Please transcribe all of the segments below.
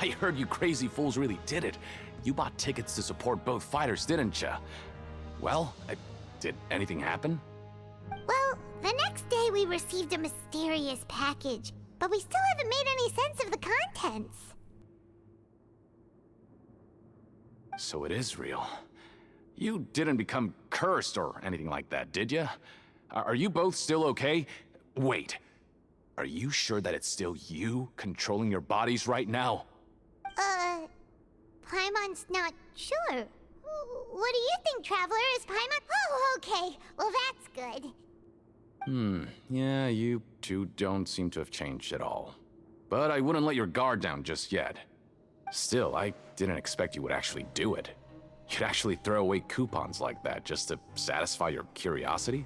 I heard you crazy fools really did it. You bought tickets to support both fighters, didn't ya? Well, did anything happen? Well, the next day we received a mysterious package, but we still haven't made any sense of the contents. So it is real. You didn't become cursed or anything like that, did ya? Are you both still okay? Wait. Are you sure that it's still you controlling your bodies right now? Paimon's not sure. What do you think, Traveler? Is Paimon— Oh, okay. Well, that's good. Yeah, you two don't seem to have changed at all. But I wouldn't let your guard down just yet. Still, I didn't expect you would actually do it. You'd actually throw away coupons like that just to satisfy your curiosity?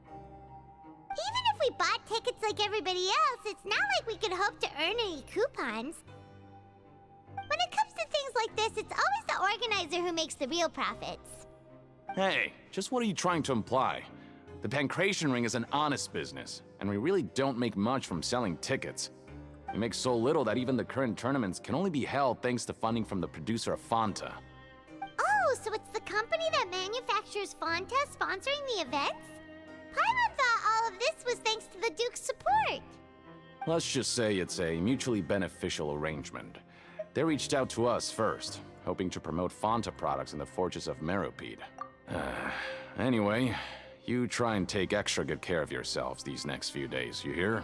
Even if we bought tickets like everybody else, it's not like we could hope to earn any coupons. When it comes to things like this, it's always the organizer who makes the real profits. Hey, just what are you trying to imply? The Pancration Ring is an honest business, and we really don't make much from selling tickets. We make so little that even the current tournaments can only be held thanks to funding from the producer of Fanta. Oh, so it's the company that manufactures Fanta sponsoring the events? Paimon thought all of this was thanks to the Duke's support. Let's just say it's a mutually beneficial arrangement. They reached out to us first, hoping to promote Fanta products in the Fortress of Meropide. Anyway, you try and take extra good care of yourselves these next few days, you hear?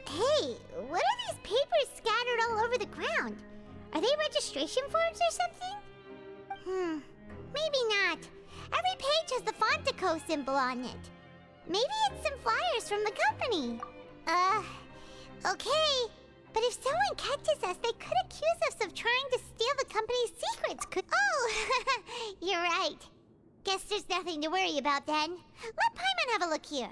Hey, what are these papers scattered all over the ground? Are they registration forms or something? Maybe not. Every page has the Fontaco symbol on it. Maybe it's some flyers from the company. Okay. But if someone catches us, they could accuse us of trying to steal the company's secrets, Oh, you're right. Guess there's nothing to worry about then. Let Paimon have a look here.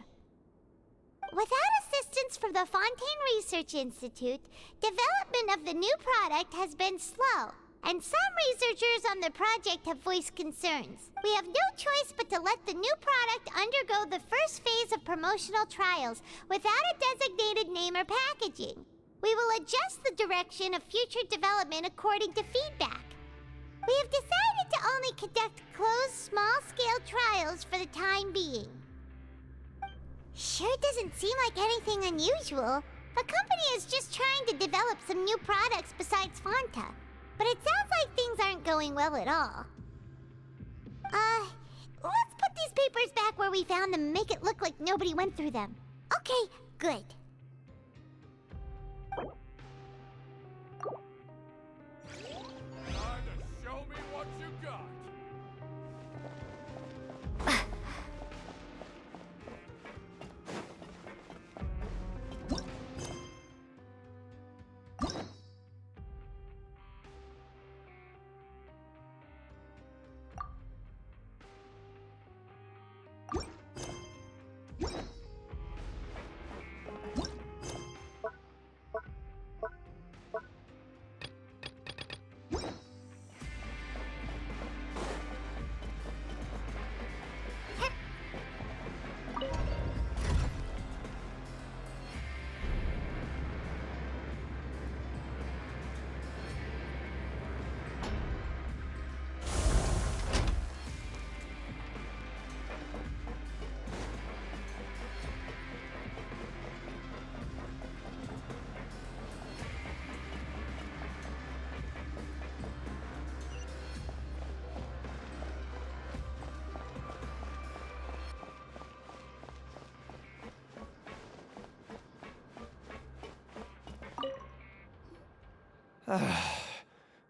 Without assistance from the Fontaine Research Institute, development of the new product has been slow, and some researchers on the project have voiced concerns. We have no choice but to let the new product undergo the first phase of promotional trials without a designated name or packaging. We will adjust the direction of future development according to feedback. We have decided to only conduct closed, small-scale trials for the time being. Sure doesn't seem like anything unusual. The company is just trying to develop some new products besides Fanta. But it sounds like things aren't going well at all. Let's put these papers back where we found them and make it look like nobody went through them. Okay, good. Time to show me what you got.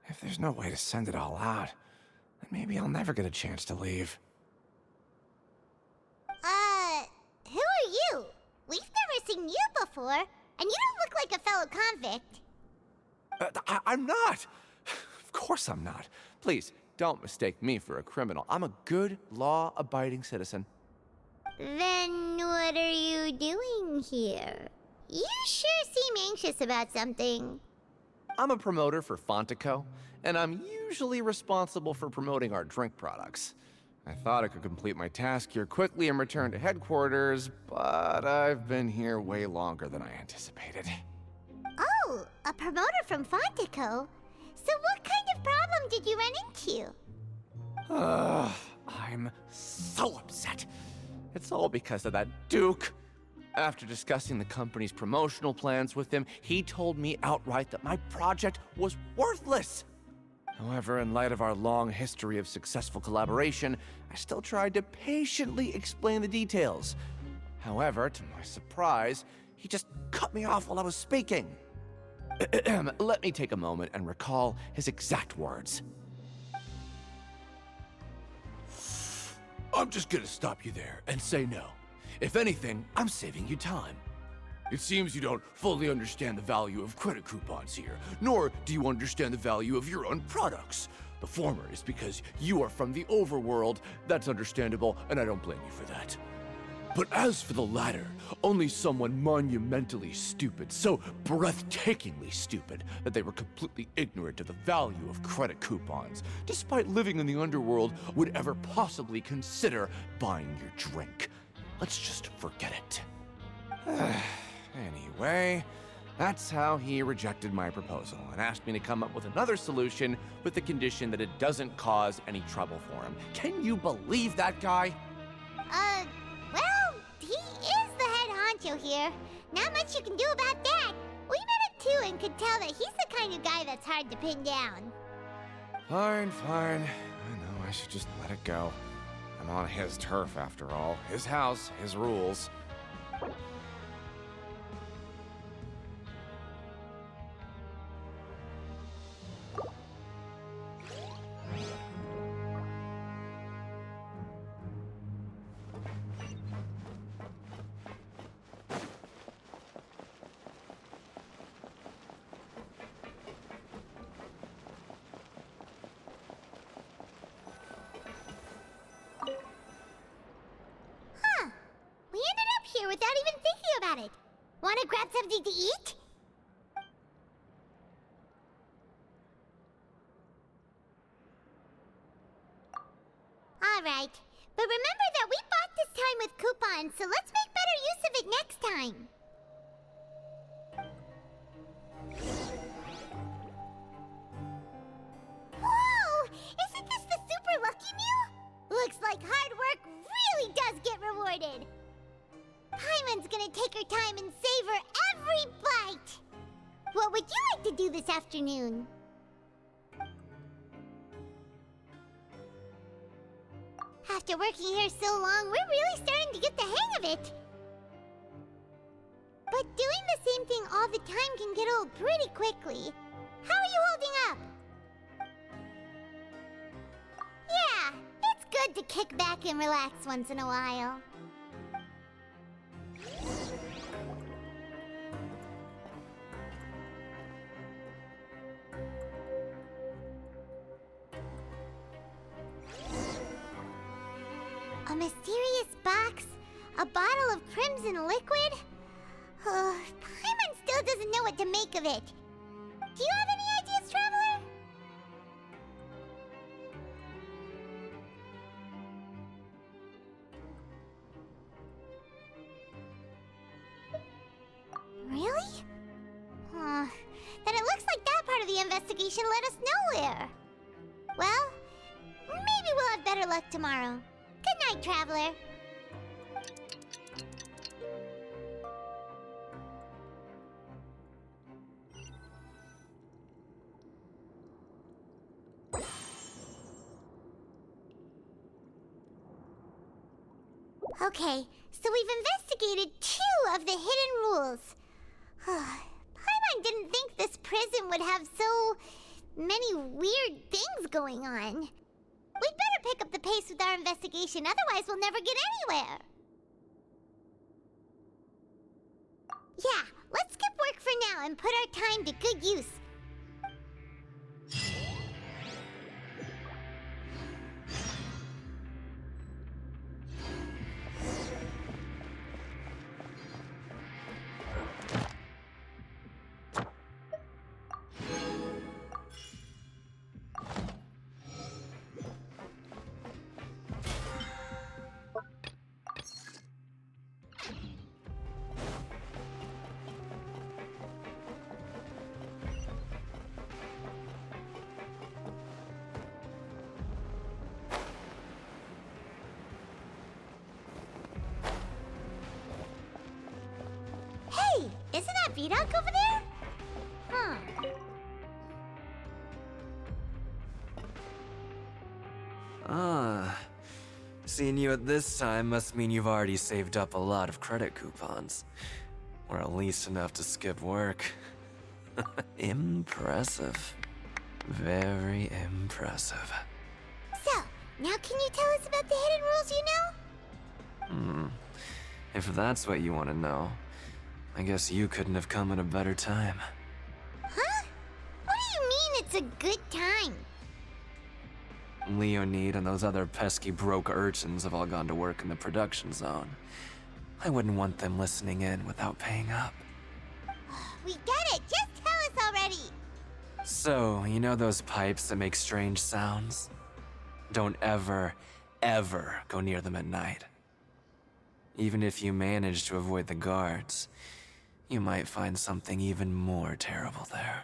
If there's no way to send it all out, then maybe I'll never get a chance to leave. Who are you? We've never seen you before, and you don't look like a fellow convict. I'm not! Of course I'm not. Please, don't mistake me for a criminal. I'm a good, law-abiding citizen. Then what are you doing here? You sure seem anxious about something. I'm a promoter for Fontico, and I'm usually responsible for promoting our drink products. I thought I could complete my task here quickly and return to headquarters, but I've been here way longer than I anticipated. Oh, a promoter from Fontico? So what kind of problem did you run into? I'm so upset. It's all because of that Duke. After discussing the company's promotional plans with him, he told me outright that my project was worthless. However, in light of our long history of successful collaboration, I still tried to patiently explain the details. However, to my surprise, he just cut me off while I was speaking. Let me take a moment and recall his exact words. I'm just gonna stop you there and say no. If anything, I'm saving you time. It seems you don't fully understand the value of credit coupons here, nor do you understand the value of your own products. The former is because you are from the overworld. That's understandable, and I don't blame you for that. But as for the latter, only someone monumentally stupid, so breathtakingly stupid, that they were completely ignorant of the value of credit coupons, despite living in the underworld, would ever possibly consider buying your drink. Let's just forget it. Anyway, that's how he rejected my proposal and asked me to come up with another solution with the condition that it doesn't cause any trouble for him. Can you believe that guy? Well, he is the head honcho here. Not much you can do about that. We met him too and could tell that he's the kind of guy that's hard to pin down. Fine. I know I should just let it go. I'm on his turf after all. His house, his rules. We ended up here without even thinking about it. Want to grab something to eat? All right. But remember that we bought this time with coupons, so let's make better use of it next time. Whoa! Isn't this the super lucky meal? Looks like hard work really does get rewarded. Paimon's gonna take her time and savor every bite. What would you like to do this afternoon? After working here so long, we're really starting to get the hang of it. But doing the same thing all the time can get old pretty quickly. How are you holding up? Yeah, it's good to kick back and relax once in a while. A mysterious box? A bottle of crimson liquid? Paimon still doesn't know what to make of it. Do you have any ideas, Traveler? Really? Then it looks like that part of the investigation led us nowhere. Well, maybe we'll have better luck tomorrow. Good night, Traveler. Okay, so we've investigated 2 of the hidden rules. Paimon didn't think this prison would have so many weird things going on. We'd better pick up the pace with our investigation, otherwise we'll never get anywhere. Yeah, let's skip work for now and put our time to good use. Vidoc over there? Huh. Ah. Seeing you at this time must mean you've already saved up a lot of credit coupons. Or at least enough to skip work. Impressive. Very impressive. So, now can you tell us about the hidden rules you know? If that's what you want to know, I guess you couldn't have come at a better time. Huh? What do you mean it's a good time? Leonid and those other pesky broke urchins have all gone to work in the production zone. I wouldn't want them listening in without paying up. We get it! Just tell us already! So, you know those pipes that make strange sounds? Don't ever, ever go near them at night. Even if you manage to avoid the guards, you might find something even more terrible there.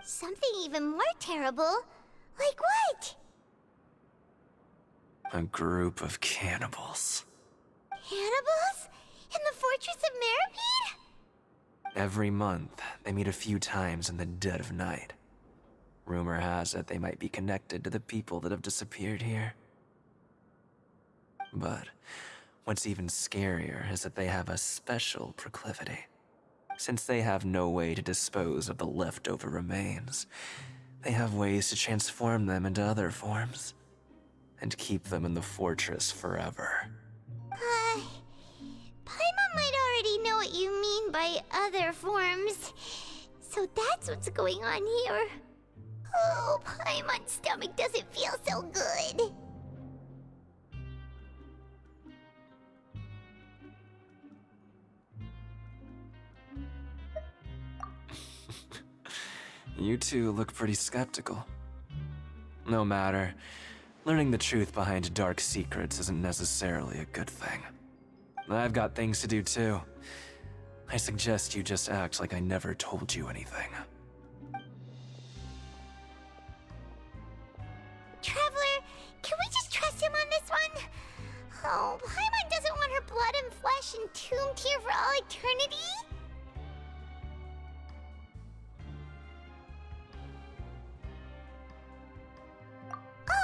Something even more terrible? Like what? A group of cannibals. Cannibals? In the Fortress of Meripede? Every month, they meet a few times in the dead of night. Rumor has it they might be connected to the people that have disappeared here. But what's even scarier is that they have a special proclivity. Since they have no way to dispose of the leftover remains, they have ways to transform them into other forms and keep them in the fortress forever. Paimon might already know what you mean by other forms. So that's what's going on here. Oh, Paimon's stomach doesn't feel so good. You two look pretty skeptical. No matter, learning the truth behind dark secrets isn't necessarily a good thing. I've got things to do too. I suggest you just act like I never told you anything. Traveler, can we just trust him on this one? Oh, Paimon doesn't want her blood and flesh entombed here for all eternity?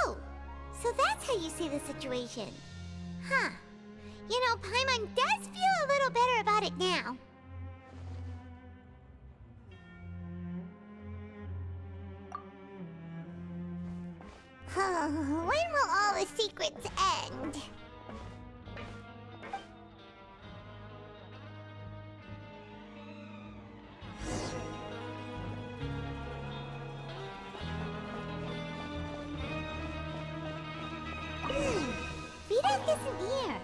Oh, so that's how you see the situation. Huh. You know, Paimon does feel a little better about it now. When will all the secrets end? Vidoc isn't here.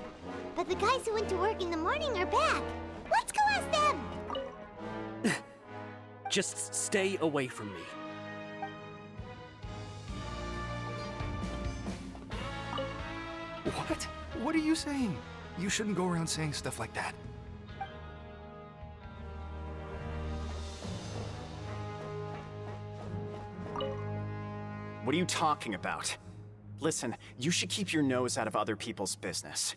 But the guys who went to work in the morning are back. Let's go ask them! Just stay away from me. What? What are you saying? You shouldn't go around saying stuff like that. What are you talking about? Listen, you should keep your nose out of other people's business.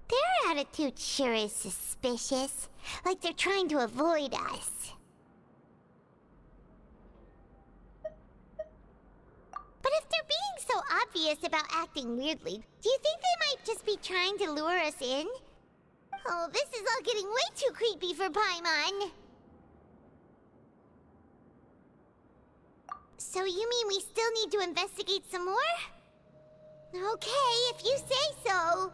Their attitude sure is suspicious. Like they're trying to avoid us. But if they're being so obvious about acting weirdly, do you think they might just be trying to lure us in? Oh, this is all getting way too creepy for Paimon. So you mean we still need to investigate some more? Okay, if you say so.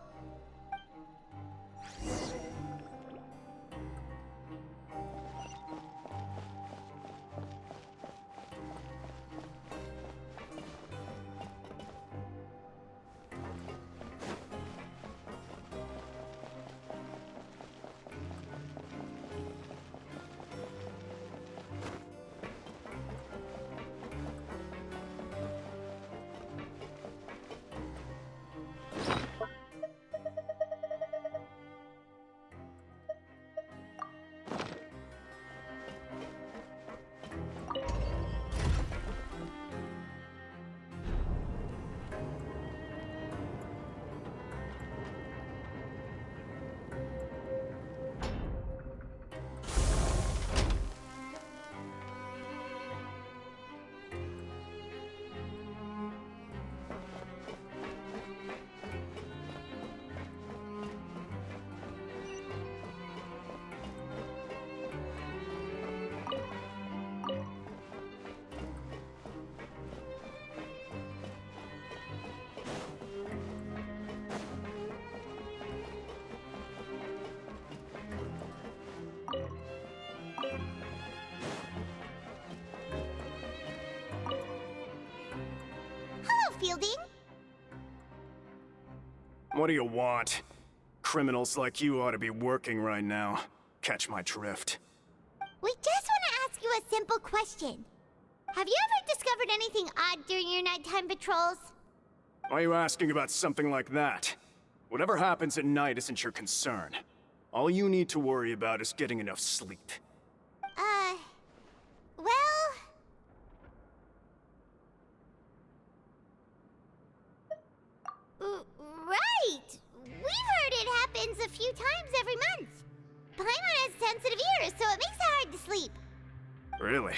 building? What do you want? Criminals like you ought to be working right now. Catch my drift. We just want to ask you a simple question. Have you ever discovered anything odd during your nighttime patrols? Why are you asking about something like that? Whatever happens at night isn't your concern. All you need to worry about is getting enough sleep. Well... Right! We've heard it happens a few times every month. Paimon has sensitive ears, so it makes it hard to sleep. Really?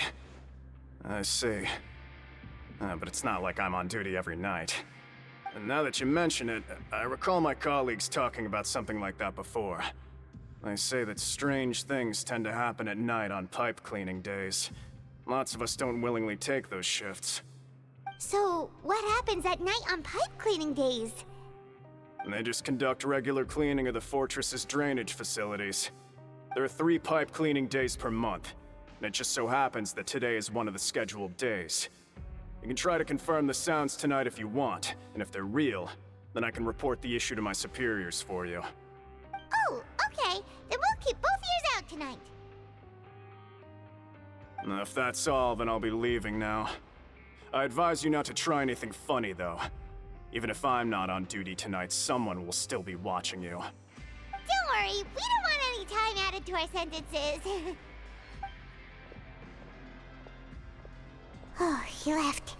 I see. But it's not like I'm on duty every night. And now that you mention it, I recall my colleagues talking about something like that before. They say that strange things tend to happen at night on pipe cleaning days. Lots of us don't willingly take those shifts. So, what happens at night on pipe cleaning days? They just conduct regular cleaning of the fortress's drainage facilities. There are 3 pipe cleaning days per month, and it just so happens that today is one of the scheduled days. You can try to confirm the sounds tonight if you want, and if they're real, then I can report the issue to my superiors for you. Oh, okay. Then we'll keep both ears out tonight. If that's all, then I'll be leaving now. I advise you not to try anything funny, though. Even if I'm not on duty tonight, someone will still be watching you. Don't worry, we don't want any time added to our sentences. Oh, he left.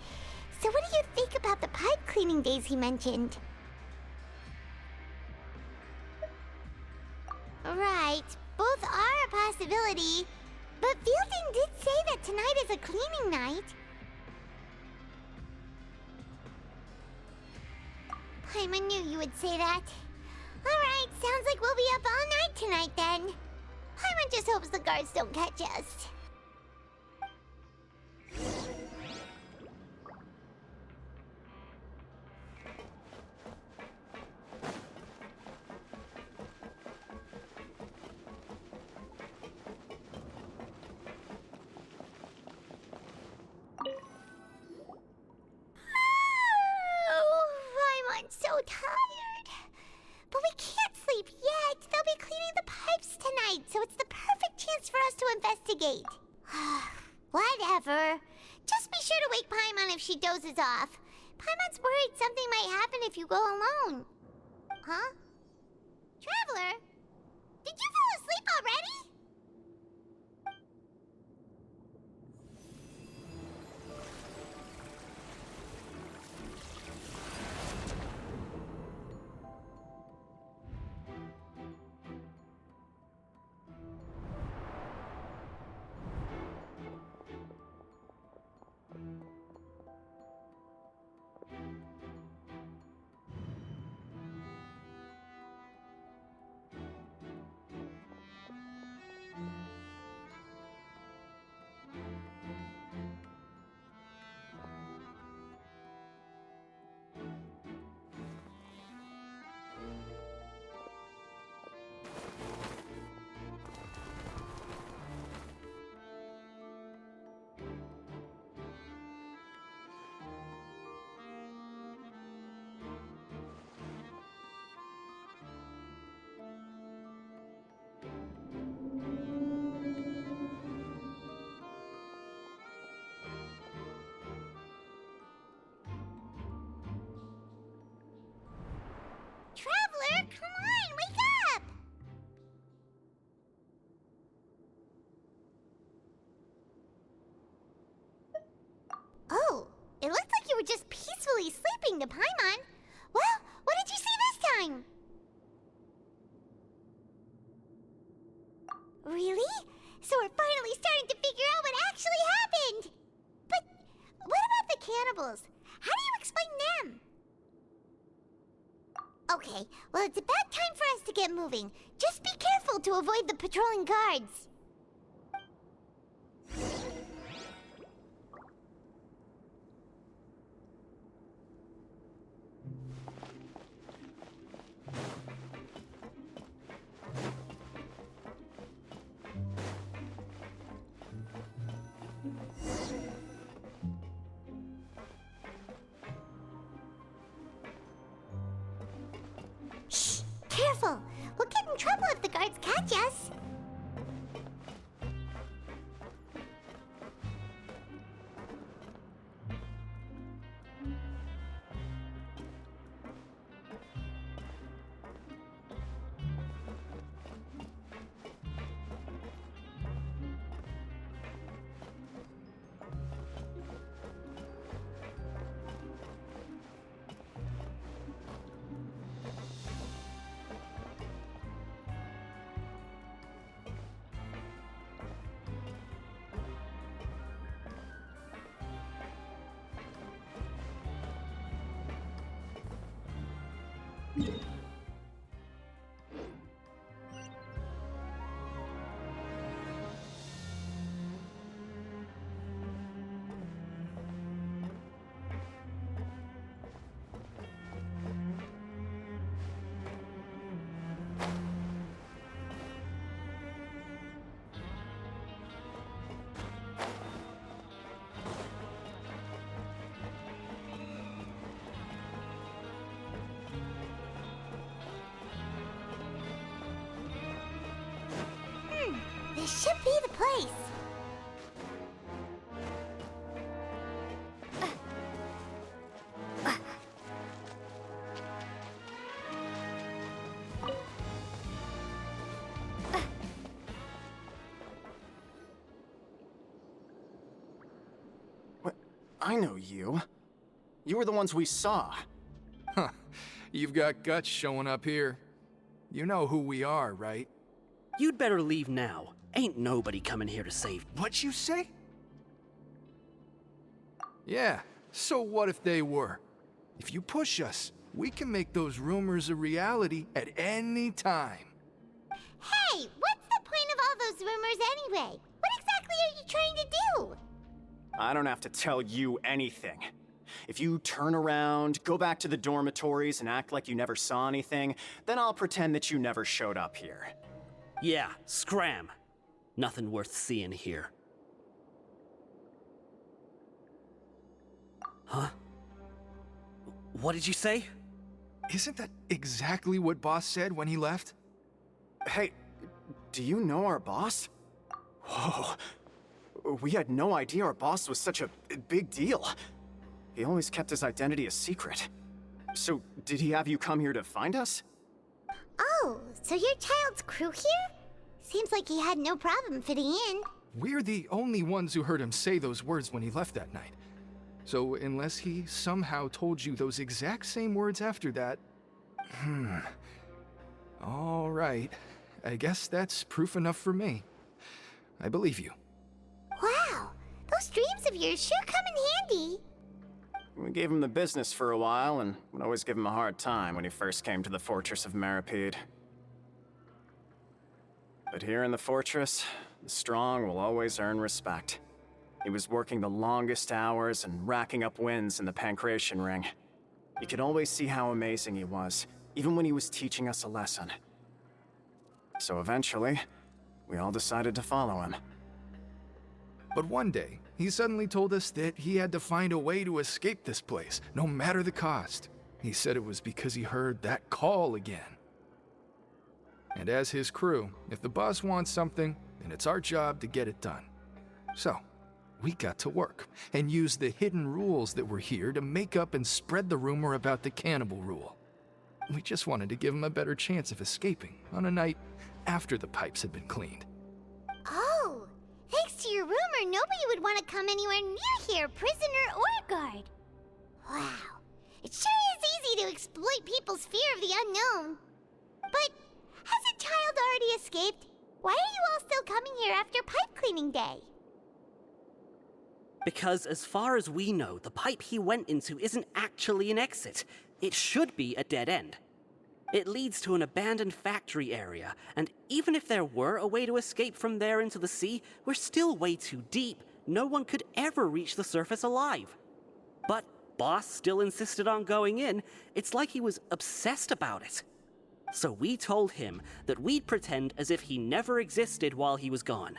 So what do you think about the pipe cleaning days he mentioned? Right, both are a possibility. But Fielding did say that tonight is a cleaning night. Paimon knew you would say that. Alright, sounds like we'll be up all night tonight then. Paimon just hopes the guards don't catch us. I'm so tired. But we can't sleep yet. They'll be cleaning the pipes tonight, so it's the perfect chance for us to investigate. Whatever. Just be sure to wake Paimon if she dozes off. Paimon's worried something might happen if you go alone. Huh? Traveler? Did you fall asleep already? Traveler, come on, wake up! Oh, it looked like you were just peacefully sleeping to Paimon. Well, what did you see this time? Really? So we're finally starting to figure out what actually happened! But what about the cannibals? How do you explain them? Okay, well, it's about time for us to get moving. Just be careful to avoid the patrolling guards. the guards catch us. This should be the place. What? I know you. You were the ones we saw. Huh. You've got guts showing up here. You know who we are, right? You'd better leave now. Ain't nobody coming here to save. What you say? Yeah, so what if they were? If you push us, we can make those rumors a reality at any time. Hey, what's the point of all those rumors anyway? What exactly are you trying to do? I don't have to tell you anything. If you turn around, go back to the dormitories, and act like you never saw anything, then I'll pretend that you never showed up here. Yeah, scram. Nothing worth seeing here. Huh? What did you say? Isn't that exactly what Boss said when he left? Hey, do you know our boss? Whoa. We had no idea our boss was such a big deal. He always kept his identity a secret. So, did he have you come here to find us? Oh, so your child's crew here? Seems like he had no problem fitting in. We're the only ones who heard him say those words when he left that night. So unless he somehow told you those exact same words after that... All right. I guess that's proof enough for me. I believe you. Wow, those dreams of yours sure come in handy. We gave him the business for a while, and would always give him a hard time when he first came to the Fortress of Meripede. But here in the fortress, the strong will always earn respect. He was working the longest hours and racking up wins in the Pancration Ring. You could always see how amazing he was, even when he was teaching us a lesson. So eventually, we all decided to follow him. But one day, he suddenly told us that he had to find a way to escape this place, no matter the cost. He said it was because he heard that call again. And as his crew, if the boss wants something, then it's our job to get it done. So, we got to work, and used the hidden rules that were here to make up and spread the rumor about the cannibal rule. We just wanted to give him a better chance of escaping on a night after the pipes had been cleaned. Oh, thanks to your rumor, nobody would want to come anywhere near here, prisoner or guard. Wow, it sure is easy to exploit people's fear of the unknown. But has a child already escaped? Why are you all still coming here after pipe cleaning day? Because as far as we know, the pipe he went into isn't actually an exit. It should be a dead end. It leads to an abandoned factory area, and even if there were a way to escape from there into the sea, we're still way too deep. No one could ever reach the surface alive. But Boss still insisted on going in. It's like he was obsessed about it. So we told him that we'd pretend as if he never existed while he was gone.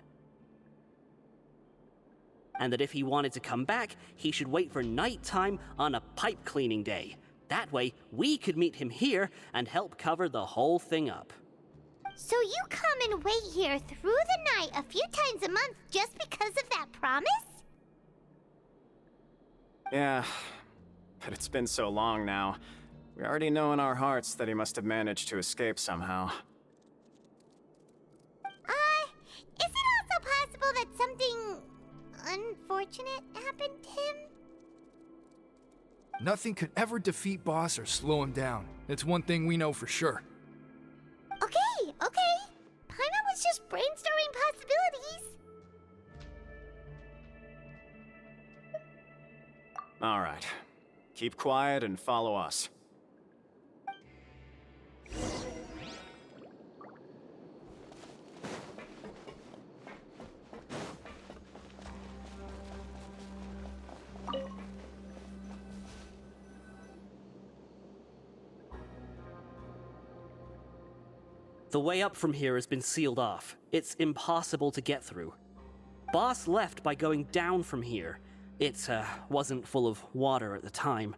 And that if he wanted to come back, he should wait for nighttime on a pipe cleaning day. That way, we could meet him here and help cover the whole thing up. So you come and wait here through the night a few times a month just because of that promise? Yeah, but it's been so long now. We already know in our hearts that he must have managed to escape somehow. Is it also possible that something unfortunate happened to him? Nothing could ever defeat Boss or slow him down. It's one thing we know for sure. Okay. Paimon was just brainstorming possibilities. All right. Keep quiet and follow us. The way up from here has been sealed off. It's impossible to get through. Boss left by going down from here. It wasn't full of water at the time.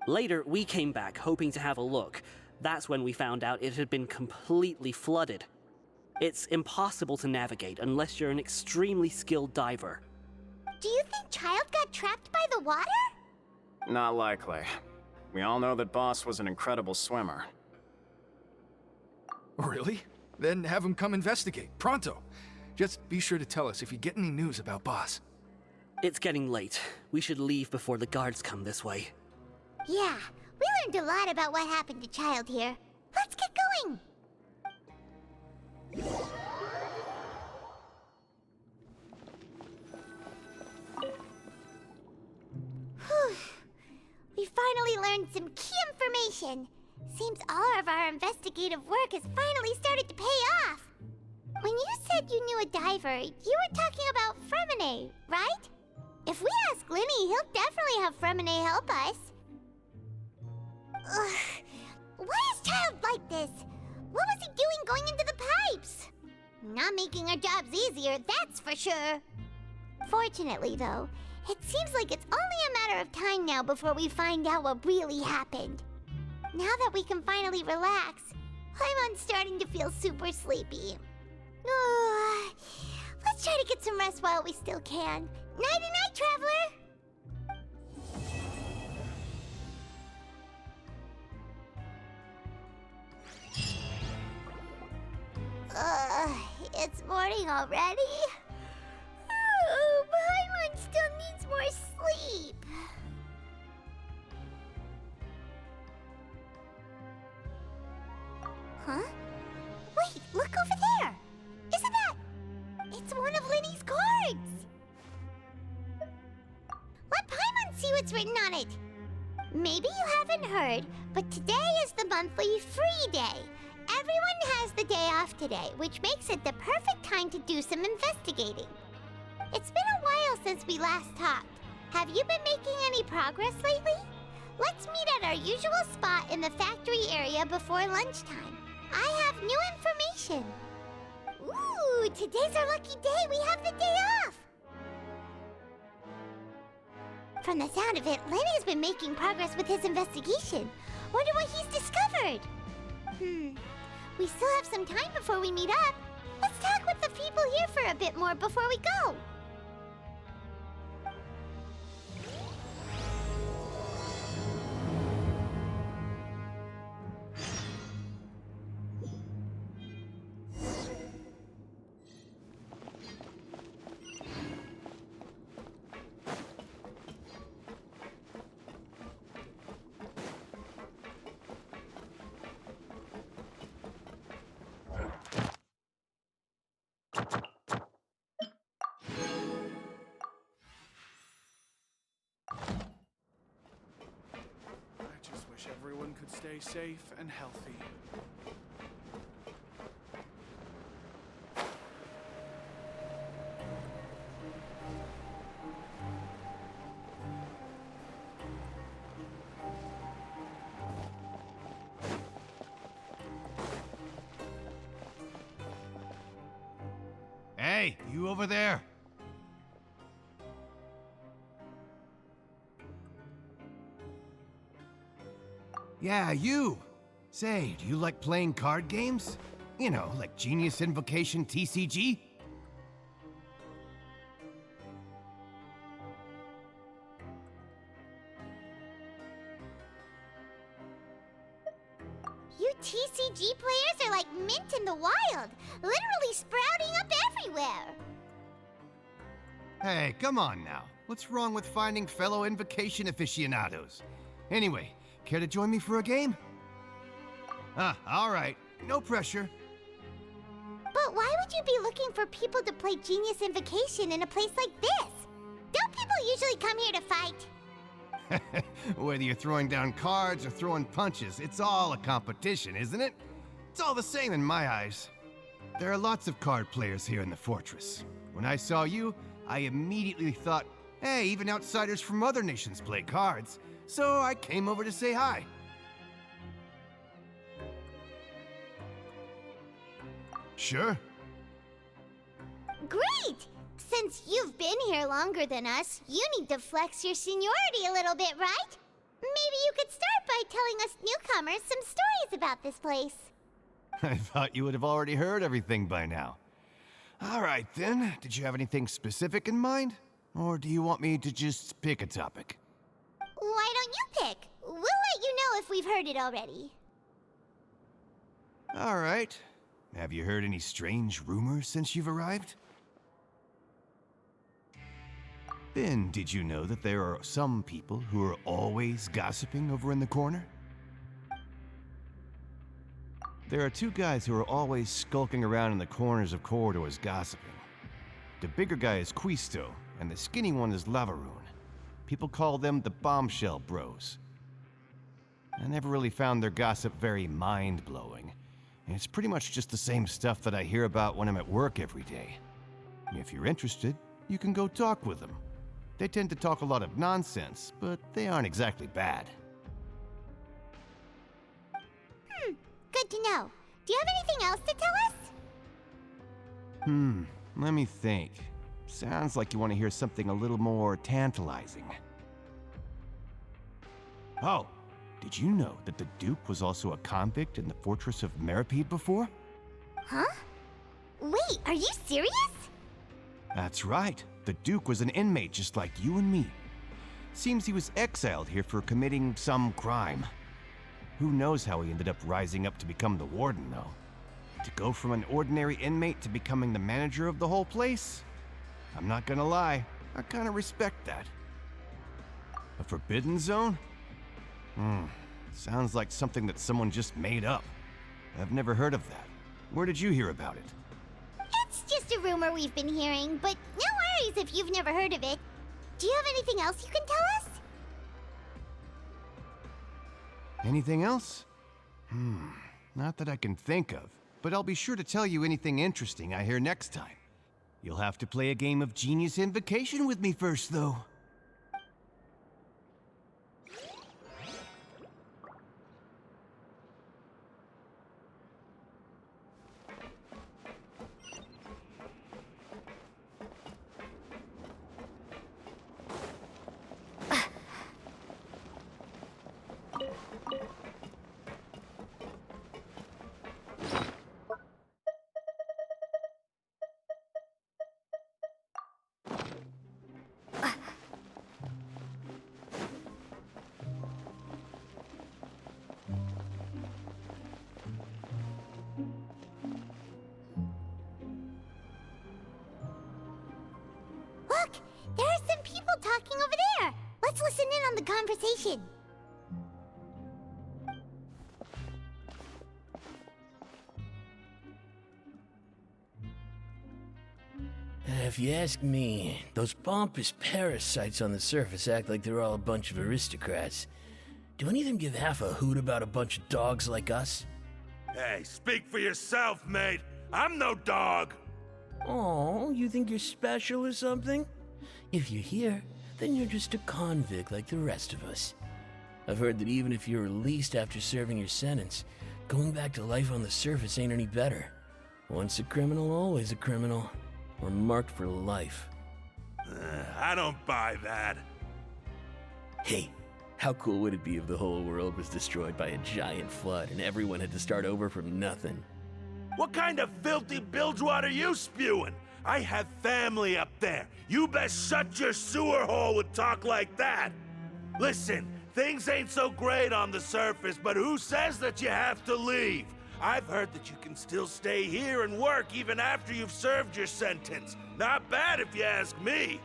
Later, we came back hoping to have a look. That's when we found out it had been completely flooded. It's impossible to navigate unless you're an extremely skilled diver. Do you think Child got trapped by the water? Not likely. We all know that Boss was an incredible swimmer. Really? Then have him come investigate, pronto. Just be sure to tell us if you get any news about Boss. It's getting late. We should leave before the guards come this way. Yeah, we learned a lot about what happened to Child here. Let's get going! Whew. We finally learned some key information. Seems all of our investigative work has finally started to pay off. When you said you knew a diver, you were talking about Fremine, right? If we ask Linny, he'll definitely have Fremine help us. Ugh. Why is Child like this? What was he doing going into the pipes? Not making our jobs easier, that's for sure. Fortunately, though, it seems like it's only a matter of time now before we find out what really happened. Now that we can finally relax, I'm starting to feel super sleepy. Let's try to get some rest while we still can. Nighty-night, traveler! It's morning already? Oh, Paimon still needs more sleep. Huh? Wait, look over there! Isn't that... It's one of Linny's cards! Let Paimon see what's written on it! Maybe you haven't heard, but today is the monthly free day. Everyone has the day off today, which makes it the perfect time to do some investigating. It's been a while since we last talked. Have you been making any progress lately? Let's meet at our usual spot in the factory area before lunchtime. I have new information. Ooh, today's our lucky day. We have the day off. From the sound of it, Lenny's been making progress with his investigation. Wonder what he's discovered. We still have some time before we meet up. Let's talk with the people here for a bit more before we go. I just wish everyone could stay safe and healthy. Hey, you over there? Yeah, you! Say, do you like playing card games? You know, like Genius Invocation TCG? You TCG players are like mint in the wild, literally sprouting up everywhere. Hey, come on now. What's wrong with finding fellow Invocation aficionados? Anyway, care to join me for a game? All right. No pressure. But why would you be looking for people to play Genius Invocation in a place like this? Don't people usually come here to fight? Whether you're throwing down cards or throwing punches, it's all a competition, isn't it? It's all the same in my eyes. There are lots of card players here in the fortress. When I saw you, I immediately thought, hey, even outsiders from other nations play cards. So I came over to say hi. Sure. Great! Since you've been here longer than us, you need to flex your seniority a little bit, right? Maybe you could start by telling us newcomers some stories about this place. I thought you would have already heard everything by now. All right, then. Did you have anything specific in mind? Or do you want me to just pick a topic? Why don't you pick? We'll let you know if we've heard it already. All right. Have you heard any strange rumors since you've arrived? Ben, did you know that there are some people who are always gossiping over in the corner? There are two guys who are always skulking around in the corners of corridors gossiping. The bigger guy is Quisto, and the skinny one is Lavaroon. People call them the Bombshell Bros. I never really found their gossip very mind-blowing. And it's pretty much just the same stuff that I hear about when I'm at work every day. If you're interested, you can go talk with them. They tend to talk a lot of nonsense, but they aren't exactly bad. Good to know. Do you have anything else to tell us? Let me think. Sounds like you want to hear something a little more tantalizing. Oh, did you know that the Duke was also a convict in the fortress of Meripede before? Huh? Wait, are you serious? That's right. The Duke was an inmate just like you and me. Seems he was exiled here for committing some crime. Who knows how he ended up rising up to become the warden, though. To go from an ordinary inmate to becoming the manager of the whole place? I'm not gonna lie, I kinda respect that. A forbidden zone? Sounds like something that someone just made up. I've never heard of that. Where did you hear about it? It's just a rumor we've been hearing, but no worries if you've never heard of it. Do you have anything else you can tell us? Anything else? Not that I can think of, but I'll be sure to tell you anything interesting I hear next time. You'll have to play a game of Genius Invocation with me first, though. Look, there are some people talking over there. Let's listen in on the conversation. If you ask me, those pompous parasites on the surface act like they're all a bunch of aristocrats. Do any of them give half a hoot about a bunch of dogs like us? Hey, speak for yourself, mate. I'm no dog. Oh, you think you're special or something? If you're here, then you're just a convict like the rest of us. I've heard that even if you're released after serving your sentence, going back to life on the surface ain't any better. Once a criminal, always a criminal. We're marked for life. I don't buy that. Hey, how cool would it be if the whole world was destroyed by a giant flood and everyone had to start over from nothing? What kind of filthy bilgewater are you spewing? I have family up there. You best shut your sewer hole with talk like that. Listen, things ain't so great on the surface, but who says that you have to leave? I've heard that you can still stay here and work even after you've served your sentence. Not bad if you ask me.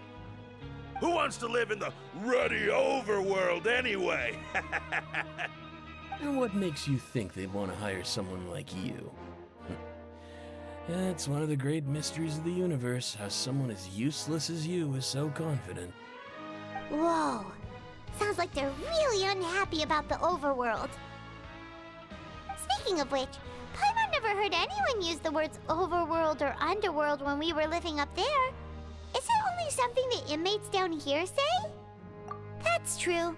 Who wants to live in the ruddy overworld anyway? And what makes you think they'd want to hire someone like you? It's one of the great mysteries of the universe, how someone as useless as you is so confident. Whoa. Sounds like they're really unhappy about the overworld. Speaking of which, Paimon never heard anyone use the words overworld or underworld when we were living up there. Is it only something the inmates down here say? That's true.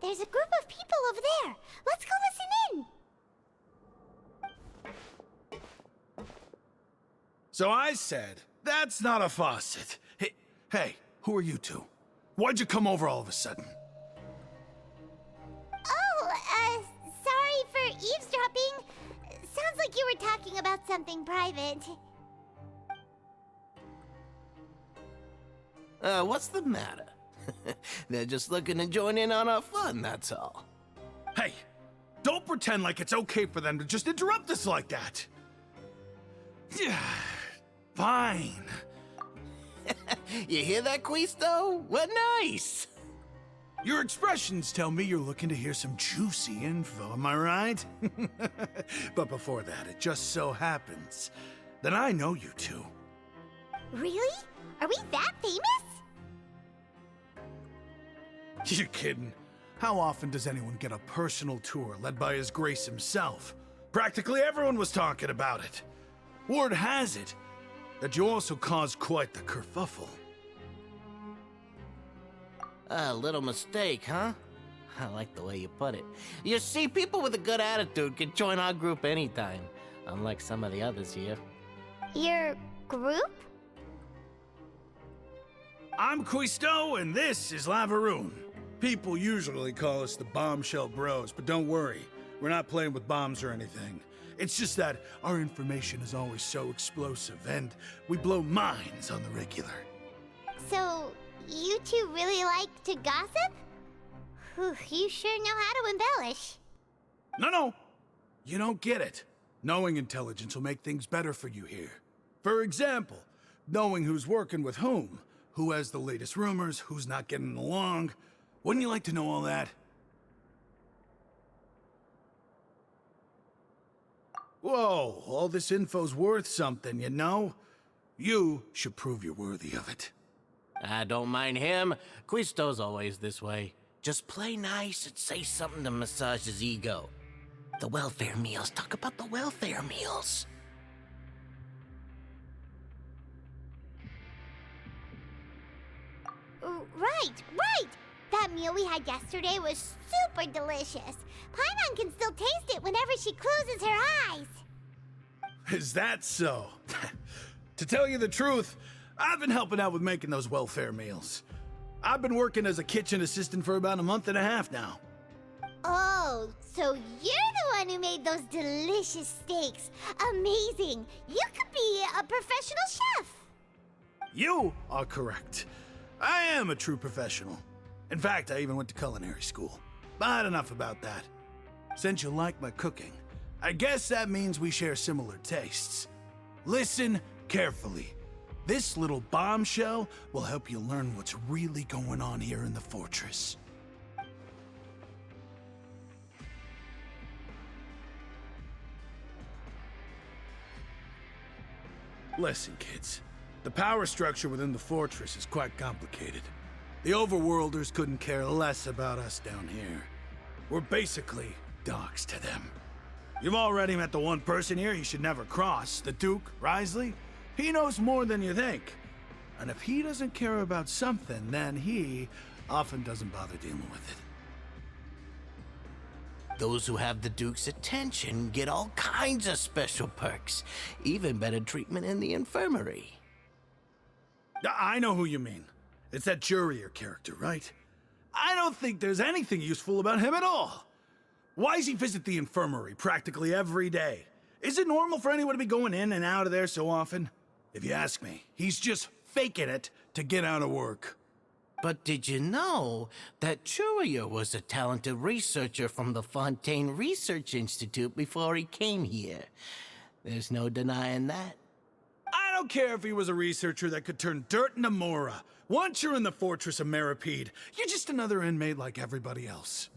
There's a group of people over there. Let's go listen in. So I said, that's not a faucet. Hey, who are you two? Why'd you come over all of a sudden? Oh, sorry for eavesdropping. Sounds like you were talking about something private. What's the matter? They're just looking to join in on our fun, that's all. Hey, don't pretend like it's okay for them to just interrupt us like that. Yeah, fine. You hear that, Quisto? What nice! Your expressions tell me you're looking to hear some juicy info, am I right? But before that, it just so happens that I know you two. Really? Are we that famous? You're kidding. How often does anyone get a personal tour led by His Grace himself? Practically everyone was talking about it. Word has it that you also caused quite the kerfuffle. A little mistake, huh? I like the way you put it. You see, people with a good attitude can join our group anytime, unlike some of the others here. Your group? I'm Quisto, and this is Lavaroon. People usually call us the Bombshell Bros, but don't worry, we're not playing with bombs or anything. It's just that our information is always so explosive, and we blow minds on the regular. So, you two really like to gossip? Whew, you sure know how to embellish. No, you don't get it. Knowing intelligence will make things better for you here. For example, knowing who's working with whom, who has the latest rumors, who's not getting along. Wouldn't you like to know all that? Whoa, all this info's worth something, you know? You should prove you're worthy of it. I don't mind him. Quisto's always this way. Just play nice and say something to massage his ego. The welfare meals. Talk about the welfare meals. Right! That meal we had yesterday was super delicious. Paimon can still taste it whenever she closes her eyes. Is that so? To tell you the truth, I've been helping out with making those welfare meals. I've been working as a kitchen assistant for about a month and a half now. Oh, so you're the one who made those delicious steaks. Amazing! You could be a professional chef. You are correct. I am a true professional. In fact, I even went to culinary school. But enough about that. Since you like my cooking, I guess that means we share similar tastes. Listen carefully. This little bombshell will help you learn what's really going on here in the fortress. Listen, kids. The power structure within the fortress is quite complicated. The Overworlders couldn't care less about us down here. We're basically dogs to them. You've already met the one person here you should never cross, the Duke, Risley. He knows more than you think. And if he doesn't care about something, then he often doesn't bother dealing with it. Those who have the Duke's attention get all kinds of special perks, even better treatment in the infirmary. I know who you mean. It's that Jurier character, right? I don't think there's anything useful about him at all. Why does he visit the infirmary practically every day? Is it normal for anyone to be going in and out of there so often? If you ask me, he's just faking it to get out of work. But did you know that Jurier was a talented researcher from the Fontaine Research Institute before he came here? There's no denying that. I don't care if he was a researcher that could turn dirt into Mora. Once you're in the fortress of Meripede, you're just another inmate like everybody else.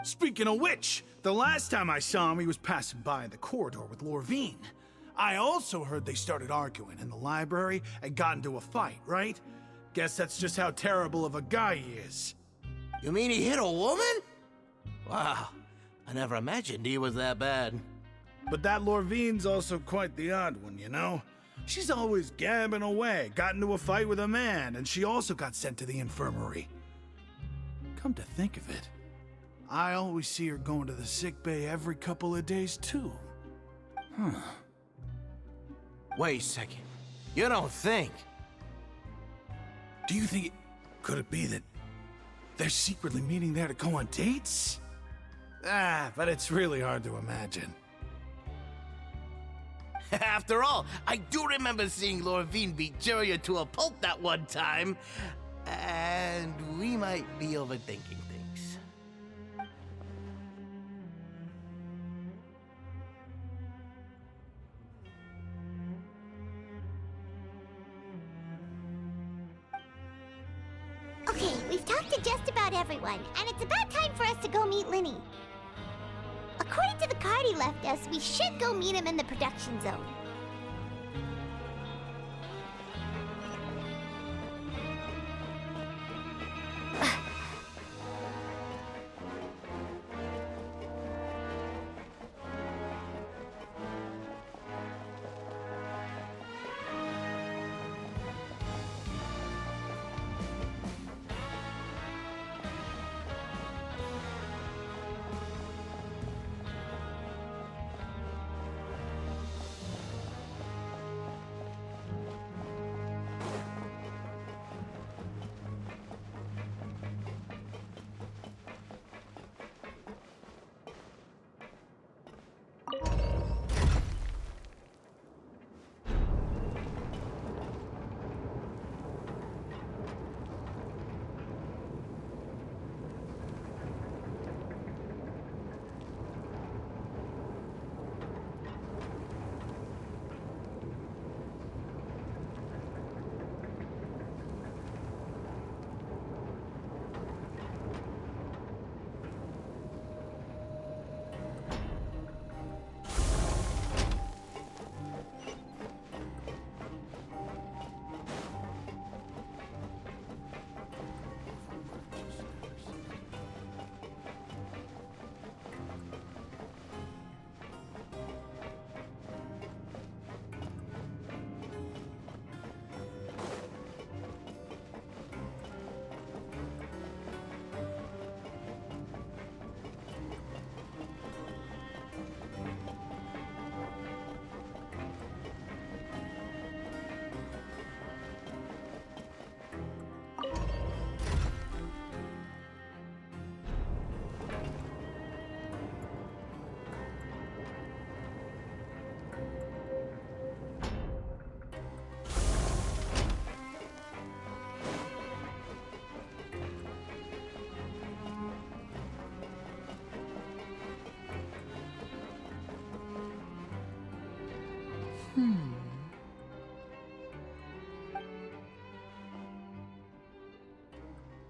Speaking of which, the last time I saw him, he was passing by in the corridor with Lorvine. I also heard they started arguing in the library and got into a fight, right? Guess that's just how terrible of a guy he is. You mean he hit a woman? Wow, I never imagined he was that bad. But that Lorvine's also quite the odd one, you know? She's always gabbing away, got into a fight with a man, and she also got sent to the infirmary. Come to think of it, I always see her going to the sick bay every couple of days, too. Huh. Wait a second. You don't think? Do you think could it be that they're secretly meeting there to go on dates? But it's really hard to imagine. After all, I do remember seeing Lorvine beat Jurier to a pulp that one time. And we might be overthinking things. Okay, we've talked to just about everyone, and it's about time for us to go meet Linny. According to the card he left us, we should go meet him in the production zone.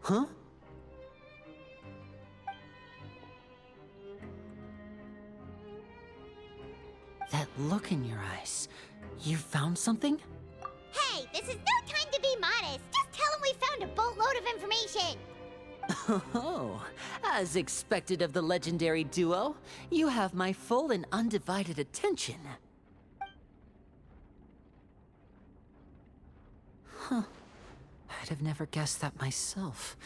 Huh? That look in your eyes. You found something? Hey, this is no time to be modest. Just tell him we found a boatload of information. Oh, As expected of the legendary duo, you have my full and undivided attention. Huh. I'd have never guessed that myself.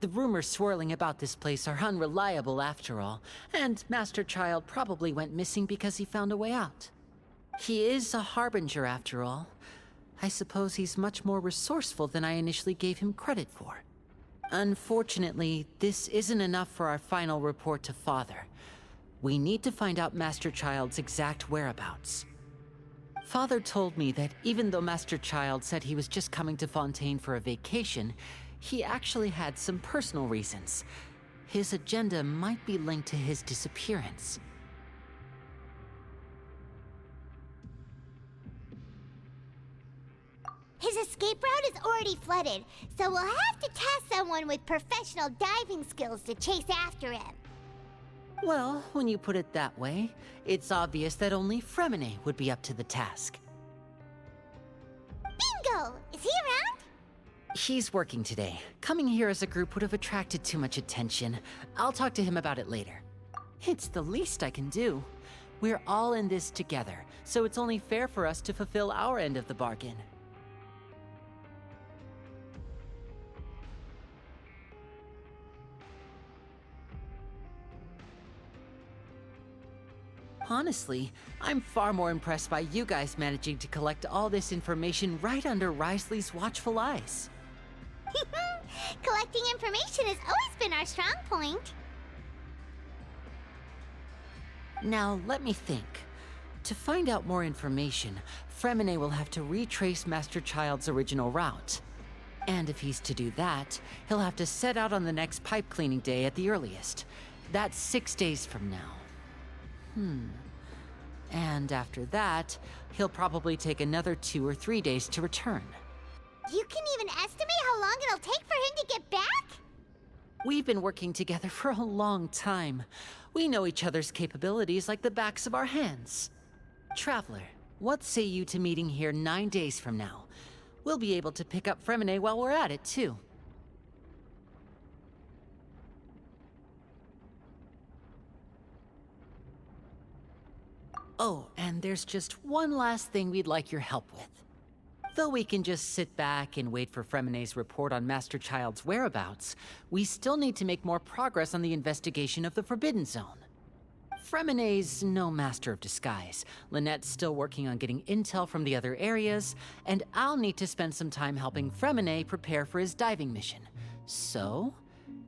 The rumors swirling about this place are unreliable after all, and Master Child probably went missing because he found a way out. He is a harbinger after all. I suppose he's much more resourceful than I initially gave him credit for. Unfortunately, this isn't enough for our final report to Father. We need to find out Master Child's exact whereabouts. Father told me that even though Master Child said he was just coming to Fontaine for a vacation, he actually had some personal reasons. His agenda might be linked to his disappearance. His escape route is already flooded, so we'll have to task someone with professional diving skills to chase after him. Well, when you put it that way, it's obvious that only Fremine would be up to the task. Bingo! Is he around? He's working today. Coming here as a group would have attracted too much attention. I'll talk to him about it later. It's the least I can do. We're all in this together, so it's only fair for us to fulfill our end of the bargain. Honestly, I'm far more impressed by you guys managing to collect all this information right under Risley's watchful eyes. Collecting information has always been our strong point. Now, let me think. To find out more information, Fremine will have to retrace Master Child's original route. And if he's to do that, he'll have to set out on the next pipe cleaning day at the earliest. That's 6 days from now. And after that, he'll probably take another 2 or 3 days to return. You can even estimate how long it'll take for him to get back? We've been working together for a long time. We know each other's capabilities like the backs of our hands. Traveler, what say you to meeting here 9 days from now? We'll be able to pick up Fremine while we're at it, too. Oh, and there's just one last thing we'd like your help with. Though we can just sit back and wait for Fremine's report on Master Child's whereabouts, we still need to make more progress on the investigation of the Forbidden Zone. Fremine's no master of disguise, Lynette's still working on getting intel from the other areas, and I'll need to spend some time helping Fremine prepare for his diving mission. So,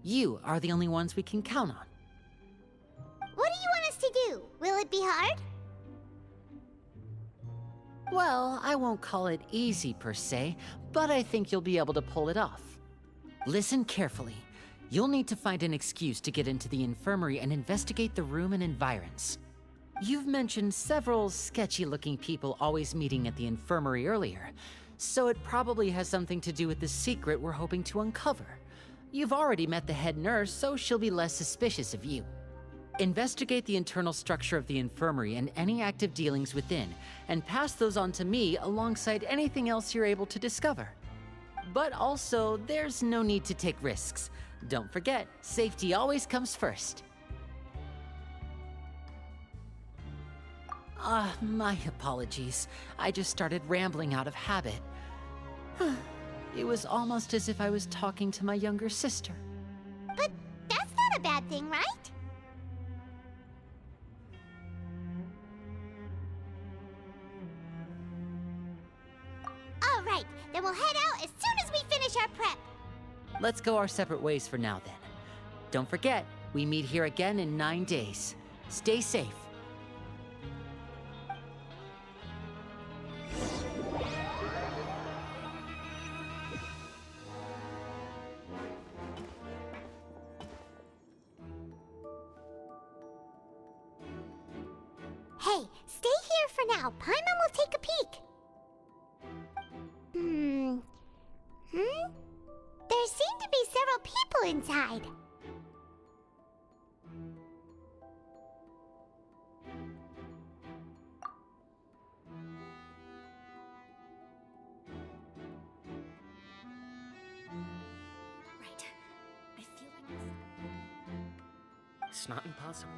you are the only ones we can count on. What do you want us to do? Will it be hard? Well, I won't call it easy per se, but I think you'll be able to pull it off. Listen carefully. You'll need to find an excuse to get into the infirmary and investigate the room and environs. You've mentioned several sketchy-looking people always meeting at the infirmary earlier, so it probably has something to do with the secret we're hoping to uncover. You've already met the head nurse, so she'll be less suspicious of you. Investigate the internal structure of the infirmary and any active dealings within, and pass those on to me alongside anything else you're able to discover. But also, there's no need to take risks. Don't forget, safety always comes first. My apologies. I just started rambling out of habit. It was almost as if I was talking to my younger sister. But that's not a bad thing, right? All right, then we'll head out as soon as we finish our prep. Let's go our separate ways for now, then. Don't forget, we meet here again in 9 days. Stay safe. Hey, stay here for now. Paimon will take a peek. There seem to be several people inside. Right. I feel like this. It's not impossible.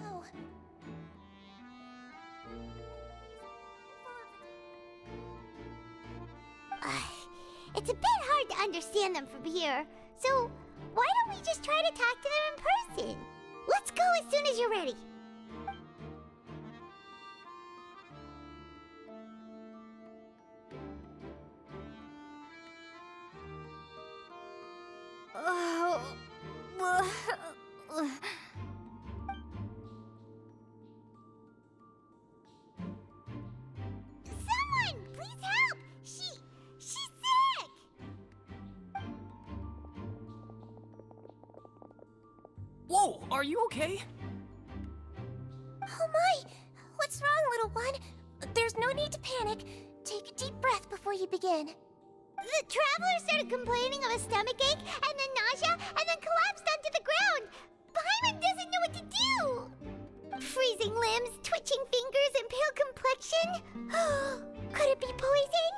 Oh. It's a bit hard to understand them from here, so why don't we just try to talk to them in person? Let's go as soon as you're ready. Someone, please help! She's sick! Whoa, are you okay? Oh my! What's wrong, little one? There's no need to panic. Take a deep breath before you begin. The traveler started complaining of a stomachache, and then nausea, and then collapsed onto the ground. Paimon doesn't know what to do. Freezing limbs, twitching fingers, and pale complexion. Could it be poison?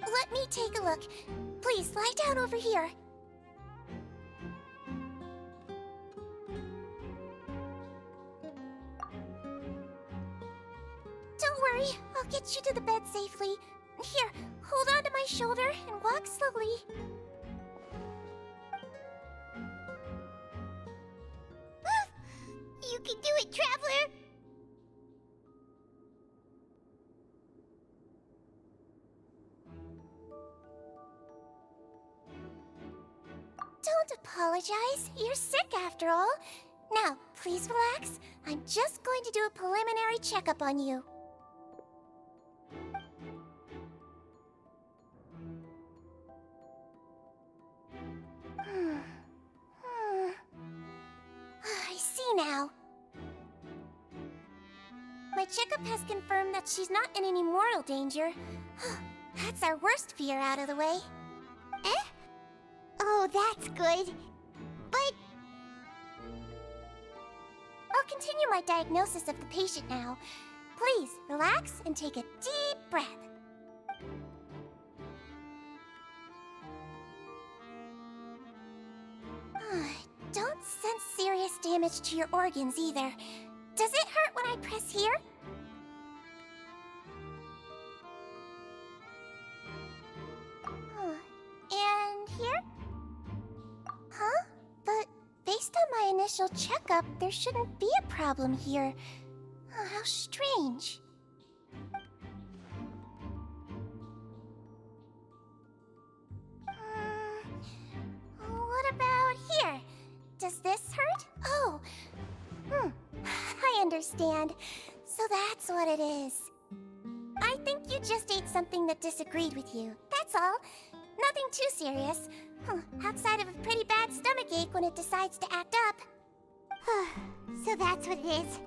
Let me take a look. Please, lie down over here. Don't worry, I'll get you to the bed safely. Here, hold on to my shoulder and walk slowly. You can do it, Traveler! Don't apologize. You're sick after all. Now, please relax. I'm just going to do a preliminary checkup on you. I see now. My checkup has confirmed that she's not in any mortal danger. That's our worst fear out of the way. Eh? Oh, that's good. But... I'll continue my diagnosis of the patient now. Please, relax and take a deep breath. Don't sense serious damage to your organs either. Does it hurt when I press here? And here? Huh? But based on my initial checkup, there shouldn't be a problem here. How strange. What about here? Does this hurt? Oh. I understand. So that's what it is. I think you just ate something that disagreed with you. That's all. Nothing too serious. Outside of a pretty bad stomachache when it decides to act up. So that's what it is.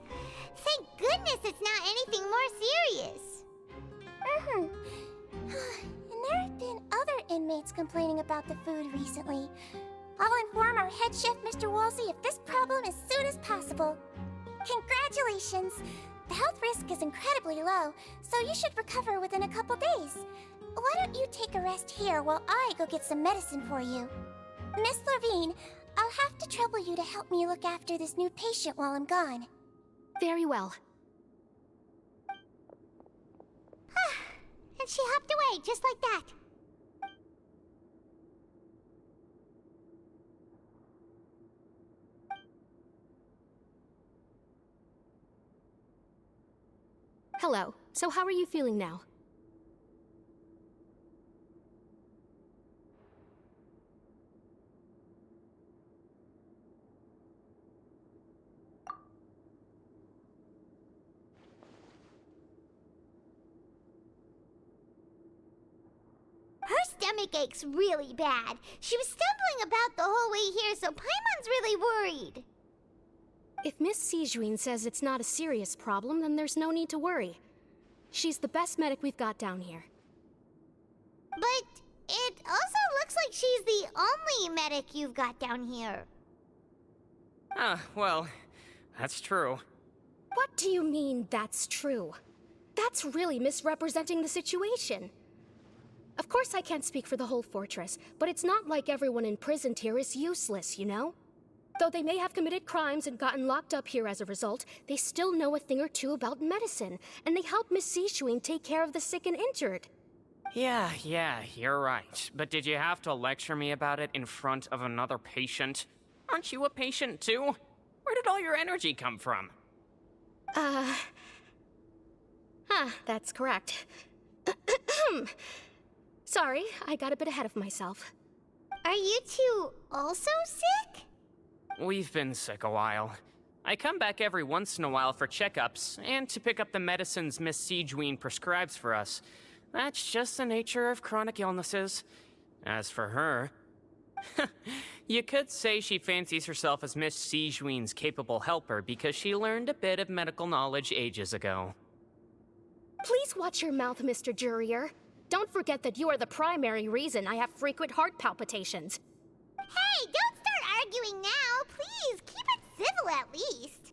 Thank goodness it's not anything more serious. And there have been other inmates complaining about the food recently. I'll inform our head chef, Mr. Woolsey, of this problem as soon as possible. Congratulations! The health risk is incredibly low, so you should recover within a couple days. Why don't you take a rest here while I go get some medicine for you? Miss Levine, I'll have to trouble you to help me look after this new patient while I'm gone. Very well. And she hopped away, just like that. Hello. So how are you feeling now? Her stomach ache's really bad. She was stumbling about the whole way here, so Paimon's really worried. If Miss Sijuin says it's not a serious problem, then there's no need to worry. She's the best medic we've got down here. But it also looks like she's the only medic you've got down here. Well, that's true. What do you mean, that's true? That's really misrepresenting the situation. Of course I can't speak for the whole fortress, but it's not like everyone imprisoned here is useless, you know? Though they may have committed crimes and gotten locked up here as a result, they still know a thing or two about medicine, and they help Miss Sishuin take care of the sick and injured. Yeah, you're right. But did you have to lecture me about it in front of another patient? Aren't you a patient too? Where did all your energy come from? That's correct. Sorry, I got a bit ahead of myself. Are you two also sick? We've been sick a while. I come back every once in a while for checkups, and to pick up the medicines Miss Sijween prescribes for us. That's just the nature of chronic illnesses. As for her... you could say she fancies herself as Miss Sijween's capable helper because she learned a bit of medical knowledge ages ago. Please watch your mouth, Mr. Jurier. Don't forget that you are the primary reason I have frequent heart palpitations. Hey, don't start arguing now! Please, keep it civil at least!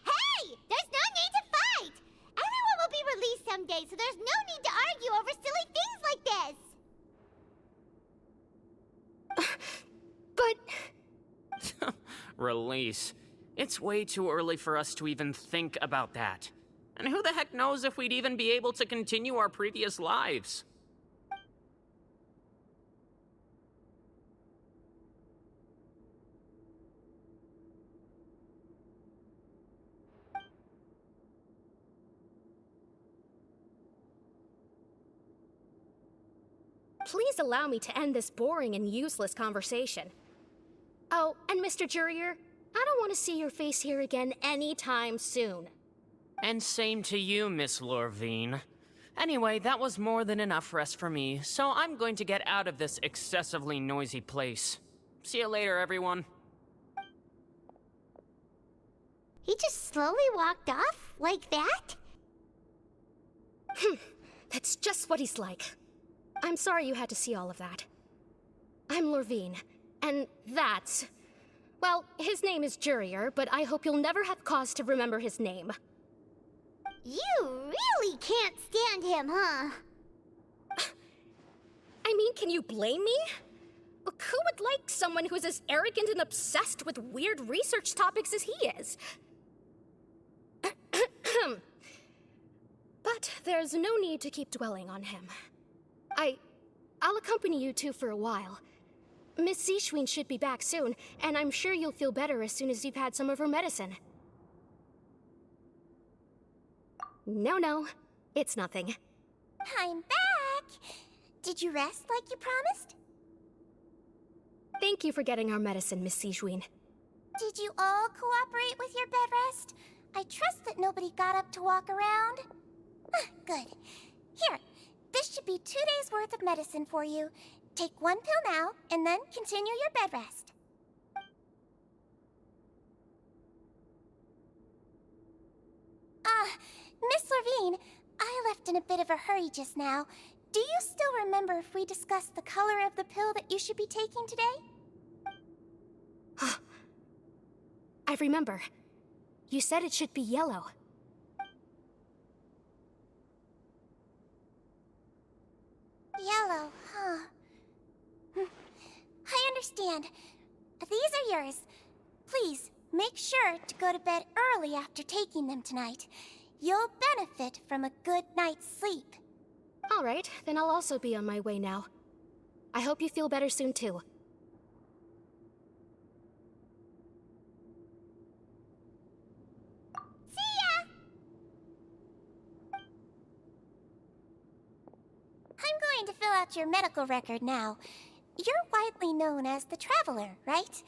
Hey! There's no need to fight! Everyone will be released someday, so there's no need to argue over silly things like this! But... Release. It's way too early for us to even think about that. And who the heck knows if we'd even be able to continue our previous lives? Please allow me to end this boring and useless conversation. Oh, and Mr. Jurier, I don't want to see your face here again anytime soon. And same to you, Miss Lorvine. Anyway, that was more than enough rest for me, so I'm going to get out of this excessively noisy place. See you later, everyone. He just slowly walked off? Like that? That's just what he's like. I'm sorry you had to see all of that. I'm Lorvine, and that's... Well, his name is Jurier, but I hope you'll never have cause to remember his name. You really can't stand him, huh? I mean, can you blame me? Who would like someone who's as arrogant and obsessed with weird research topics as he is? But there's no need to keep dwelling on him. I'll accompany you two for a while. Miss Sishween should be back soon, and I'm sure you'll feel better as soon as you've had some of her medicine. No, it's nothing. I'm back! Did you rest like you promised? Thank you for getting our medicine, Miss Sijween. Did you all cooperate with your bed rest? I trust that nobody got up to walk around. Good. Here, this should be 2 days' worth of medicine for you. Take one pill now, and then continue your bed rest. Miss Lorvine, I left in a bit of a hurry just now. Do you still remember if we discussed the color of the pill that you should be taking today? I remember. You said it should be yellow. Yellow, huh? I understand. These are yours. Please, make sure to go to bed early after taking them tonight. You'll benefit from a good night's sleep. All right, then I'll also be on my way now. I hope you feel better soon, too. See ya! I'm going to fill out your medical record now. You're widely known as the Traveler, right?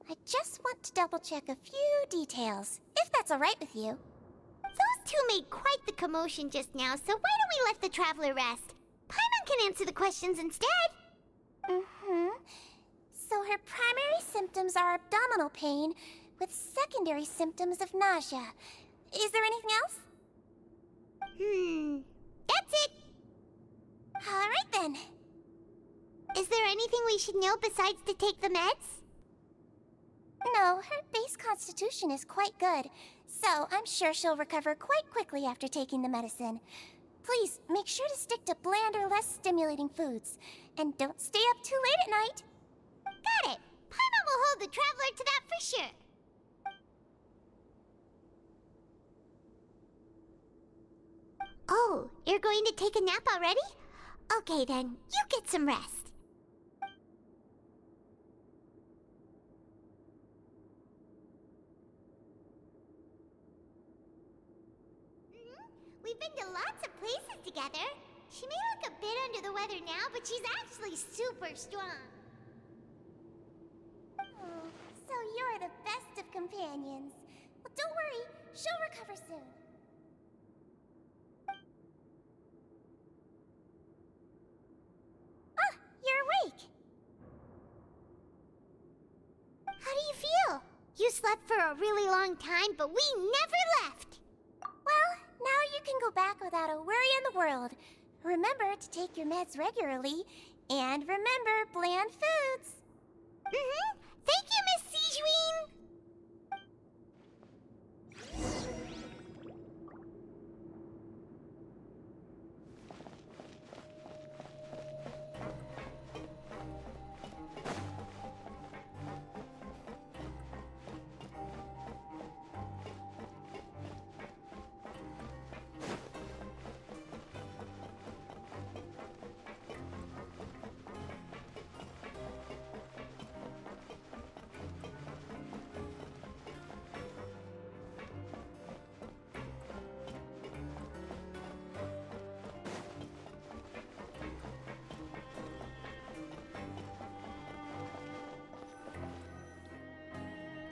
I just want to double check a few details, if that's all right with you. Those two made quite the commotion just now, so why don't we let the traveler rest? Paimon can answer the questions instead. So her primary symptoms are abdominal pain, with secondary symptoms of nausea. Is there anything else? That's it. All right then. Is there anything we should know besides to take the meds? No, her base constitution is quite good, so I'm sure she'll recover quite quickly after taking the medicine. Please, make sure to stick to bland or less stimulating foods, and don't stay up too late at night. Got it! Paimon will hold the traveler to that for sure. Oh, you're going to take a nap already? Okay then, you get some rest. We've been to lots of places together. She may look a bit under the weather now, but she's actually super strong. Oh, so you're the best of companions. Well, don't worry, she'll recover soon. Ah, you're awake. How do you feel? You slept for a really long time, but we never left. Well, now you can go back without a worry in the world. Remember to take your meds regularly, and remember bland foods. Thank you, Miss Sijuin.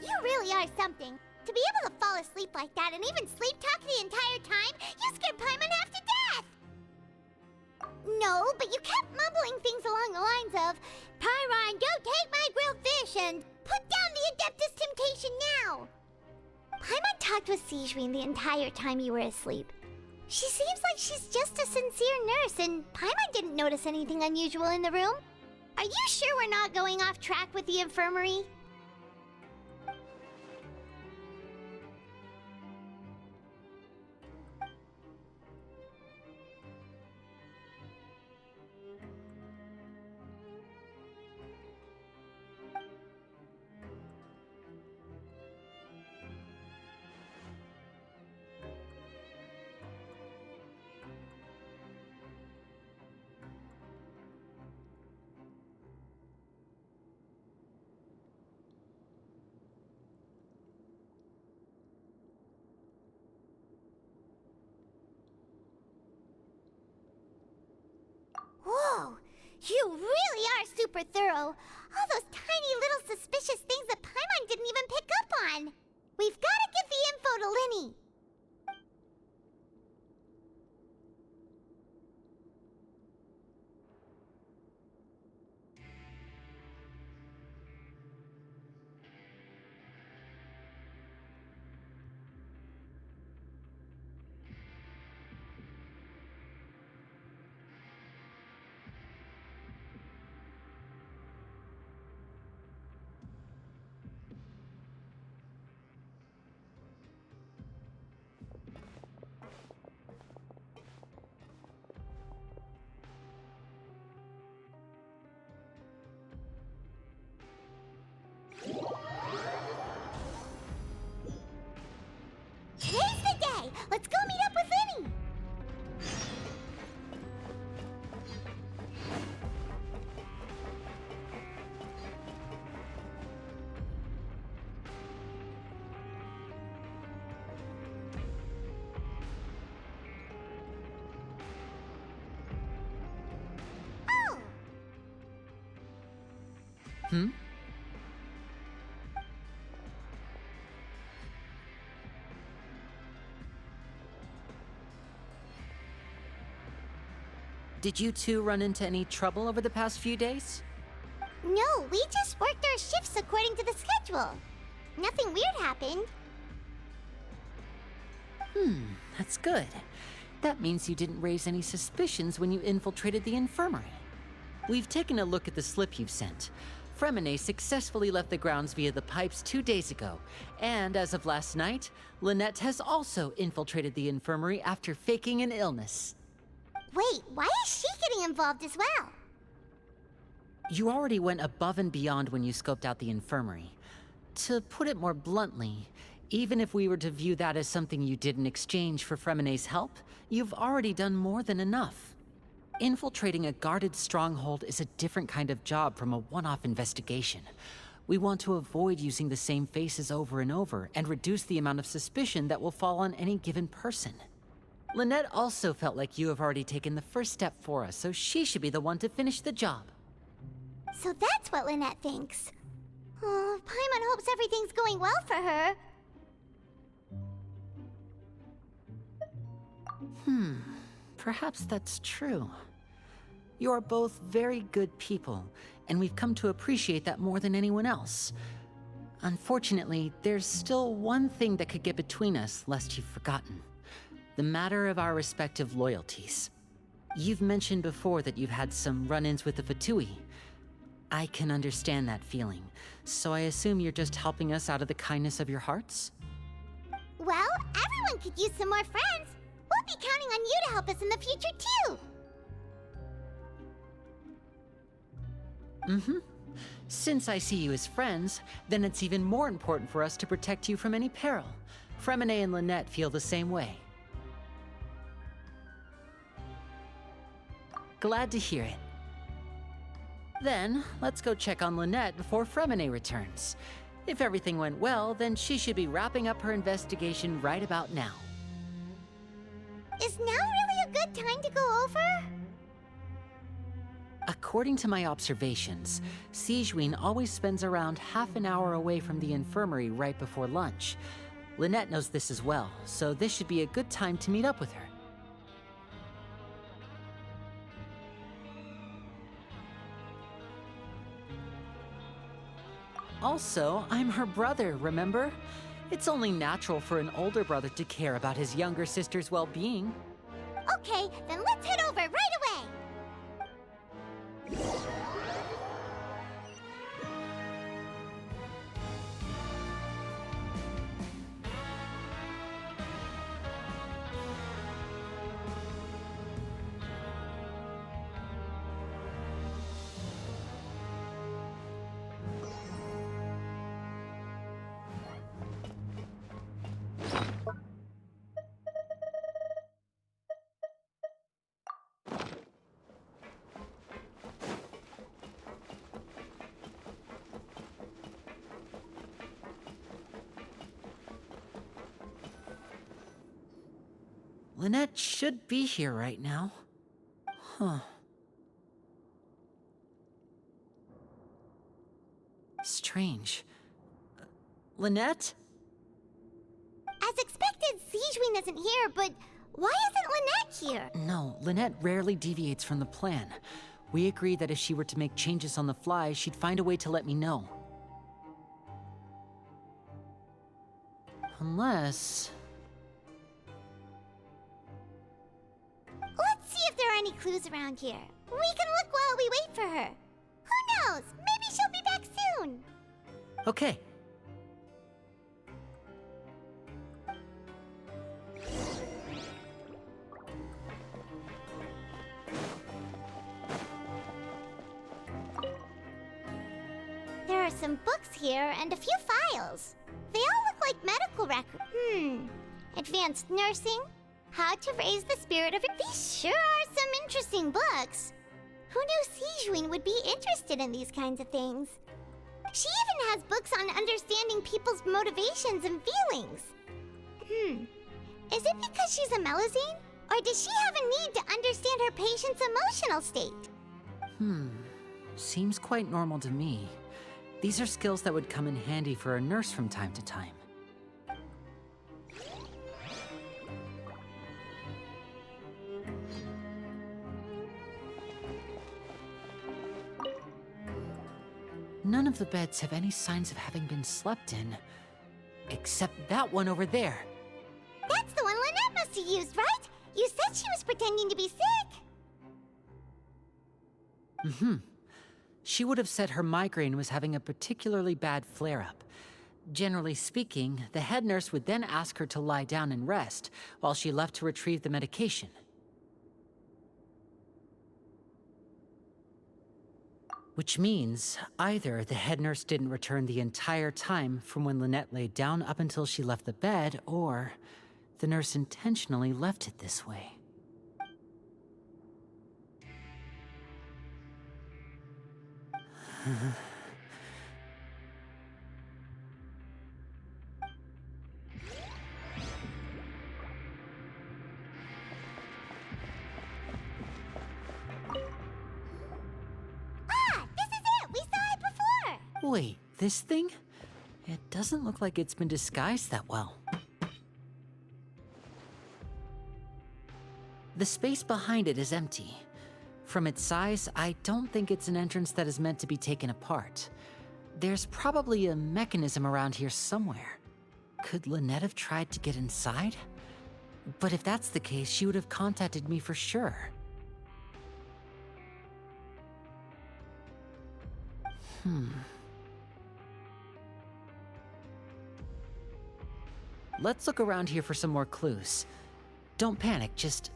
You really are something. To be able to fall asleep like that and even sleep talk the entire time, you scared Paimon half to death! No, but you kept mumbling things along the lines of, Pyron, don't take my grilled fish, and put down the Adeptus Temptation now! Paimon talked with Sijuin the entire time you were asleep. She seems like she's just a sincere nurse, and Paimon didn't notice anything unusual in the room. Are you sure we're not going off track with the infirmary? Whoa! You really are super thorough. All those tiny little suspicious things that Paimon didn't even pick up on. We've got to give the info to Linny. Did you two run into any trouble over the past few days? No, we just worked our shifts according to the schedule. Nothing weird happened. That's good. That means you didn't raise any suspicions when you infiltrated the infirmary. We've taken a look at the slip you've sent. Fremine successfully left the grounds via the pipes 2 days ago, and as of last night, Lynette has also infiltrated the infirmary after faking an illness. Wait, why is she getting involved as well? You already went above and beyond when you scoped out the infirmary. To put it more bluntly, even if we were to view that as something you did in exchange for Fremine's help, you've already done more than enough. Infiltrating a guarded stronghold is a different kind of job from a one-off investigation. We want to avoid using the same faces over and over and reduce the amount of suspicion that will fall on any given person. Lynette also felt like you have already taken the first step for us, so she should be the one to finish the job. So that's what Lynette thinks. Oh, Paimon hopes everything's going well for her. Perhaps that's true. You're both very good people, and we've come to appreciate that more than anyone else. Unfortunately, there's still one thing that could get between us, lest you've forgotten. The matter of our respective loyalties. You've mentioned before that you've had some run-ins with the Fatui. I can understand that feeling, so I assume you're just helping us out of the kindness of your hearts? Well, everyone could use some more friends. We'll be counting on you to help us in the future, too. Since I see you as friends, then it's even more important for us to protect you from any peril. Fremine and Lynette feel the same way. Glad to hear it. Then, let's go check on Lynette before Fremine returns. If everything went well, then she should be wrapping up her investigation right about now. Is now really a good time to go over? According to my observations, Sigewinne always spends around half an hour away from the infirmary right before lunch. Lynette knows this as well, so this should be a good time to meet up with her. Also, I'm her brother, remember? It's only natural for an older brother to care about his younger sister's well-being. Okay, then let's head over right away! Lynette should be here right now. Huh. Strange. Lynette? As expected, Sigewinne isn't here, but why isn't Lynette here? No, Lynette rarely deviates from the plan. We agreed that if she were to make changes on the fly, she'd find a way to let me know. Unless... Let's see if there are any clues around here. We can look while we wait for her. Who knows? Maybe she'll be back soon. Okay. There are some books here and a few files. They all look like medical records. Advanced nursing, how to raise the spirit of... These sure are some interesting books. Who knew Sigewinne would be interested in these kinds of things? She even has books on understanding people's motivations and feelings. Is it because she's a Melusine? Or does she have a need to understand her patient's emotional state? Seems quite normal to me. These are skills that would come in handy for a nurse from time to time. None of the beds have any signs of having been slept in. Except that one over there. That's the one Lynette must have used, right? You said she was pretending to be sick. Mm-hmm. She would have said her migraine was having a particularly bad flare-up. Generally speaking, the head nurse would then ask her to lie down and rest, while she left to retrieve the medication. Which means, either the head nurse didn't return the entire time from when Lynette laid down up until she left the bed, or the nurse intentionally left it this way. Wait, this thing? It doesn't look like it's been disguised that well. The space behind it is empty. From its size, I don't think it's an entrance that is meant to be taken apart. There's probably a mechanism around here somewhere. Could Lynette have tried to get inside? But if that's the case, she would have contacted me for sure. Let's look around here for some more clues. Don't panic, just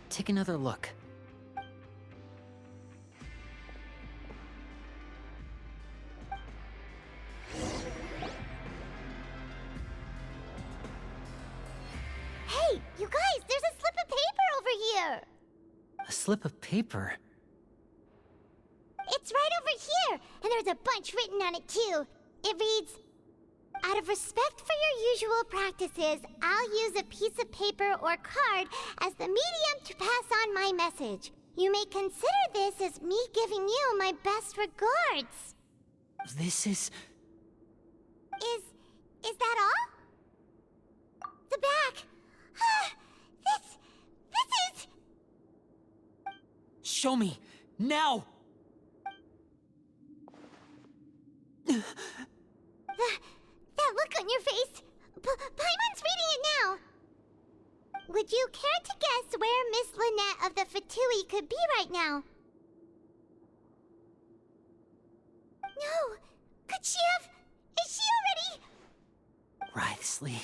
take another look. Hey, you guys, there's a slip of paper over here! A slip of paper? It's right over here, and there's a bunch written on it too. It reads, "Out of respect for your usual practices, I'll use a piece of paper or card as the medium to pass on my message. You may consider this as me giving you my best regards." This is... Is that all? The back. This is... Show me! Now! That look on your face. Paimon's reading it now. Would you care to guess where Miss Lynette of the Fatui could be right now? No. Could she have... Is she already... Writhsley.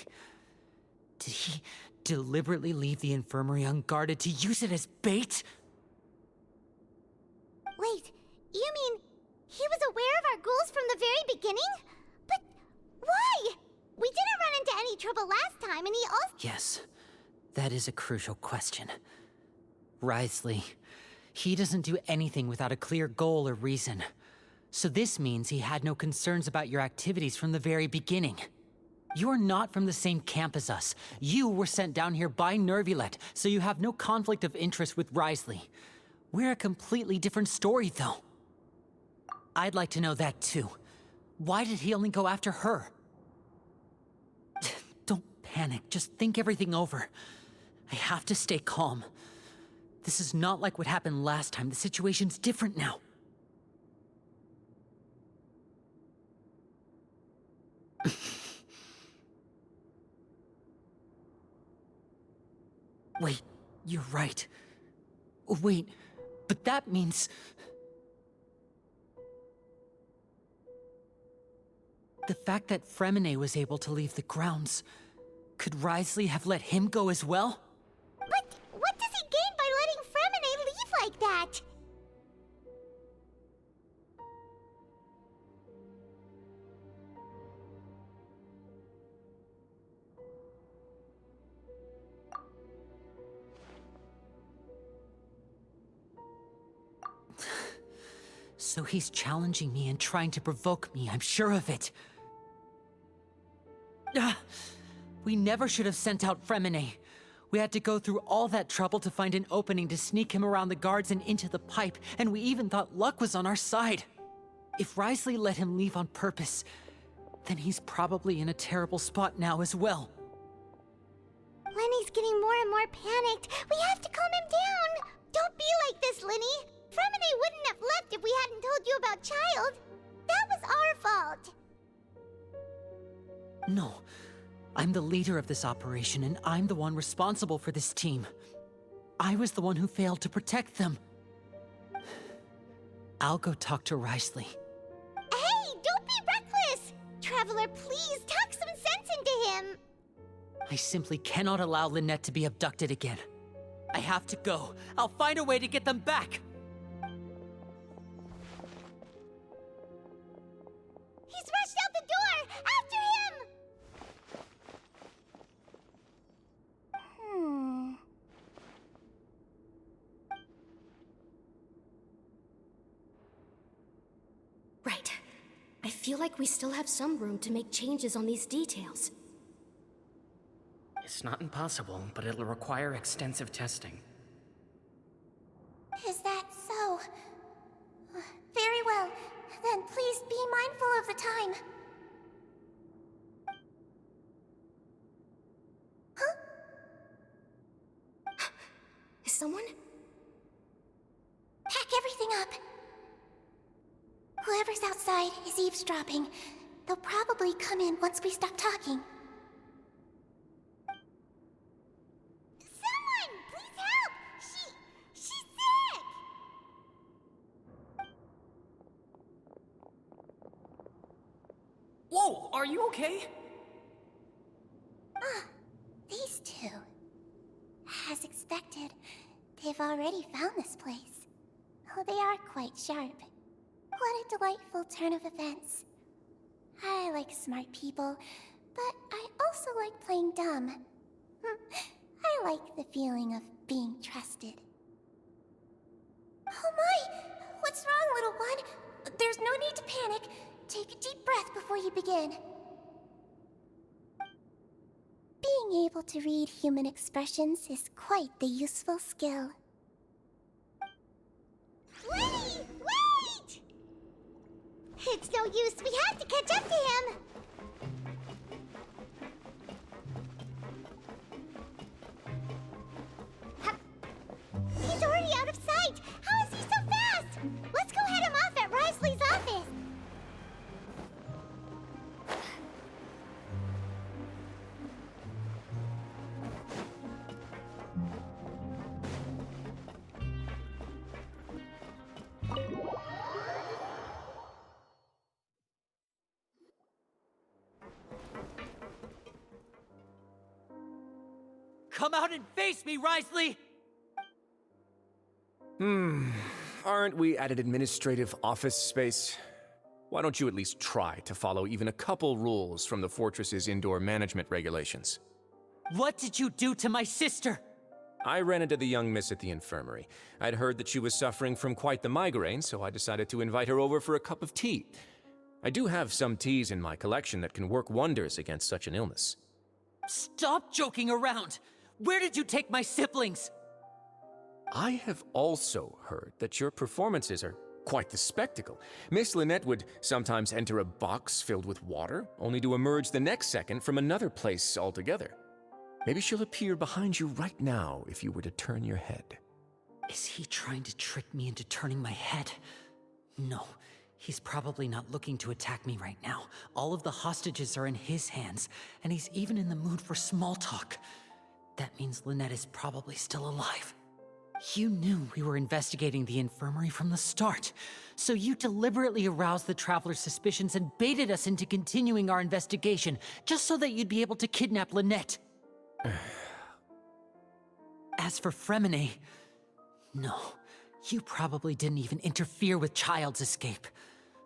Did he deliberately leave the infirmary unguarded to use it as bait? Wait, you mean he was aware of our goals from the very beginning? But why? We didn't run into any trouble last time, and he also... Yes, that is a crucial question. Writhsley, he doesn't do anything without a clear goal or reason. So this means he had no concerns about your activities from the very beginning. You're not from the same camp as us. You were sent down here by Nervulet, so you have no conflict of interest with Writhsley. We're a completely different story, though. I'd like to know that, too. Why did he only go after her? Don't panic, just think everything over. I have to stay calm. This is not like what happened last time. The situation's different now. Wait, you're right. Wait, but that means... The fact that Fremine was able to leave the grounds, could Writhsley have let him go as well? But what does he gain by letting Fremine leave like that? So he's challenging me and trying to provoke me, I'm sure of it. We never should have sent out Fremine. We had to go through all that trouble to find an opening to sneak him around the guards and into the pipe, and we even thought luck was on our side. If Writhsley let him leave on purpose, then he's probably in a terrible spot now as well. Lenny's getting more and more panicked. We have to calm him down. Don't be like this, Lenny. Fremine wouldn't have left if we hadn't told you about Child. That was our No. I'm the leader of this operation, and I'm the one responsible for this team. I was the one who failed to protect them. I'll go talk to Risley. Hey, don't be reckless! Traveler, please talk some sense into him! I simply cannot allow Lynette to be abducted again. I have to go. I'll find a way to get them back! He's rushed out the door! After him! Right. I feel like we still have some room to make changes on these details. It's not impossible, but it'll require extensive testing. Is that so? Very well. Then please be mindful of the time. Huh? Is someone? Pack everything up. Whoever's outside is eavesdropping. They'll probably come in once we stop talking. Someone! Please help! She's sick! Whoa, are you okay? These two. As expected, they've already found this place. Oh, they are quite sharp. What a delightful turn of events. I like smart people, but I also like playing dumb. I like the feeling of being trusted. Oh my! What's wrong, little one? There's no need to panic. Take a deep breath before you begin. Being able to read human expressions is quite the useful skill. Wait! Wait! It's no use. We have to catch up to him. He's already out of sight. How is he so fast? Let's go head him off at Risley's office. Come out and face me, Risley! Aren't we at an administrative office space? Why don't you at least try to follow even a couple rules from the fortress's indoor management regulations? What did you do to my sister? I ran into the young miss at the infirmary. I'd heard that she was suffering from quite the migraine, so I decided to invite her over for a cup of tea. I do have some teas in my collection that can work wonders against such an illness. Stop joking around! Where did you take my siblings? I have also heard that your performances are quite the spectacle. Miss Lynette would sometimes enter a box filled with water, only to emerge the next second from another place altogether. Maybe she'll appear behind you right now if you were to turn your head. Is he trying to trick me into turning my head? No, he's probably not looking to attack me right now. All of the hostages are in his hands, and he's even in the mood for small talk. That means Lynette is probably still alive. You knew we were investigating the infirmary from the start, so you deliberately aroused the Traveler's suspicions and baited us into continuing our investigation, just so that you'd be able to kidnap Lynette. As for Fremine, no, you probably didn't even interfere with Child's escape.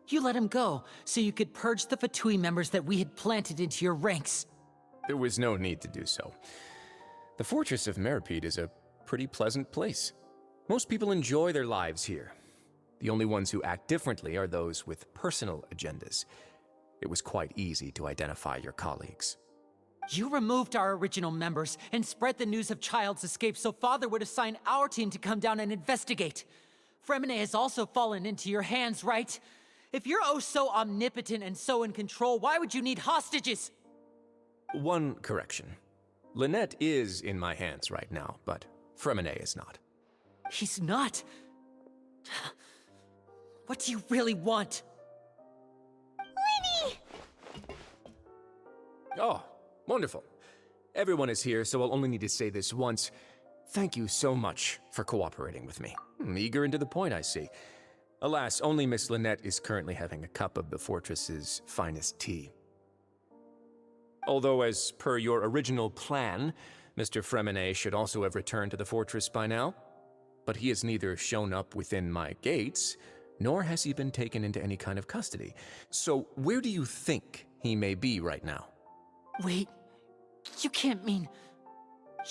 You let him go, so you could purge the Fatui members that we had planted into your ranks. There was no need to do so. The Fortress of Meripede is a pretty pleasant place. Most people enjoy their lives here. The only ones who act differently are those with personal agendas. It was quite easy to identify your colleagues. You removed our original members and spread the news of Child's escape so Father would assign our team to come down and investigate. Fremine has also fallen into your hands, right? If you're oh so omnipotent and so in control, why would you need hostages? One correction. Lynette is in my hands right now, but Fremine is not. He's not? What do you really want? Lenny! Oh, wonderful. Everyone is here, so I'll only need to say this once. Thank you so much for cooperating with me. Eager and to the point, I see. Alas, only Miss Lynette is currently having a cup of the fortress's finest tea. Although, as per your original plan, Mr. Fremenet should also have returned to the fortress by now. But he has neither shown up within my gates, nor has he been taken into any kind of custody. So where do you think he may be right now? Wait, you can't mean...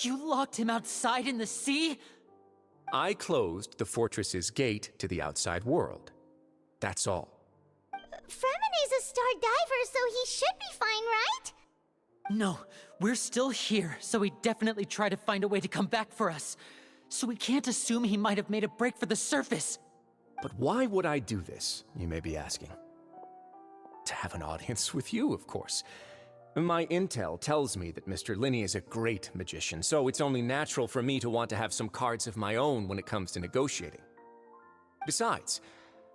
You locked him outside in the sea? I closed the fortress's gate to the outside world. That's all. Fremenet's a star diver, so he should be fine, right? No, we're still here, so he definitely tried to find a way to come back for us. So we can't assume he might have made a break for the surface. But why would I do this, you may be asking? To have an audience with you, of course. My intel tells me that Mr. Linney is a great magician, so it's only natural for me to want to have some cards of my own when it comes to negotiating. Besides,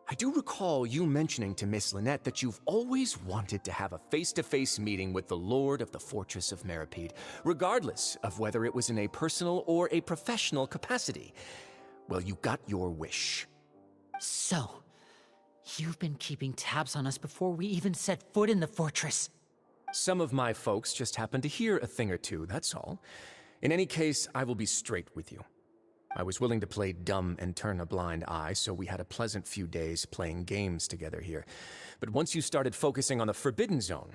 I do recall you mentioning to Miss Lynette that you've always wanted to have a face-to-face meeting with the Lord of the Fortress of Meripede, regardless of whether it was in a personal or a professional capacity. Well, you got your wish. So, you've been keeping tabs on us before we even set foot in the fortress. Some of my folks just happened to hear a thing or two, that's all. In any case, I will be straight with you. I was willing to play dumb and turn a blind eye, so we had a pleasant few days playing games together here. But once you started focusing on the Forbidden Zone,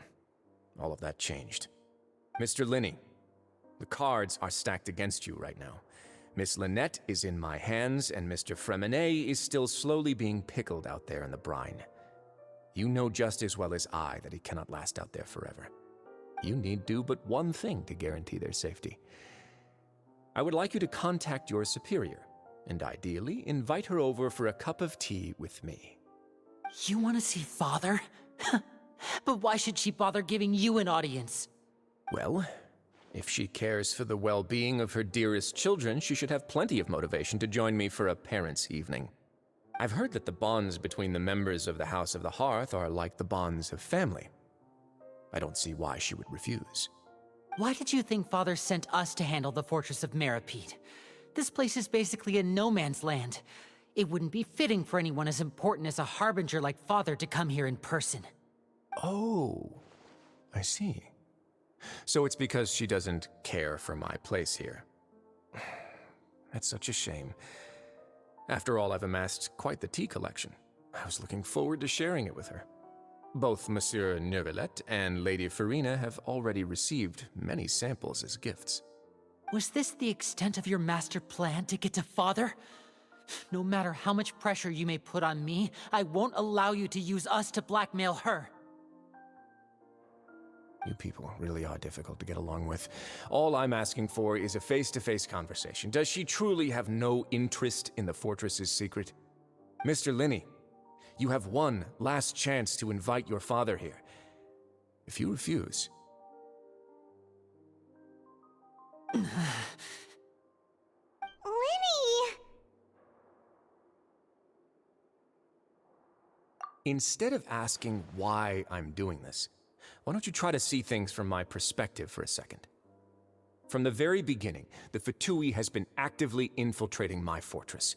all of that changed. Mr. Linney, the cards are stacked against you right now. Miss Lynette is in my hands, and Mr. Fremenet is still slowly being pickled out there in the brine. You know just as well as I that he cannot last out there forever. You need do but one thing to guarantee their safety. I would like you to contact your superior, and ideally invite her over for a cup of tea with me. You want to see Father? But why should she bother giving you an audience? Well, if she cares for the well-being of her dearest children, she should have plenty of motivation to join me for a parents' evening. I've heard that the bonds between the members of the House of the Hearth are like the bonds of family. I don't see why she would refuse. Why did you think Father sent us to handle the Fortress of Meripede? This place is basically a no-man's land. It wouldn't be fitting for anyone as important as a harbinger like Father to come here in person. Oh, I see. So it's because she doesn't care for my place here. That's such a shame. After all, I've amassed quite the tea collection. I was looking forward to sharing it with her. Both Monsieur Neuvillette and Lady Farina have already received many samples as gifts. Was this the extent of your master plan to get to Father? No matter how much pressure you may put on me, I won't allow you to use us to blackmail her. You people really are difficult to get along with. All I'm asking for is a face-to-face conversation. Does she truly have no interest in the fortress's secret? Mr. Linney, you have one last chance to invite your father here. If you refuse... Linny! Instead of asking why I'm doing this, why don't you try to see things from my perspective for a second? From the very beginning, the Fatui has been actively infiltrating my fortress.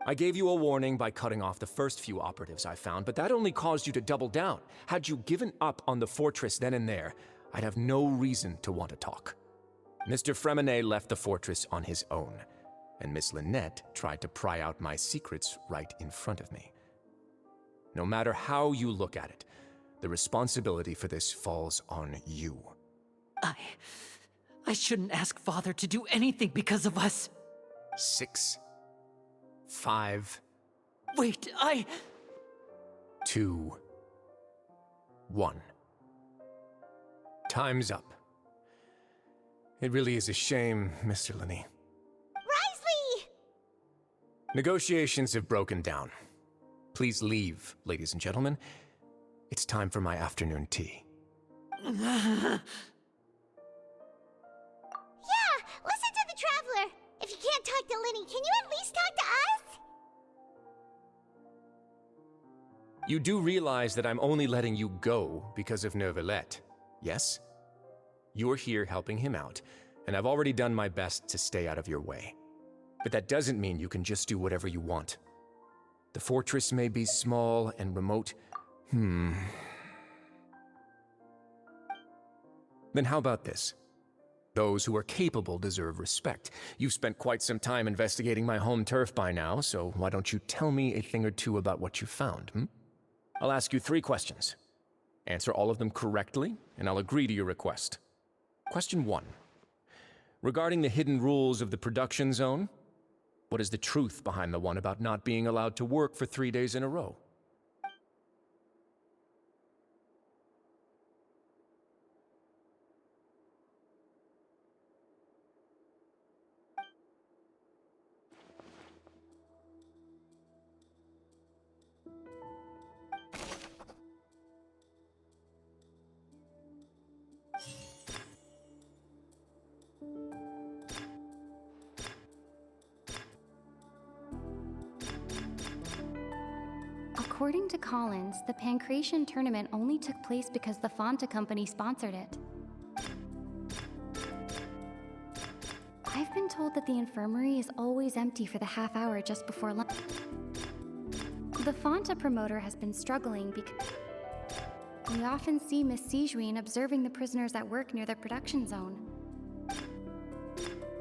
I gave you a warning by cutting off the first few operatives I found, but that only caused you to double down. Had you given up on the fortress then and there, I'd have no reason to want to talk. Mr. Fremenet left the fortress on his own, and Miss Lynette tried to pry out my secrets right in front of me. No matter how you look at it, the responsibility for this falls on you. I shouldn't ask Father to do anything because of us. 6, 5... Wait, 2, 1. Time's up. It really is a shame, Mr. Linney. Risley! Negotiations have broken down. Please leave, ladies and gentlemen. It's time for my afternoon tea. Yeah, listen to the Traveler. If you can't talk to Linny, can you at least talk to us? You do realize that I'm only letting you go because of Neuvillette, yes? You're here helping him out, and I've already done my best to stay out of your way. But that doesn't mean you can just do whatever you want. The fortress may be small and remote. Then how about this? Those who are capable deserve respect. You've spent quite some time investigating my home turf by now, so why don't you tell me a thing or two about what you found, I'll ask you 3 questions. Answer all of them correctly, and I'll agree to your request. Question 1. Regarding the hidden rules of the production zone, what is the truth behind the one about not being allowed to work for 3 days in a row? According to Collins, the Pancration tournament only took place because the Fanta company sponsored it. I've been told that the infirmary is always empty for the half hour just before lunch. The Fanta promoter has been struggling because we often see Miss Sijuin observing the prisoners at work near the production zone.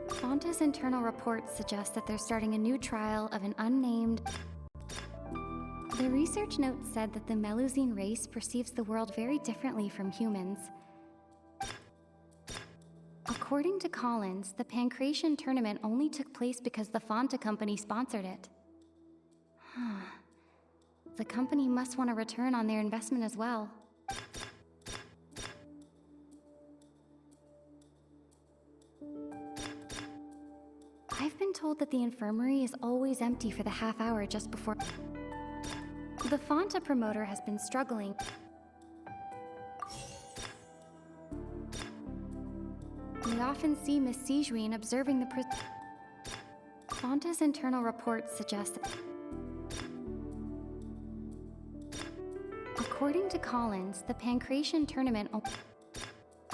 Fanta's internal reports suggest that they're starting a new trial of an unnamed... The research note said that the Melusine race perceives the world very differently from humans. According to Collins, the Pancration tournament only took place because the Fanta company sponsored it. The company must want a return on their investment as well. I've been told that the infirmary is always empty for the half hour just before... The Fanta promoter has been struggling. We often see Miss Sijuin observing the Fanta's internal reports suggest that... According to Collins, the Pancration tournament...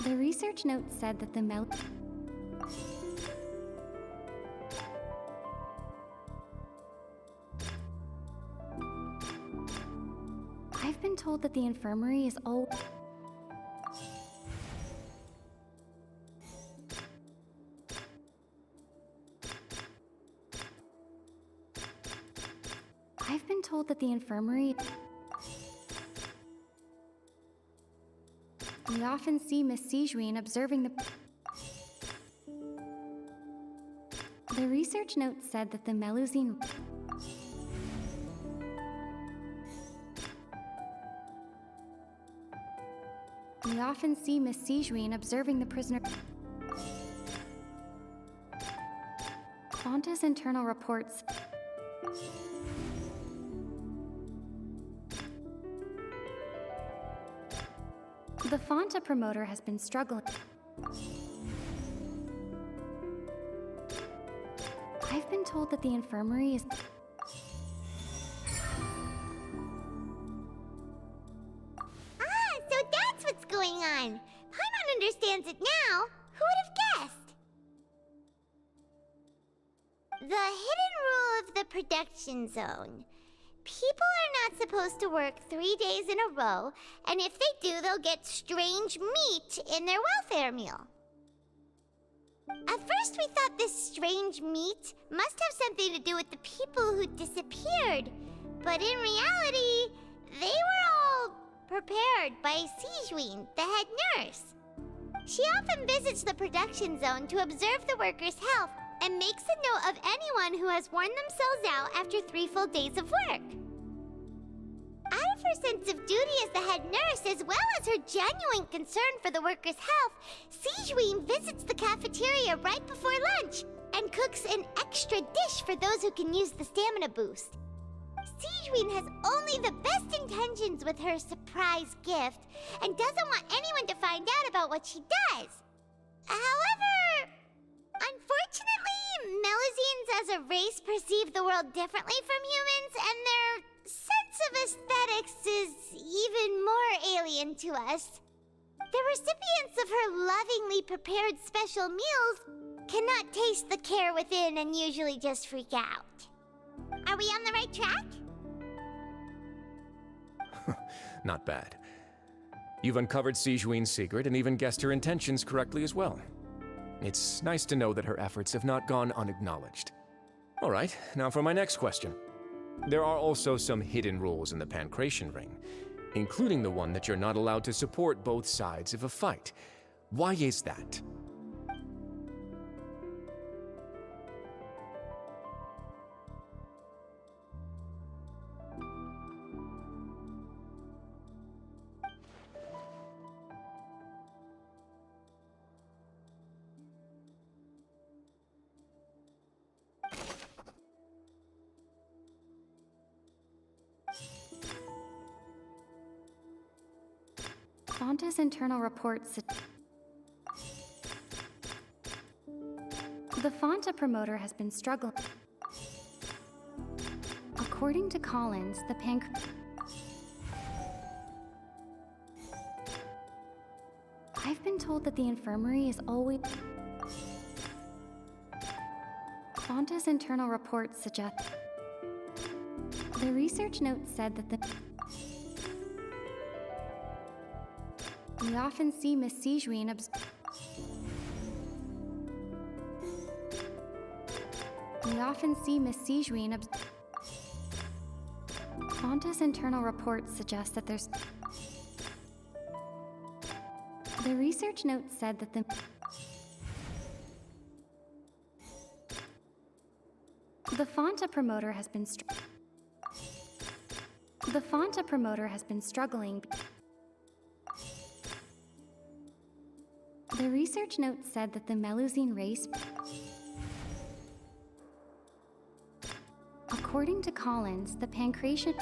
The research note said that the I've been told that the infirmary is I've been told that the infirmary... We often see Miss Sijuin observing the... The research note said that the Melusine... We often see Miss Sijuin observing the prisoner... Fanta's internal reports... The Fanta promoter has been struggling. I've been told that the infirmary is... So that's what's going on. Paimon understands it now. Who would have guessed? The hidden rule of the production zone. People are not supposed to work 3 days in a row, and if they do, they'll get strange meat in their welfare meal. At first we thought this strange meat must have something to do with the people who disappeared, but in reality, they were all prepared by Sijuin, the head nurse. She often visits the production zone to observe the workers' health and makes a note of anyone who has worn themselves out after 3 full days of work. Out of her sense of duty as the head nurse, as well as her genuine concern for the workers' health, Sijuin visits the cafeteria right before lunch and cooks an extra dish for those who can use the stamina boost. Sijuin has only the best intentions with her surprise gift and doesn't want anyone to find out about what she does. However, unfortunately, Melusines as a race perceive the world differently from humans, and their sense of aesthetics is even more alien to us. The recipients of her lovingly prepared special meals cannot taste the care within and usually just freak out. Are we on the right track? Not bad. You've uncovered Sijuin's secret and even guessed her intentions correctly as well. It's nice to know that her efforts have not gone unacknowledged. All right, now for my next question. There are also some hidden rules in the Pancration Ring, including the one that you're not allowed to support both sides of a fight. Why is that? Fonta's internal reports. The Fonta promoter has been struggling. According to Collins, the I've been told that the infirmary is always. Fonta's internal reports suggest. The research notes said that we often see Miss Sijuin Fonta's internal reports suggest that there's. The research notes said that the Fonta promoter has been struggling. The research notes said that the Melusine race. According to Collins, the Pancration.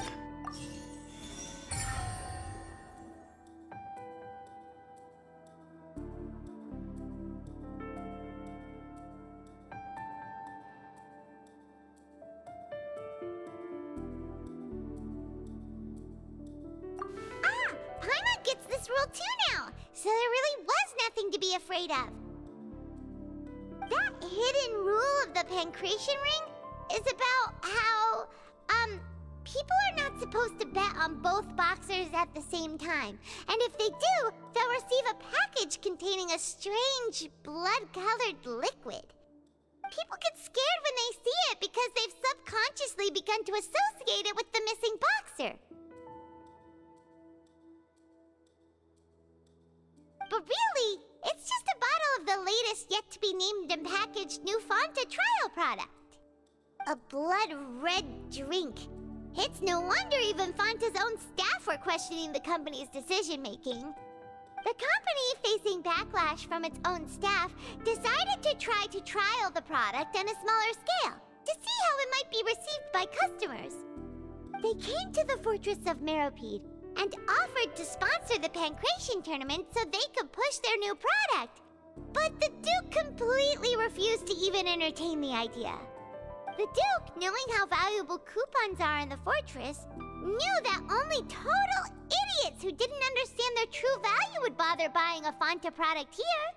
Paimon gets this rule too now, so there really was nothing to be afraid of. That hidden rule of the Pancration Ring is about how, people are not supposed to bet on both boxers at the same time. And if they do, they'll receive a package containing a strange, blood-colored liquid. People get scared when they see it because they've subconsciously begun to associate it with the missing boxer. But really, it's just a bottle of the latest yet-to-be-named and packaged new Fonta trial product. A blood-red drink. It's no wonder even Fonta's own staff were questioning the company's decision-making. The company, facing backlash from its own staff, decided to try to trial the product on a smaller scale to see how it might be received by customers. They came to the Fortress of Meropide and offered to sponsor the Pancration tournament so they could push their new product. But the Duke completely refused to even entertain the idea. The Duke, knowing how valuable coupons are in the fortress, knew that only total idiots who didn't understand their true value would bother buying a Fonta product here.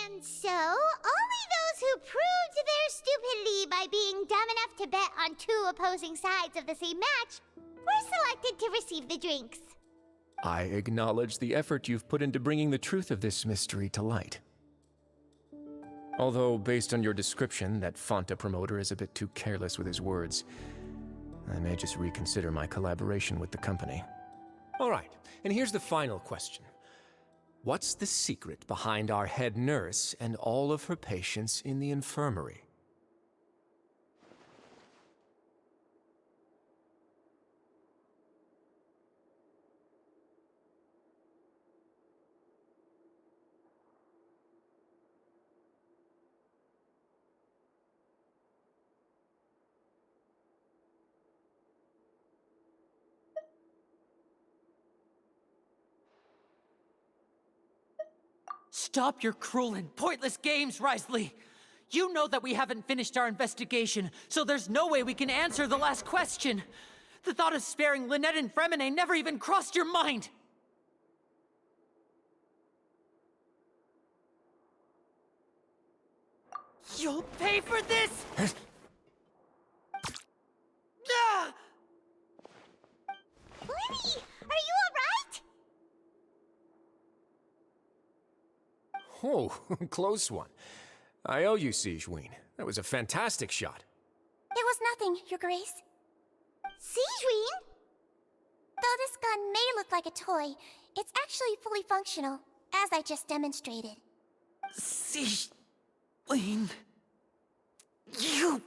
And so, only those who proved their stupidity by being dumb enough to bet on two opposing sides of the same match were selected to receive the drinks. I acknowledge the effort you've put into bringing the truth of this mystery to light. Although, based on your description, that Fonta promoter is a bit too careless with his words, I may just reconsider my collaboration with the company. All right, and here's the final question. What's the secret behind our head nurse and all of her patients in the infirmary? Stop your cruel and pointless games, Risley! You know that we haven't finished our investigation, so there's no way we can answer the last question. The thought of sparing Lynette and Fremine never even crossed your mind! You'll pay for this! Ah! Lenny, are you alright? Oh, close one. I owe you, Sigeween. That was a fantastic shot. It was nothing, Your Grace. Sigeween? Though this gun may look like a toy, it's actually fully functional, as I just demonstrated. Sigeween... You...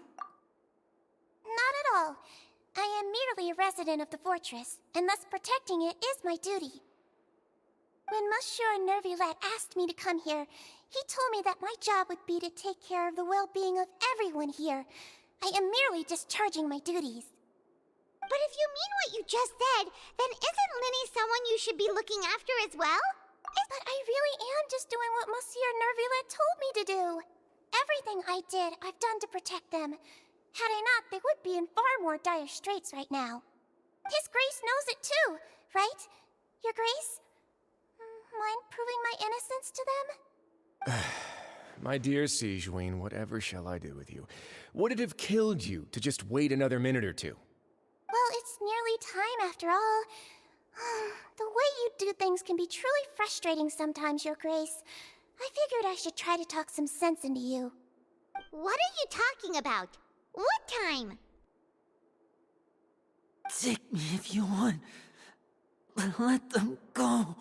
Not at all. I am merely a resident of the fortress, and thus protecting it is my duty. When Monsieur Nervulette asked me to come here, he told me that my job would be to take care of the well-being of everyone here. I am merely discharging my duties. But if you mean what you just said, then isn't Linny someone you should be looking after as well? But I really am just doing what Monsieur Nervulette told me to do. Everything I did, I've done to protect them. Had I not, they would be in far more dire straits right now. His Grace knows it too, right? Your Grace? Mind proving my innocence to them? My dear Sigeween, whatever shall I do with you? Would it have killed you to just wait another minute or two? Well, it's nearly time after all. The way you do things can be truly frustrating sometimes, Your Grace. I figured I should try to talk some sense into you. What are you talking about? What time? Take me if you want. But let them go.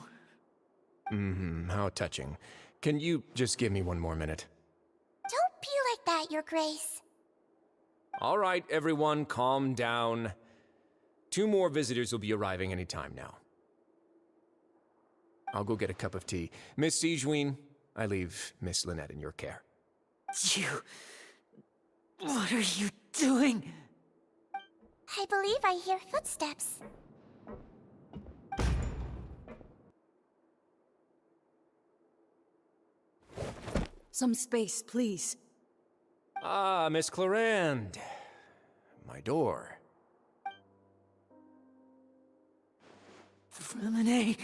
How touching. Can you just give me one more minute? Don't be like that, Your Grace. All right, everyone, calm down. 2 more visitors will be arriving any time now. I'll go get a cup of tea. Miss Sigeween, I leave Miss Lynette in your care. You... What are you doing? I believe I hear footsteps. Some space, please. Ah, Miss Clarande. My door. Fremine...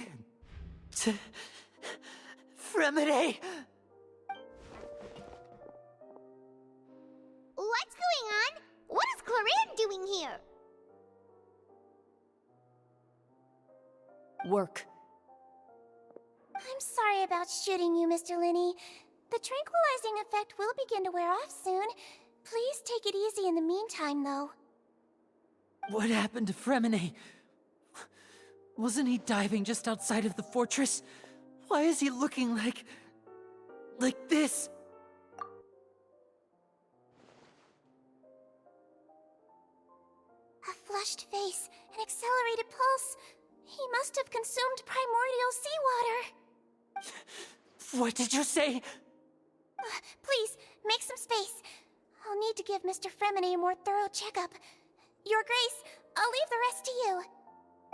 Fremine... What's going on? What is Clarande doing here? Work. I'm sorry about shooting you, Mr. Linny. The tranquilizing effect will begin to wear off soon. Please take it easy in the meantime, though. What happened to Fremine? Wasn't he diving just outside of the fortress? Why is he looking like this? A flushed face, an accelerated pulse. He must have consumed primordial seawater. What did you say? Please, make some space. I'll need to give Mr. Fremine a more thorough checkup. Your Grace, I'll leave the rest to you.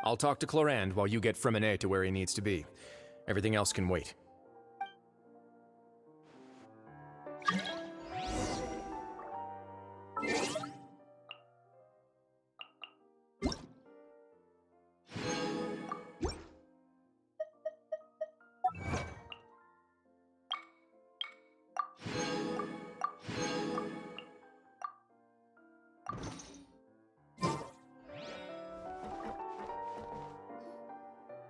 I'll talk to Clarande while you get Fremine to where he needs to be. Everything else can wait.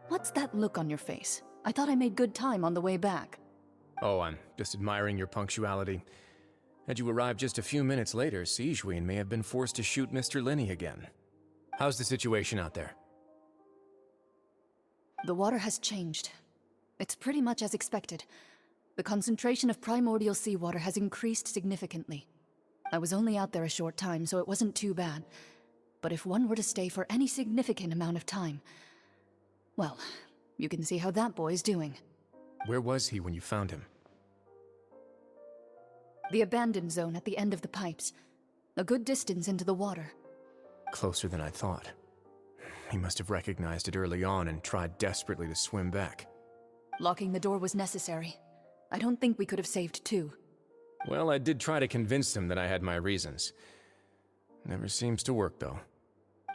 What's that look on your face? I thought I made good time on the way back. Oh, I'm just admiring your punctuality. Had you arrived just a few minutes later, Sigeween may have been forced to shoot Mr. Linny again. How's the situation out there? The water has changed. It's pretty much as expected. The concentration of primordial seawater has increased significantly. I was only out there a short time, so it wasn't too bad. But if one were to stay for any significant amount of time... Well, you can see how that boy's doing. Where was he when you found him? The abandoned zone at the end of the pipes. A good distance into the water. Closer than I thought. He must have recognized it early on and tried desperately to swim back. Locking the door was necessary. I don't think we could have saved 2. Well, I did try to convince him that I had my reasons. Never seems to work, though.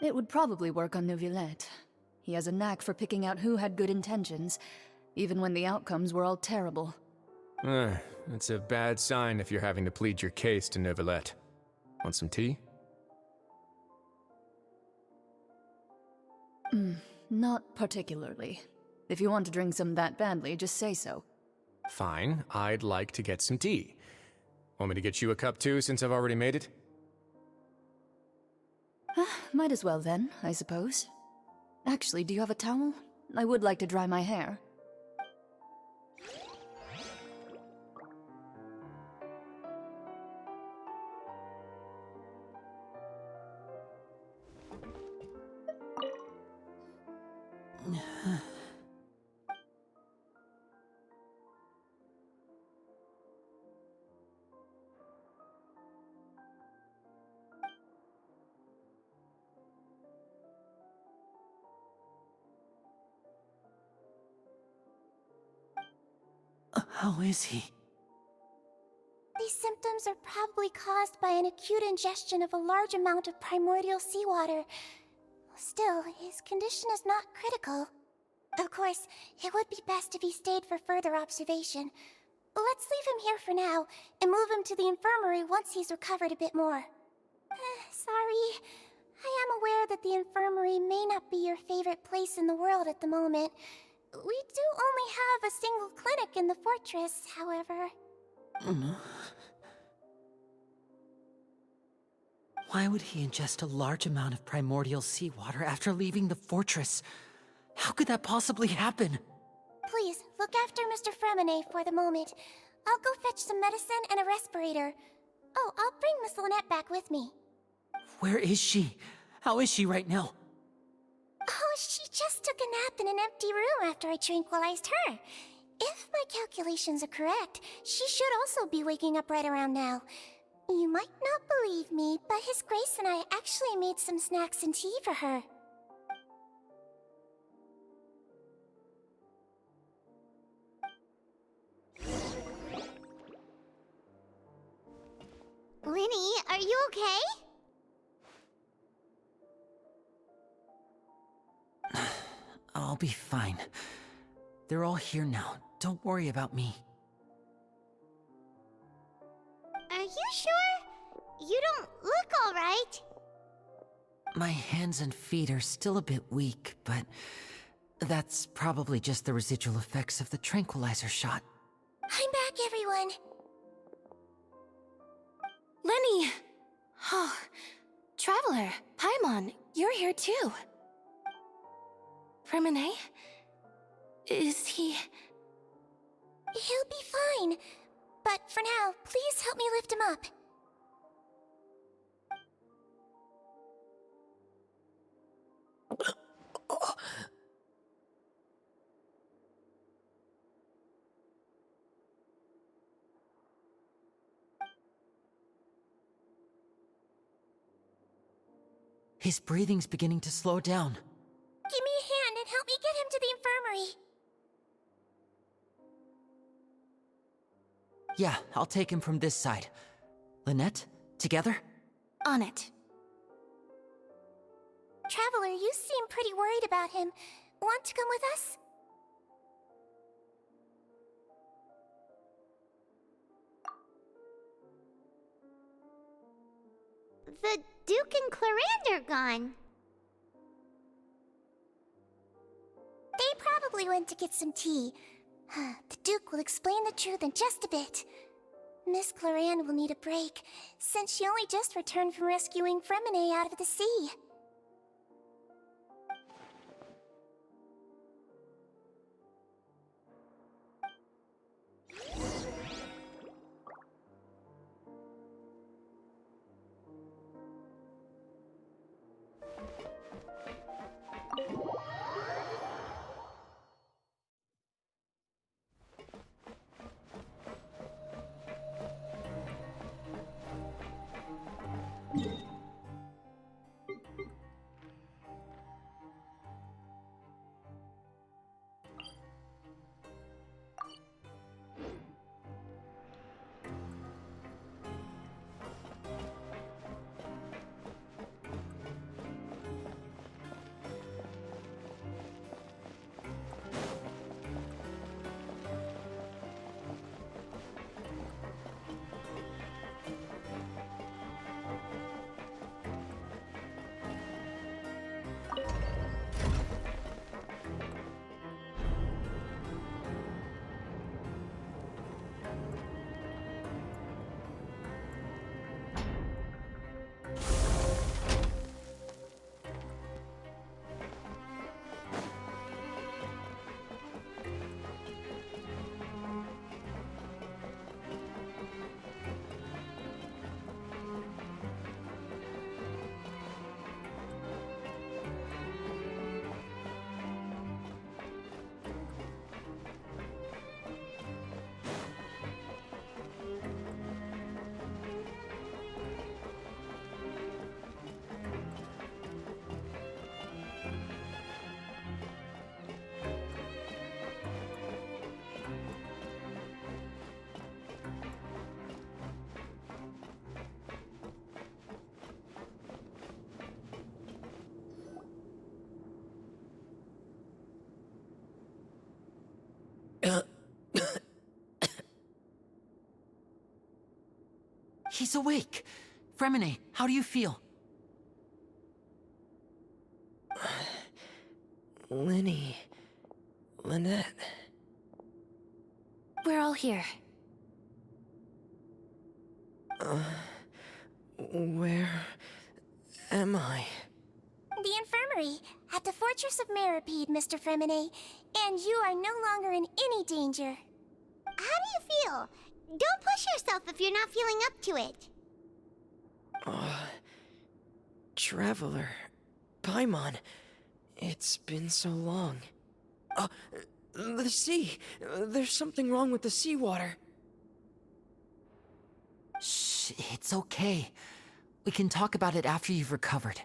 It would probably work on Neuvillette. He has a knack for picking out who had good intentions, even when the outcomes were all terrible. It's a bad sign if you're having to plead your case to Neuvillette. Want some tea? Not particularly. If you want to drink some that badly, just say so. Fine, I'd like to get some tea. Want me to get you a cup too, since I've already made it? Might as well then, I suppose. Actually, do you have a towel? I would like to dry my hair. How is he? These symptoms are probably caused by an acute ingestion of a large amount of primordial seawater. Still, his condition is not critical. Of course, it would be best if he stayed for further observation. Let's leave him here for now, and move him to the infirmary once he's recovered a bit more. Sorry. I am aware that the infirmary may not be your favorite place in the world at the moment. We do only have a single clinic in the fortress, however. Why would he ingest a large amount of primordial seawater after leaving the fortress? How could that possibly happen? Please, look after Mr. Fremine for the moment. I'll go fetch some medicine and a respirator. Oh, I'll bring Miss Lynette back with me. Where is she? How is she right now? Oh, she just took a nap in an empty room after I tranquilized her. If my calculations are correct, she should also be waking up right around now. You might not believe me, but His Grace and I actually made some snacks and tea for her. Linny, are you okay? I'll be fine. They're all here now. Don't worry about me. Are you sure? You don't look all right. My hands and feet are still a bit weak, but that's probably just the residual effects of the tranquilizer shot. I'm back, everyone. Lenny! Oh, Traveler, Paimon, you're here too. Fremine? Is he... He'll be fine. But for now, please help me lift him up. His breathing's beginning to slow down. Give me a hand and help me get him to the infirmary. Yeah, I'll take him from this side. Lynette, together? On it. Traveler, you seem pretty worried about him. Want to come with us? The Duke and Clarande are gone. They probably went to get some tea. The Duke will explain the truth in just a bit. Miss Clarande will need a break, since she only just returned from rescuing Fremine out of the sea. He's awake. Fremine, how do you feel? Linny. Lynette. We're all here. Where am I? The infirmary, at the Fortress of Meripede, Mr. Fremine. And you are no longer in any danger. How do you feel? Don't push yourself if you're not feeling up to it. Traveler. Paimon. It's been so long. The sea. There's something wrong with the seawater. Shh, it's okay. We can talk about it after you've recovered.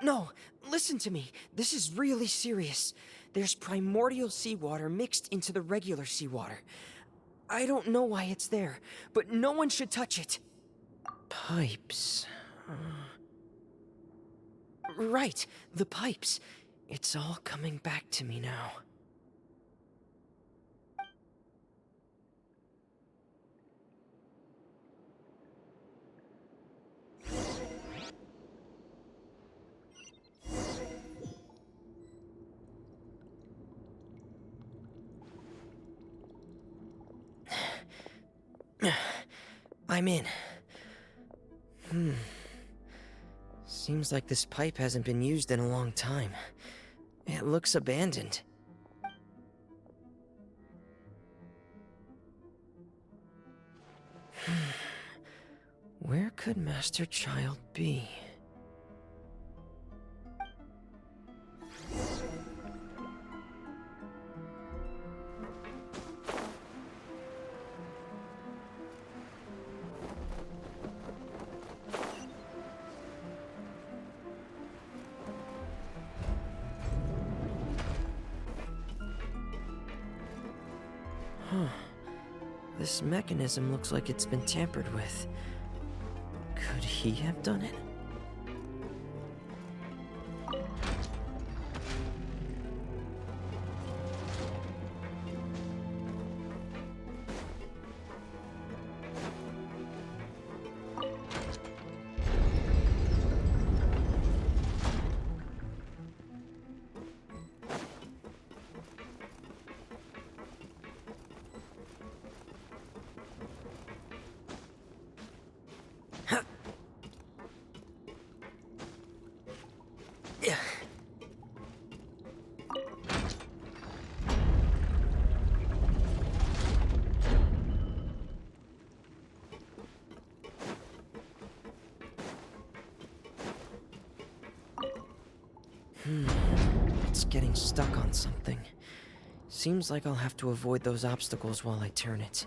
No, listen to me. This is really serious. There's primordial seawater mixed into the regular seawater. I don't know why it's there, but no one should touch it. Pipes. Right, the pipes. It's all coming back to me now. I'm in. Seems like this pipe hasn't been used in a long time. It looks abandoned. Where could Master Child be? This mechanism looks like it's been tampered with. Could he have done it? It's getting stuck on something. Seems like I'll have to avoid those obstacles while I turn it.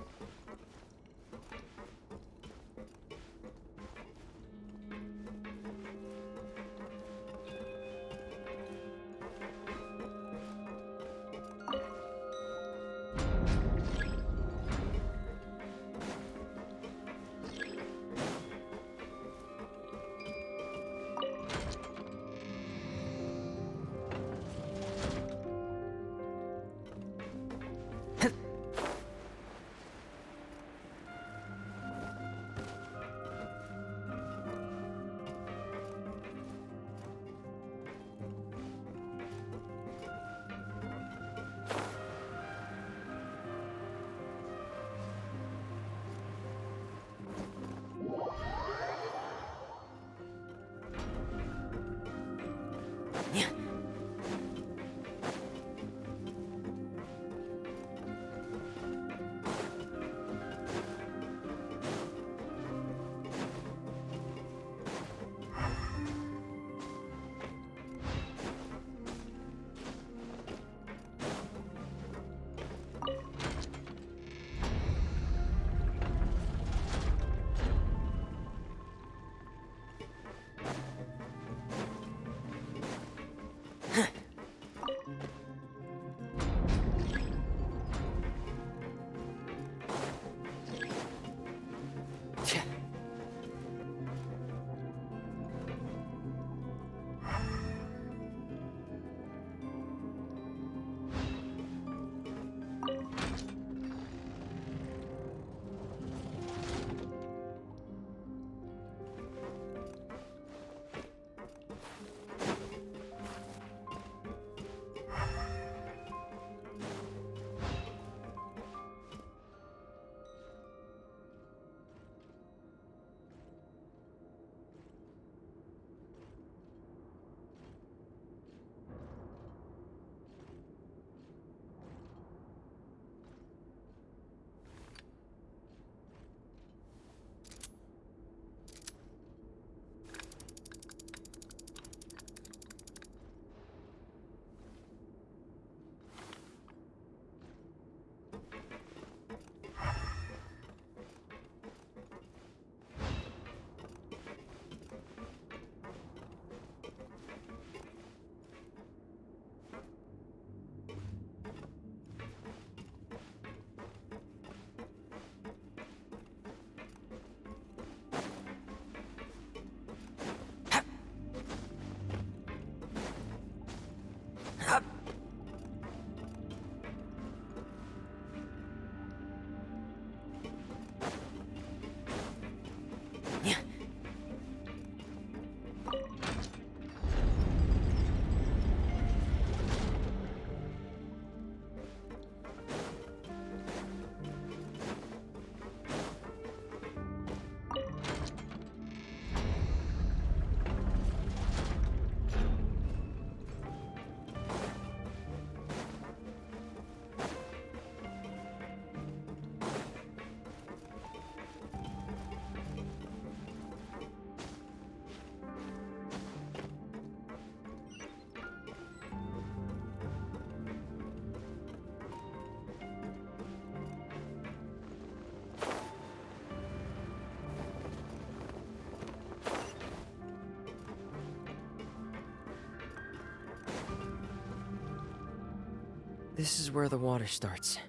This is where the water starts.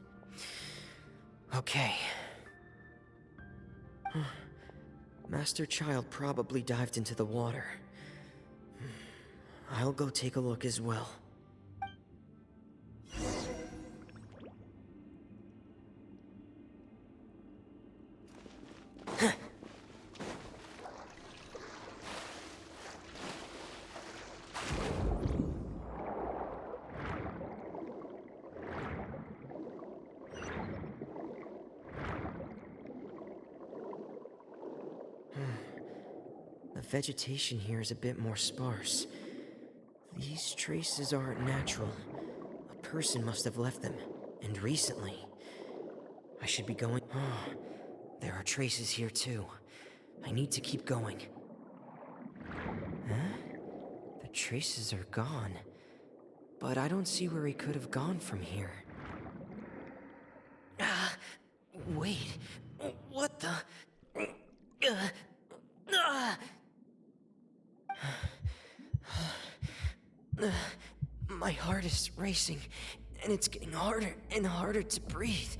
Okay. Master Child probably dived into the water. I'll go take a look as well. The vegetation here is a bit more sparse. These traces aren't natural. A person must have left them, and recently. I should be going. Oh, there are traces here too. I need to keep going. Huh? The traces are gone. But I don't see where he could have gone from here. Wait. What the? My heart is racing, and it's getting harder and harder to breathe.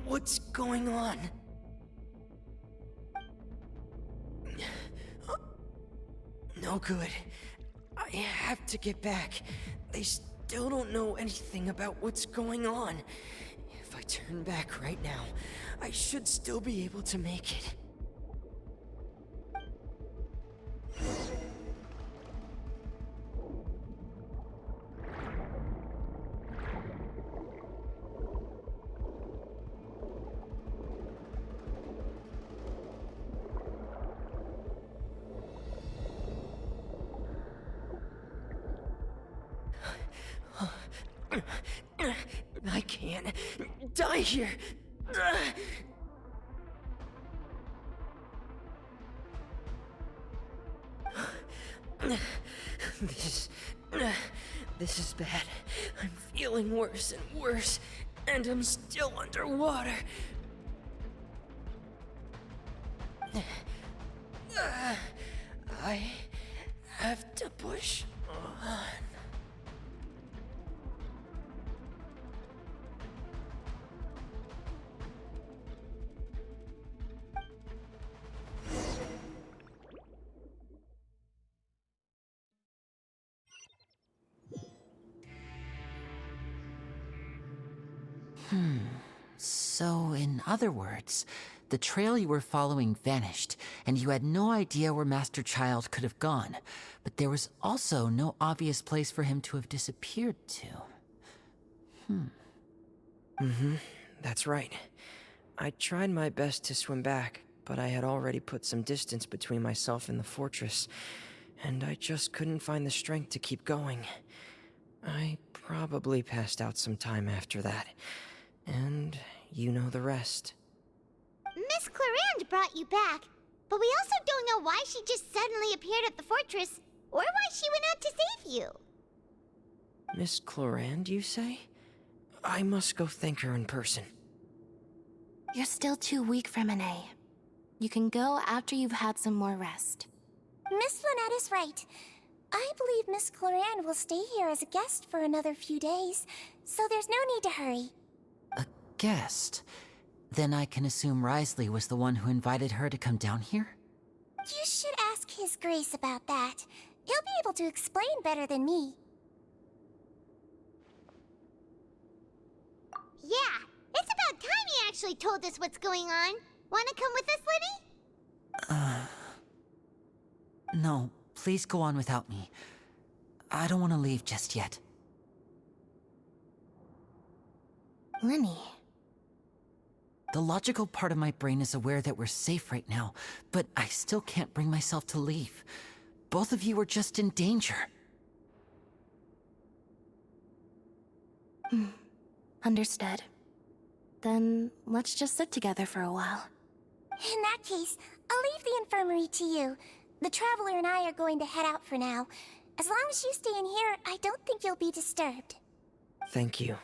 What's going on? No good. I have to get back. They still don't know anything about what's going on. If I turn back right now, I should still be able to make it. I can't die here. This is bad. I'm feeling worse and worse, and I'm still underwater. I have to push on. So, in other words, the trail you were following vanished, and you had no idea where Master Child could have gone. But there was also no obvious place for him to have disappeared to. That's right. I tried my best to swim back, but I had already put some distance between myself and the fortress, and I just couldn't find the strength to keep going. I probably passed out some time after that, and you know the rest. Miss Clarande brought you back, but we also don't know why she just suddenly appeared at the fortress, or why she went out to save you. Miss Clarande, you say? I must go thank her in person. You're still too weak for Monet. You can go after you've had some more rest. Miss Lynette is right. I believe Miss Clarande will stay here as a guest for another few days, so there's no need to hurry. A guest? Then I can assume Risley was the one who invited her to come down here? You should ask His Grace about that. He'll be able to explain better than me. Yeah, it's about time he actually told us what's going on. Wanna come with us, Lenny? No, please go on without me. I don't want to leave just yet. Lenny. The logical part of my brain is aware that we're safe right now, but I still can't bring myself to leave. Both of you are just in danger. Understood. Then let's just sit together for a while. In that case, I'll leave the infirmary to you. The Traveler and I are going to head out for now. As long as you stay in here, I don't think you'll be disturbed. Thank you.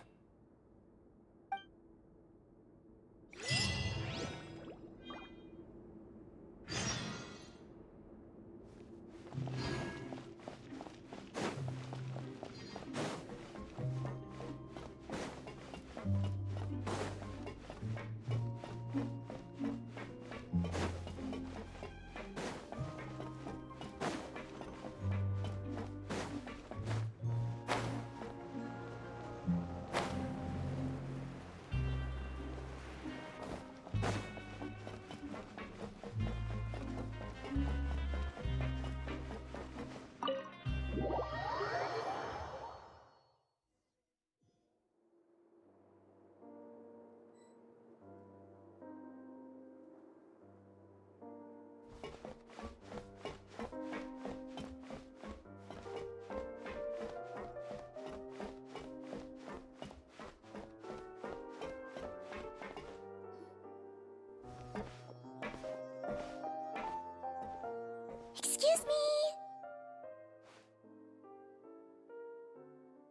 Excuse me.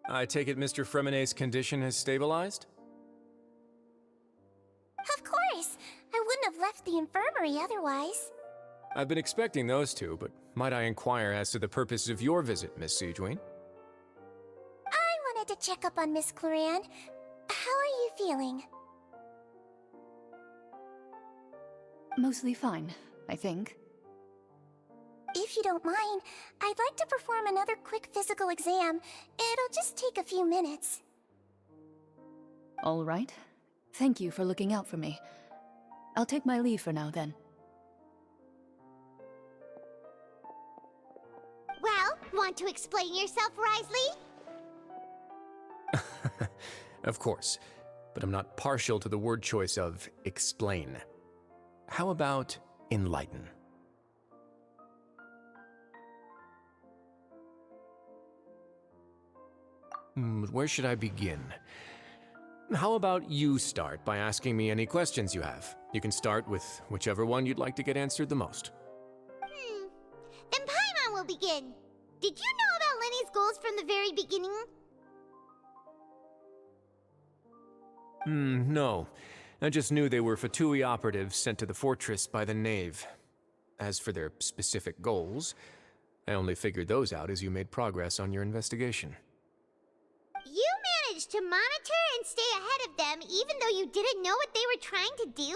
I take it Mr. Fremonet's condition has stabilized? Of course. I wouldn't have left the infirmary otherwise. I've been expecting those two, but might I inquire as to the purpose of your visit, Miss Siegeween? I wanted to check up on Miss Cloran. How are you feeling? Mostly fine, I think. If you don't mind, I'd like to perform another quick physical exam. It'll just take a few minutes. All right. Thank you for looking out for me. I'll take my leave for now, then. Well, want to explain yourself, Risley? Of course, but I'm not partial to the word choice of explain. How about enlighten? Where should I begin? How about you start by asking me any questions you have? You can start with whichever one you'd like to get answered the most. Then Paimon will begin. Did you know about Lenny's goals from the very beginning? No. I just knew they were Fatui operatives sent to the fortress by the Knave. As for their specific goals, I only figured those out as you made progress on your investigation. You managed to monitor and stay ahead of them even though you didn't know what they were trying to do?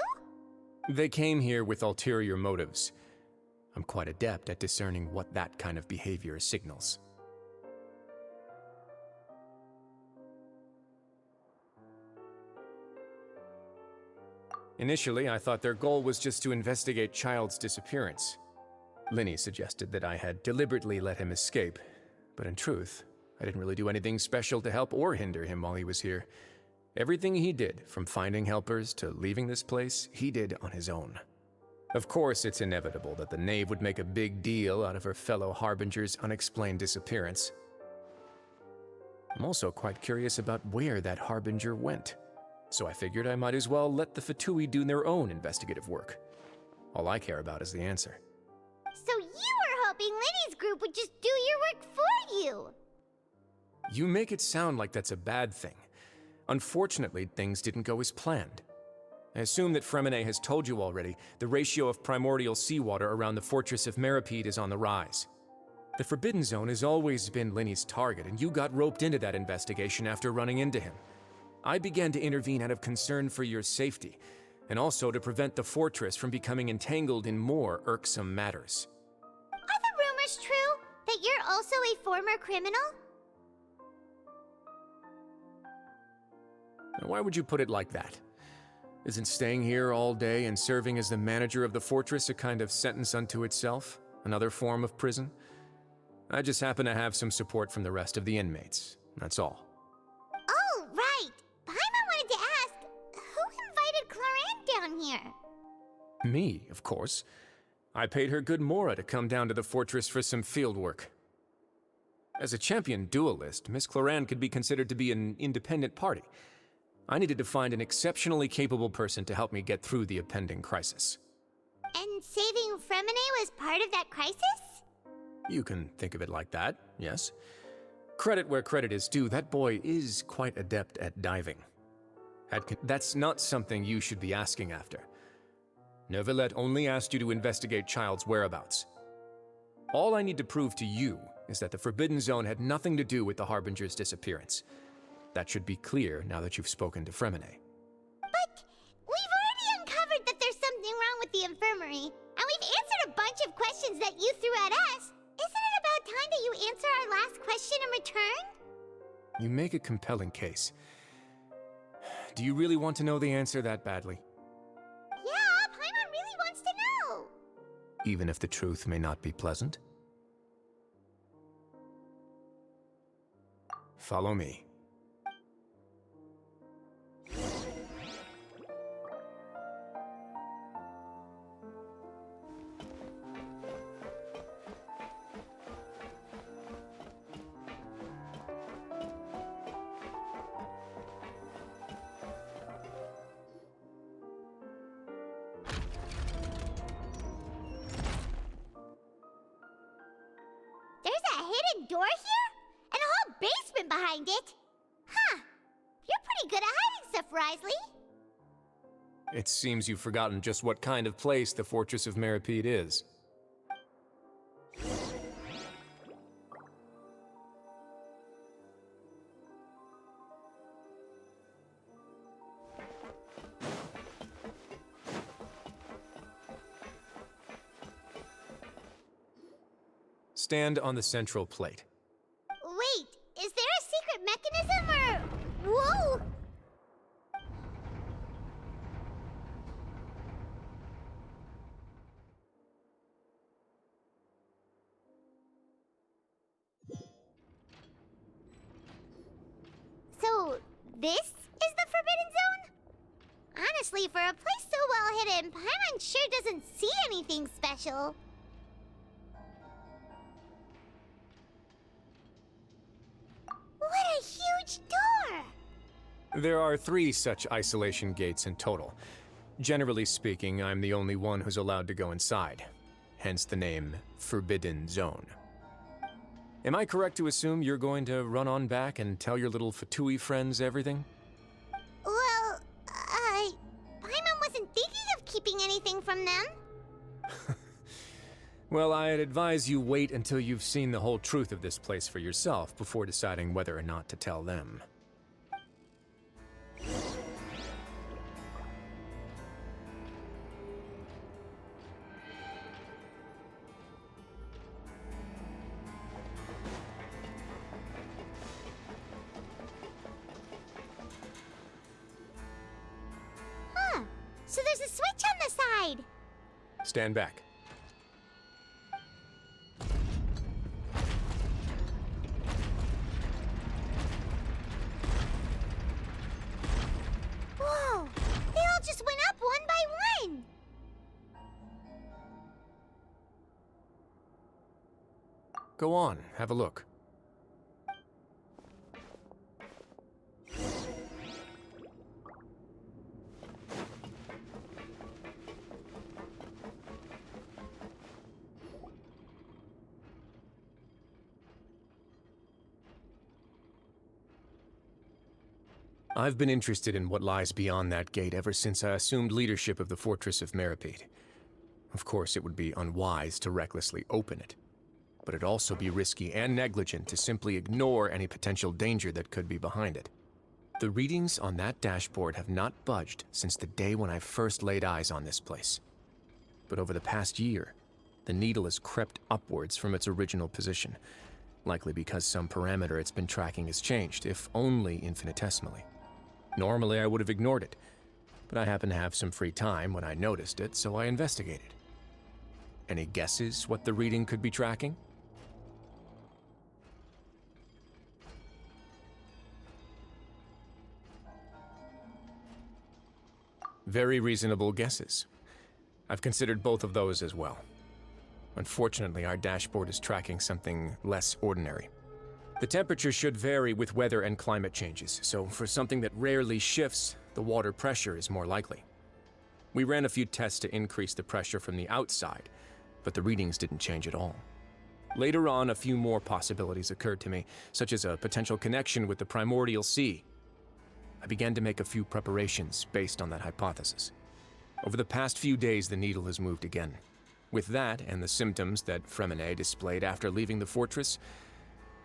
They came here with ulterior motives. I'm quite adept at discerning what that kind of behavior signals. Initially, I thought their goal was just to investigate Child's disappearance. Linny suggested that I had deliberately let him escape, but in truth, I didn't really do anything special to help or hinder him while he was here. Everything he did, from finding helpers to leaving this place, he did on his own. Of course, it's inevitable that the Knave would make a big deal out of her fellow Harbinger's unexplained disappearance. I'm also quite curious about where that Harbinger went, so I figured I might as well let the Fatui do their own investigative work. All I care about is the answer. So you were hoping Lenny's group would just do your work for you! You make it sound like that's a bad thing. Unfortunately, things didn't go as planned. I assume that Fremonet has told you already, the ratio of primordial seawater around the fortress of Meripede is on the rise. The Forbidden Zone has always been Linny's target, and you got roped into that investigation after running into him. I began to intervene out of concern for your safety, and also to prevent the fortress from becoming entangled in more irksome matters. Are the rumors true that you're also a former criminal? Why would you put it like that? Isn't staying here all day and serving as the manager of the fortress a kind of sentence unto itself? Another form of prison? I just happen to have some support from the rest of the inmates, that's all. Oh, right! Paimon wanted to ask, who invited Cloran down here? Me, of course. I paid her good mora to come down to the fortress for some field work. As a champion duelist, Miss Cloran could be considered to be an independent party. I needed to find an exceptionally capable person to help me get through the impending crisis. And saving Fremonet was part of that crisis? You can think of it like that, yes. Credit where credit is due, that boy is quite adept at diving. That's not something you should be asking after. Neuvillette only asked you to investigate Child's whereabouts. All I need to prove to you is that the Forbidden Zone had nothing to do with the Harbinger's disappearance. That should be clear now that you've spoken to Fremonet. But we've already uncovered that there's something wrong with the infirmary, and we've answered a bunch of questions that you threw at us. Isn't it about time that you answer our last question in return? You make a compelling case. Do you really want to know the answer that badly? Yeah, even if the truth may not be pleasant? Follow me. There's a hidden door here? And a whole basement behind it? Huh. You're pretty good at hiding stuff, Risley. It seems you've forgotten just what kind of place the Fortress of Meripede is. Stand on the central plate. Wait, is there a secret mechanism or... Whoa! So, this is the Forbidden Zone? Honestly, for a place so well hidden, Paimon sure doesn't see anything special. What a huge door! There are 3 such isolation gates in total. Generally speaking, I'm the only one who's allowed to go inside. Hence the name Forbidden Zone. Am I correct to assume you're going to run on back and tell your little Fatui friends everything? Well, Paimon wasn't thinking of keeping anything from them. Well, I'd advise you wait until you've seen the whole truth of this place for yourself before deciding whether or not to tell them. Huh. So there's a switch on the side. Stand back. Whoa! They all just went up one by one! Go on, have a look. I've been interested in what lies beyond that gate ever since I assumed leadership of the Fortress of Meripede. Of course, it would be unwise to recklessly open it, but it'd also be risky and negligent to simply ignore any potential danger that could be behind it. The readings on that dashboard have not budged since the day when I first laid eyes on this place. But over the past year, the needle has crept upwards from its original position, likely because some parameter it's been tracking has changed, if only infinitesimally. Normally, I would have ignored it, but I happened to have some free time when I noticed it, so I investigated. Any guesses what the reading could be tracking? Very reasonable guesses. I've considered both of those as well. Unfortunately, our dashboard is tracking something less ordinary. The temperature should vary with weather and climate changes, so for something that rarely shifts, the water pressure is more likely. We ran a few tests to increase the pressure from the outside, but the readings didn't change at all. Later on, a few more possibilities occurred to me, such as a potential connection with the primordial sea. I began to make a few preparations based on that hypothesis. Over the past few days, the needle has moved again. With that, and the symptoms that Fremine displayed after leaving the fortress,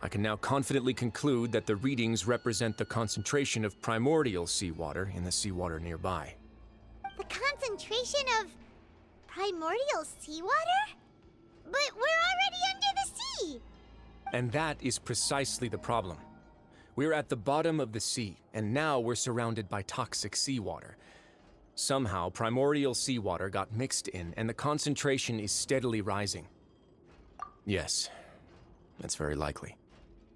I can now confidently conclude that the readings represent the concentration of primordial seawater in the seawater nearby. The concentration of primordial seawater? But we're already under the sea! And that is precisely the problem. We're at the bottom of the sea, and now we're surrounded by toxic seawater. Somehow, primordial seawater got mixed in, and the concentration is steadily rising. Yes, that's very likely.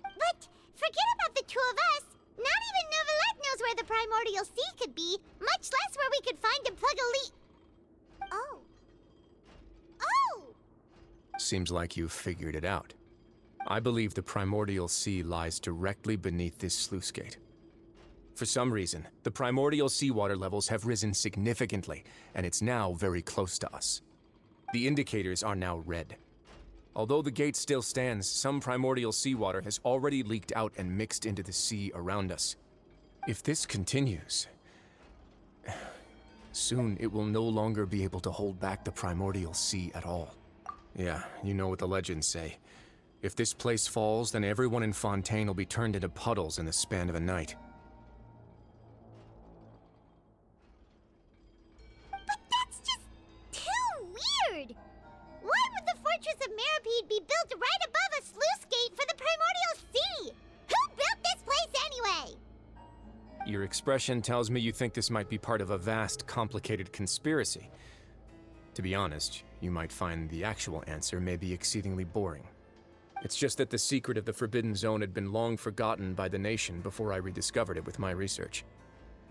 But forget about the two of us. Not even Novelette knows where the primordial sea could be, much less where we could find and plug a leak. Oh. Oh! Seems like you've figured it out. I believe the primordial sea lies directly beneath this sluice gate. For some reason, the primordial seawater levels have risen significantly, and it's now very close to us. The indicators are now red. Although the gate still stands, some primordial seawater has already leaked out and mixed into the sea around us. If this continues, soon it will no longer be able to hold back the primordial sea at all. Yeah, you know what the legends say. If this place falls, then everyone in Fontaine will be turned into puddles in the span of a night. But that's just too weird! Why would the Fortress of Meropide be built right above a sluice gate for the primordial sea? Who built this place anyway? Your expression tells me you think this might be part of a vast, complicated conspiracy. To be honest, you might find the actual answer may be exceedingly boring. It's just that the secret of the Forbidden Zone had been long forgotten by the nation before I rediscovered it with my research.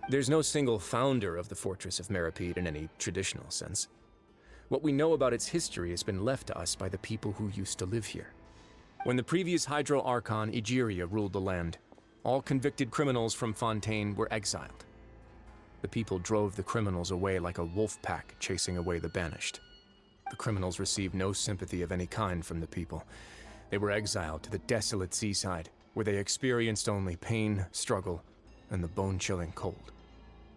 There's no single founder of the Fortress of Meropide in any traditional sense. What we know about its history has been left to us by the people who used to live here. When the previous Hydro Archon Egeria ruled the land, all convicted criminals from Fontaine were exiled. The people drove the criminals away like a wolf pack chasing away the banished. The criminals received no sympathy of any kind from the people. They were exiled to the desolate seaside, where they experienced only pain, struggle, and the bone-chilling cold.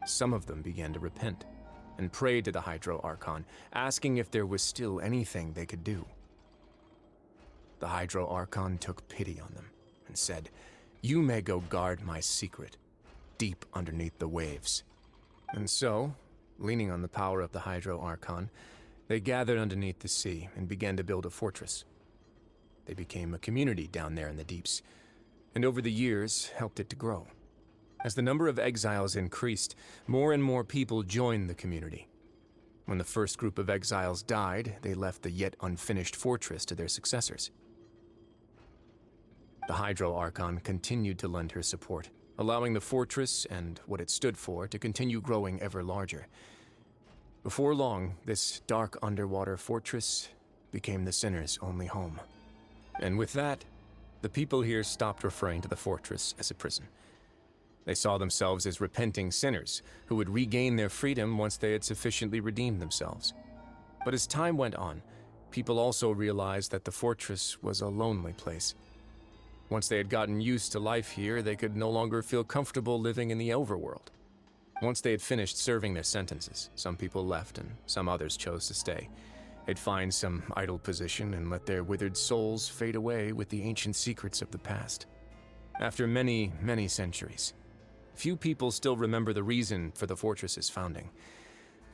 Some of them began to repent and prayed to the Hydro Archon, asking if there was still anything they could do. The Hydro Archon took pity on them and said, "You may go guard my secret, deep underneath the waves." And so, leaning on the power of the Hydro Archon, they gathered underneath the sea and began to build a fortress. They became a community down there in the deeps, and over the years helped it to grow. As the number of exiles increased, more and more people joined the community. When the first group of exiles died, they left the yet unfinished fortress to their successors. The Hydro Archon continued to lend her support, allowing the fortress and what it stood for to continue growing ever larger. Before long, this dark underwater fortress became the sinner's only home. And with that, the people here stopped referring to the fortress as a prison. They saw themselves as repenting sinners who would regain their freedom once they had sufficiently redeemed themselves. But as time went on, people also realized that the fortress was a lonely place. Once they had gotten used to life here, they could no longer feel comfortable living in the overworld. Once they had finished serving their sentences, some people left and some others chose to stay. They'd find some idle position and let their withered souls fade away with the ancient secrets of the past. After many, many centuries, few people still remember the reason for the fortress's founding.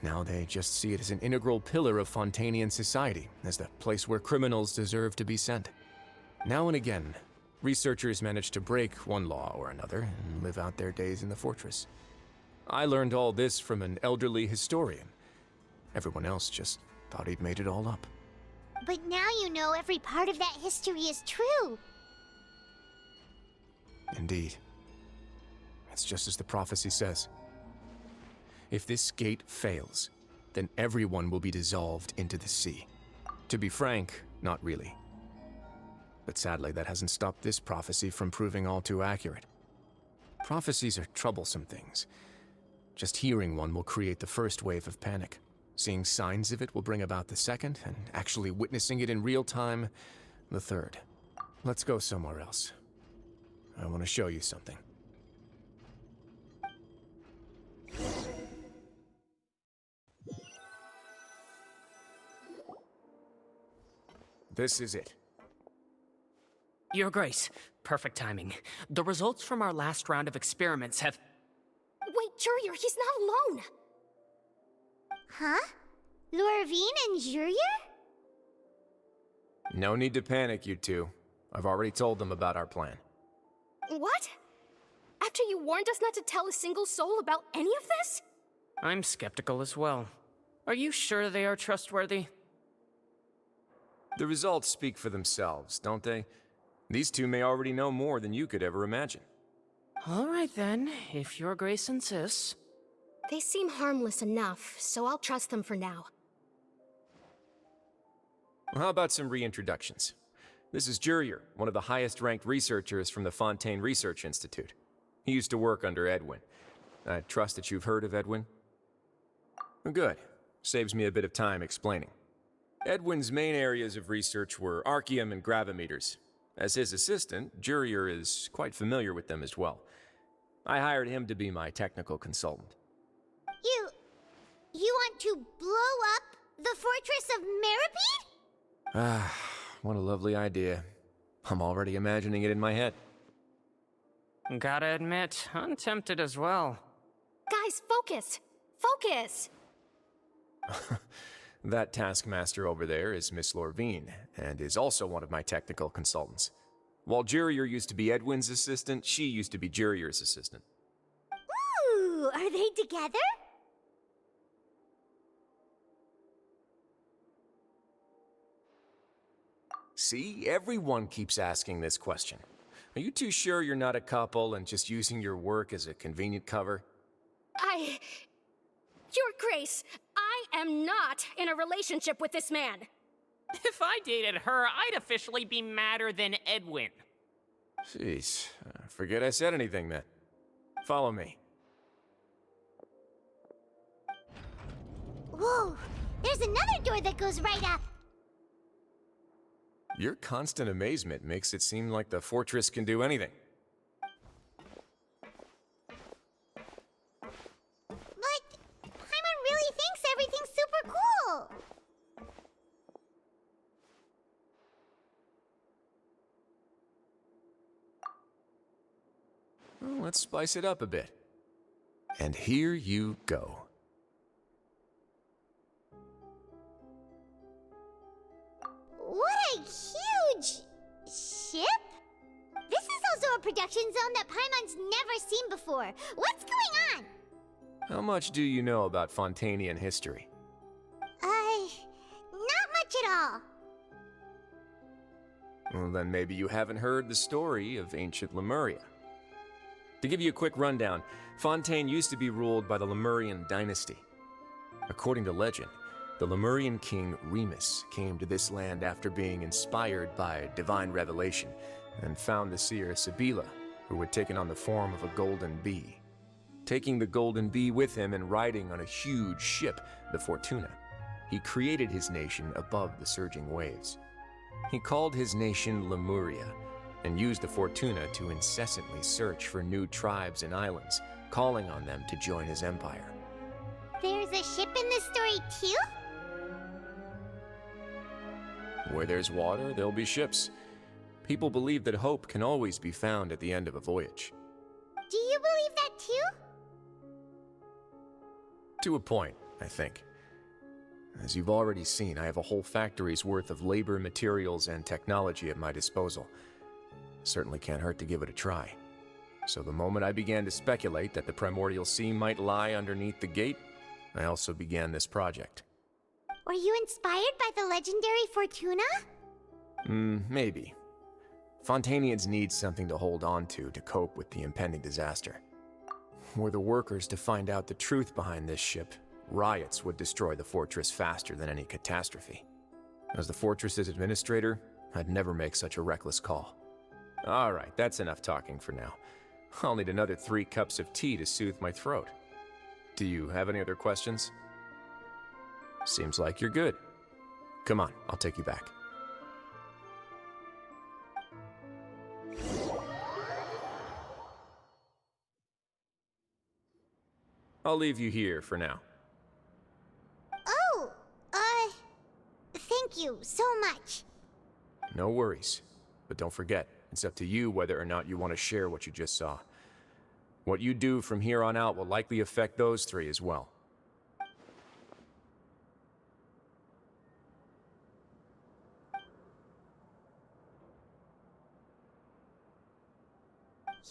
Now they just see it as an integral pillar of Fontainian society, as the place where criminals deserve to be sent. Now and again, researchers manage to break one law or another and live out their days in the fortress. I learned all this from an elderly historian. Everyone else just thought he'd made it all up. But now you know every part of that history is true. Indeed. It's just as the prophecy says. If this gate fails, then everyone will be dissolved into the sea. To be frank, not really. But sadly, that hasn't stopped this prophecy from proving all too accurate. Prophecies are troublesome things. Just hearing one will create the first wave of panic. Seeing signs of it will bring about the second, and actually witnessing it in real time, the third. Let's go somewhere else. I want to show you something. This is it. Your Grace, perfect timing. The results from our last round of experiments have... Wait, Jurier, he's not alone! Huh? Lorvine and Jurier? No need to panic, you two. I've already told them about our plan. What? After you warned us not to tell a single soul about any of this? I'm skeptical as well. Are you sure they are trustworthy? The results speak for themselves, don't they? These two may already know more than you could ever imagine. All right then, if your grace insists. They seem harmless enough, so I'll trust them for now. How about some reintroductions? This is Jurier, one of the highest-ranked researchers from the Fontaine Research Institute. He used to work under Edwin. I trust that you've heard of Edwin? Good. Saves me a bit of time explaining. Edwin's main areas of research were archaeum and gravimeters. As his assistant, Jurier is quite familiar with them as well. I hired him to be my technical consultant. You want to blow up the fortress of Meripede? Ah, what a lovely idea. I'm already imagining it in my head. Gotta admit, I'm tempted as well. Guys, focus! Focus! That taskmaster over there is Miss Lorvine, and is also one of my technical consultants. While Jurier used to be Edwin's assistant, she used to be Jurier's assistant. Ooh, are they together? See, everyone keeps asking this question. Are you too sure you're not a couple and just using your work as a convenient cover? Your Grace, I am not in a relationship with this man. If I dated her, I'd officially be madder than Edwin. Jeez, forget I said anything then. Follow me. Whoa, there's another door that goes right up. Your constant amazement makes it seem like the fortress can do anything. But Paimon really thinks everything's super cool. Well, let's spice it up a bit. And here you go. What a huge ship! This is also a production zone that Paimon's never seen before. What's going on? How much do you know about Fontainian history? Not much at all. Well, then maybe you haven't heard the story of ancient Lemuria. To give you a quick rundown, Fontaine used to be ruled by the Lemurian dynasty. According to legend, the Lemurian king Remus came to this land after being inspired by divine revelation and found the seer Sibila, who had taken on the form of a golden bee. Taking the golden bee with him and riding on a huge ship, the Fortuna, he created his nation above the surging waves. He called his nation Lemuria and used the Fortuna to incessantly search for new tribes and islands, calling on them to join his empire. There's a ship in this story too? Where there's water, there'll be ships. People believe that hope can always be found at the end of a voyage. Do you believe that too? To a point, I think. As you've already seen, I have a whole factory's worth of labor, materials, and technology at my disposal. Certainly can't hurt to give it a try. So the moment I began to speculate that the Primordial Sea might lie underneath the gate, I also began this project. Were you inspired by the legendary Fortuna? Maybe. Fontainians need something to hold on to cope with the impending disaster. Were the workers to find out the truth behind this ship, riots would destroy the fortress faster than any catastrophe. As the fortress's administrator, I'd never make such a reckless call. All right, that's enough talking for now. I'll need another 3 cups of tea to soothe my throat. Do you have any other questions? Seems like you're good. Come on, I'll take you back. I'll leave you here for now. Oh, thank you so much. No worries. But don't forget, it's up to you whether or not you want to share what you just saw. What you do from here on out will likely affect those 3 as well.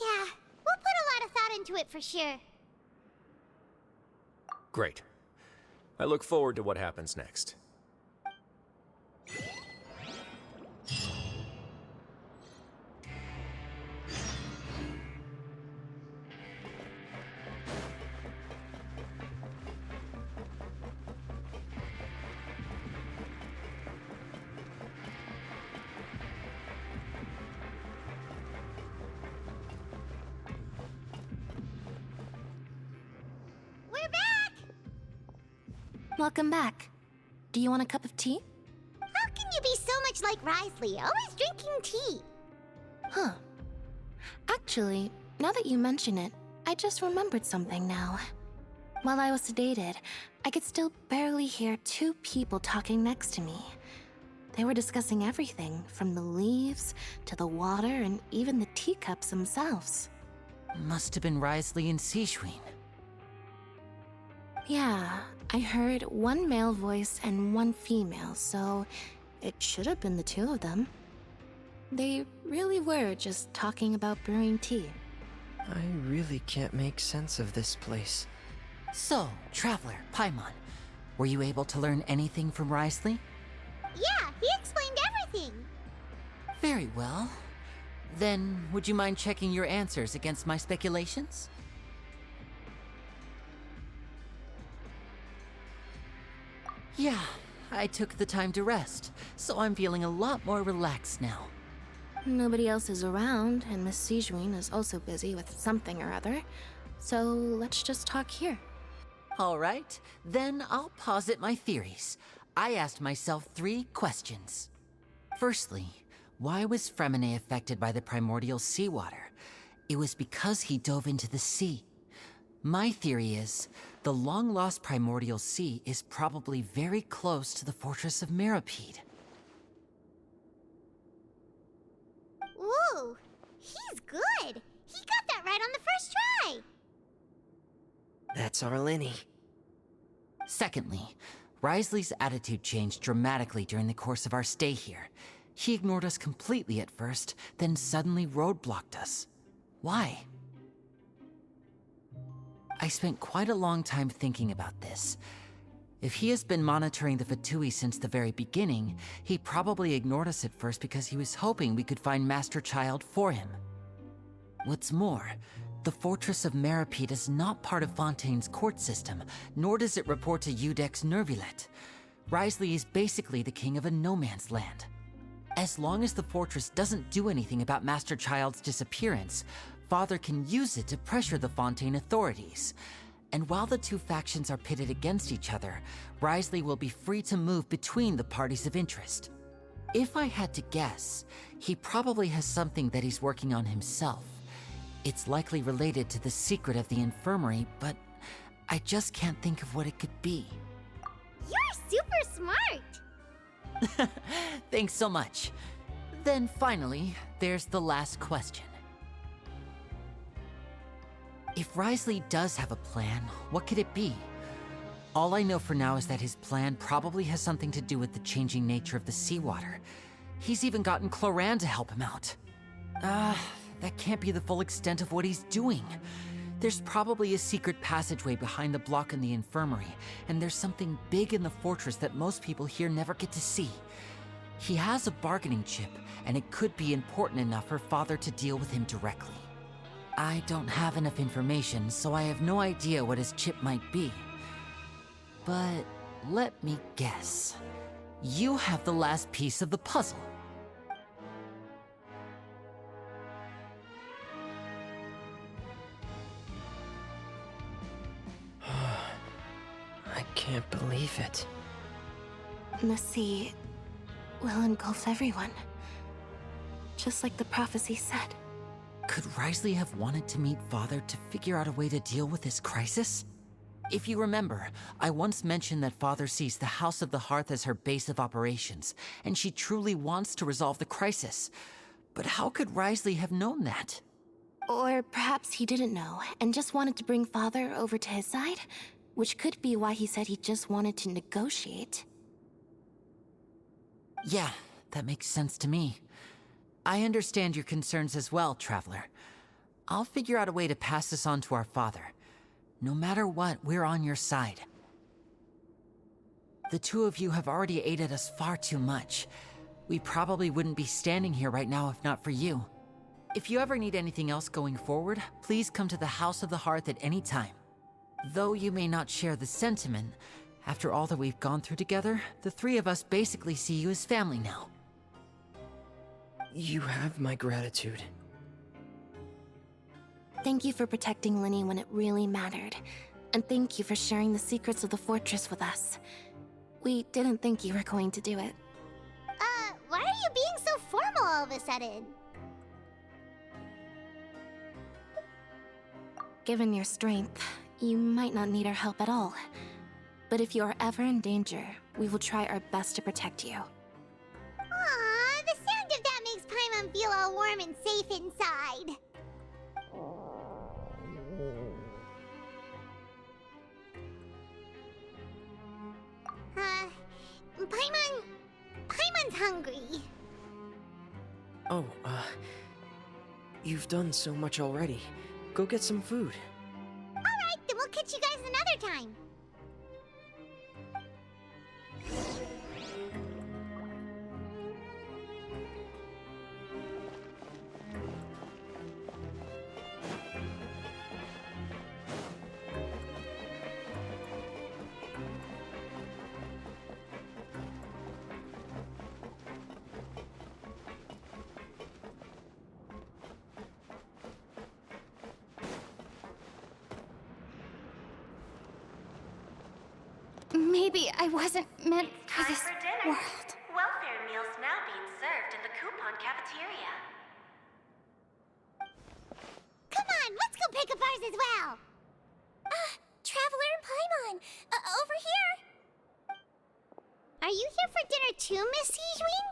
Yeah, we'll put a lot of thought into it for sure. Great. I look forward to what happens next. We're back! Welcome back. Do you want a cup of tea? How can you be so much like Risley, always drinking tea? Huh. Actually, now that you mention it, I just remembered something now. While I was sedated, I could still barely hear two people talking next to me. They were discussing everything, from the leaves to the water and even the teacups themselves. Must have been Risley and Sijuin. Yeah, I heard one male voice and one female, so it should have been the two of them. They really were just talking about brewing tea. I really can't make sense of this place. So, Traveler, Paimon, were you able to learn anything from Risley? Yeah, he explained everything. Very well. Then, would you mind checking your answers against my speculations? Yeah, I took the time to rest, so I'm feeling a lot more relaxed now. Nobody else is around, and Miss Sijuin is also busy with something or other, so let's just talk here. All right, then I'll posit my theories. I asked myself 3 questions. Firstly, why was Fremine affected by the primordial seawater? It was because he dove into the sea. My theory is, the long-lost primordial sea is probably very close to the fortress of Meropide. Whoa, he's good. He got that right on the first try. That's our Lenny. Secondly, Risley's attitude changed dramatically during the course of our stay here. He ignored us completely at first, then suddenly roadblocked us. Why? I spent quite a long time thinking about this. If he has been monitoring the Fatui since the very beginning, he probably ignored us at first because he was hoping we could find Master Child for him. What's more, the Fortress of Meropide is not part of Fontaine's court system, nor does it report to Udex Nervulet. Risley is basically the king of a no-man's land. As long as the fortress doesn't do anything about Master Child's disappearance, Father can use it to pressure the Fontaine authorities. And while the two factions are pitted against each other, Risley will be free to move between the parties of interest. If I had to guess, he probably has something that he's working on himself. It's likely related to the secret of the infirmary, but I just can't think of what it could be. You're super smart. Thanks so much. Then finally, there's the last question. If Risley does have a plan, what could it be? All I know for now is that his plan probably has something to do with the changing nature of the seawater. He's even gotten Cloran to help him out. That can't be the full extent of what he's doing. There's probably a secret passageway behind the block in the infirmary, and there's something big in the fortress that most people here never get to see. He has a bargaining chip, and it could be important enough for Father to deal with him directly. I don't have enough information, so I have no idea what his chip might be. But let me guess. You have the last piece of the puzzle. I can't believe it. The sea will engulf everyone. Just like the prophecy said. Could Risley have wanted to meet Father to figure out a way to deal with this crisis? If you remember, I once mentioned that Father sees the House of the Hearth as her base of operations, and she truly wants to resolve the crisis. But how could Risley have known that? Or perhaps he didn't know, and just wanted to bring Father over to his side? Which could be why he said he just wanted to negotiate. Yeah, that makes sense to me. I understand your concerns as well, Traveler. I'll figure out a way to pass this on to our father. No matter what, we're on your side. The two of you have already aided us far too much. We probably wouldn't be standing here right now if not for you. If you ever need anything else going forward, please come to the House of the Hearth at any time. Though you may not share the sentiment, after all that we've gone through together, the three of us basically see you as family now. You have my gratitude. Thank you for protecting Linny when it really mattered. And thank you for sharing the secrets of the fortress with us. We didn't think you were going to do it. Why are you being so formal all of a sudden? Given your strength, you might not need our help at all. But if you are ever in danger, we will try our best to protect you. Aw, the sound of that makes Paimon feel all warm and safe inside. Paimon's hungry. Oh, you've done so much already. Go get some food. Alright, then we'll catch you guys another time. Maybe I wasn't meant for Time this for dinner. world. Welfare meals now being served in the coupon cafeteria. Come on, let's go pick up ours as well. Traveler and Paimon, over here. Are you here for dinner too, Miss Sijween?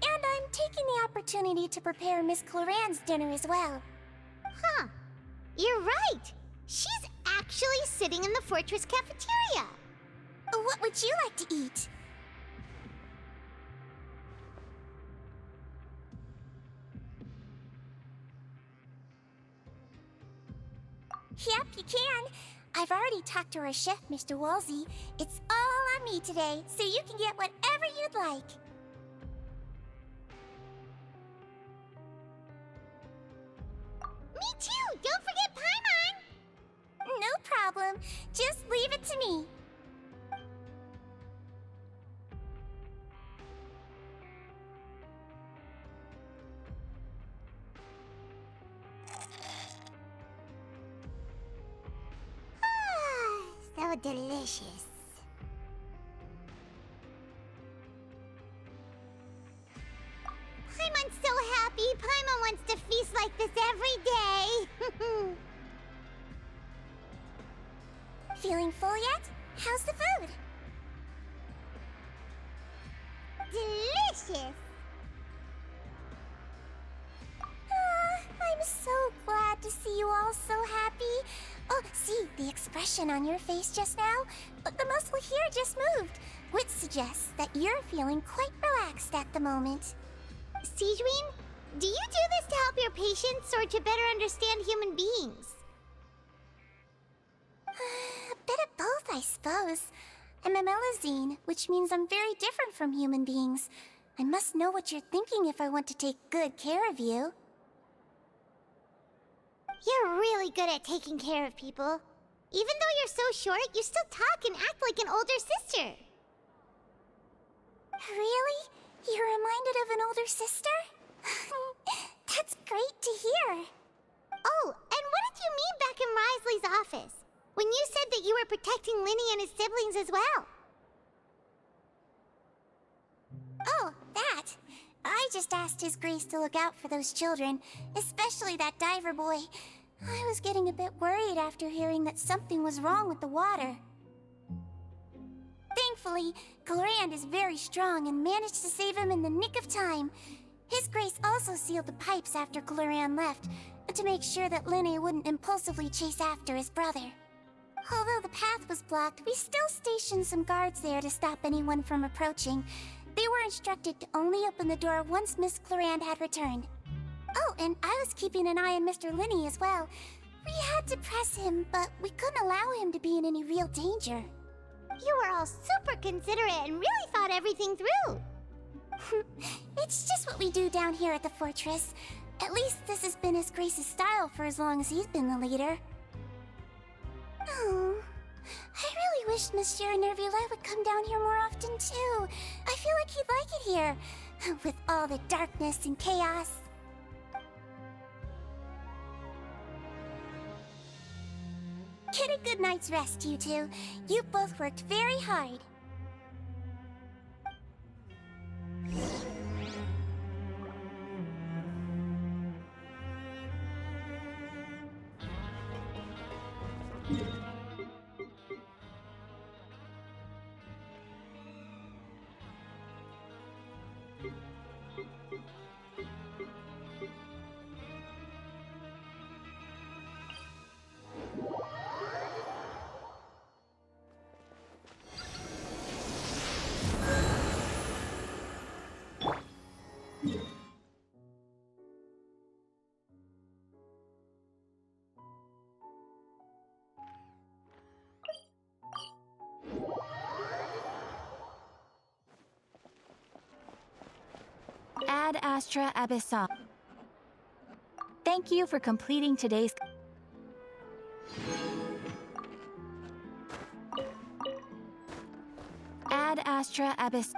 And I'm taking the opportunity to prepare Miss Cloran's dinner as well. Huh. You're right. She's actually sitting in the fortress cafeteria. What would you like to eat? Yep, you can. I've already talked to our chef, Mr. Wolsey. It's all on me today, so you can get whatever you'd like. Me too! Don't forget Paimon! No problem. Just leave it to me. So delicious. Paimon's so happy. Paimon wants to feast like this every day. Feeling full yet? How's the food? Delicious. I'm so glad to see you all so happy. Oh, see, the expression on your face just now? The muscle here just moved, which suggests that you're feeling quite relaxed at the moment. Sijween, do you do this to help your patients or to better understand human beings? A bit of both, I suppose. I'm a Melazine, which means I'm very different from human beings. I must know what you're thinking if I want to take good care of you. You're really good at taking care of people. Even though you're so short, you still talk and act like an older sister. Really? You're reminded of an older sister? That's great to hear. Oh, and what did you mean back in Risley's office? When you said that you were protecting Linny and his siblings as well. Oh, that. I just asked His Grace to look out for those children, especially that diver boy. I was getting a bit worried after hearing that something was wrong with the water. Thankfully, Clorand is very strong and managed to save him in the nick of time. His Grace also sealed the pipes after Clorand left, to make sure that Linny wouldn't impulsively chase after his brother. Although the path was blocked, we still stationed some guards there to stop anyone from approaching. They were instructed to only open the door once Miss Clorand had returned. Oh, and I was keeping an eye on Mr. Linny as well. We had to press him, but we couldn't allow him to be in any real danger. You were all super considerate and really thought everything through. It's just what we do down here at the fortress. At least this has been His Grace's style for as long as he's been the leader. Oh, I really wish Monsieur Nervula would come down here more often too. I feel like he'd like it here, with all the darkness and chaos. Get a good night's rest, you two. You both worked very hard. Ad Astra Abyssal. Thank you for completing today's... Ad Astra Abyss...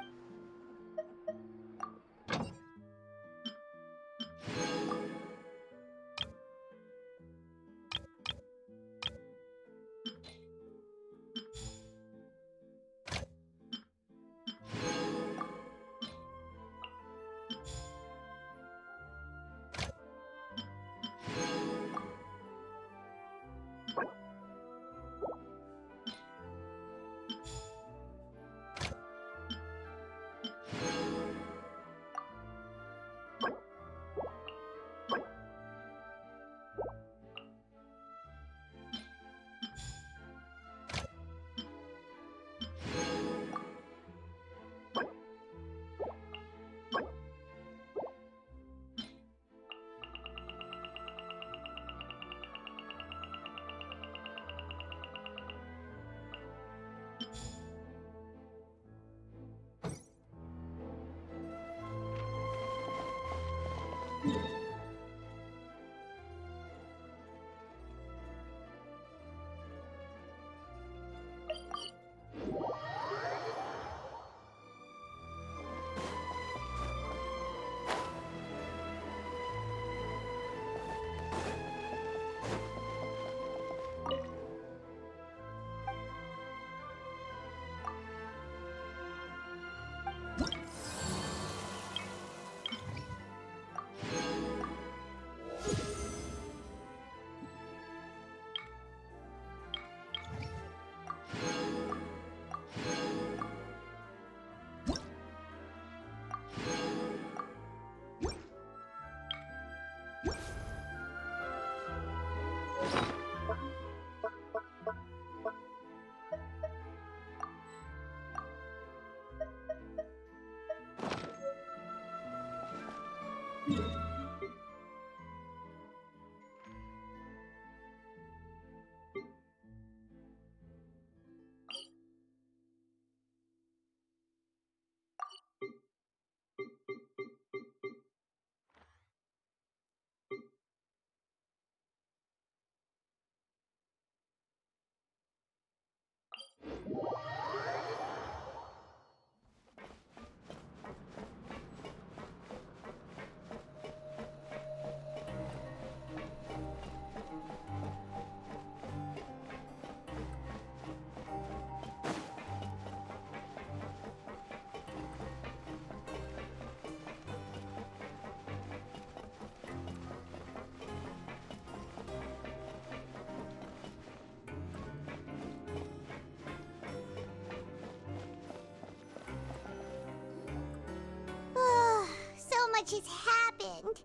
So much has happened.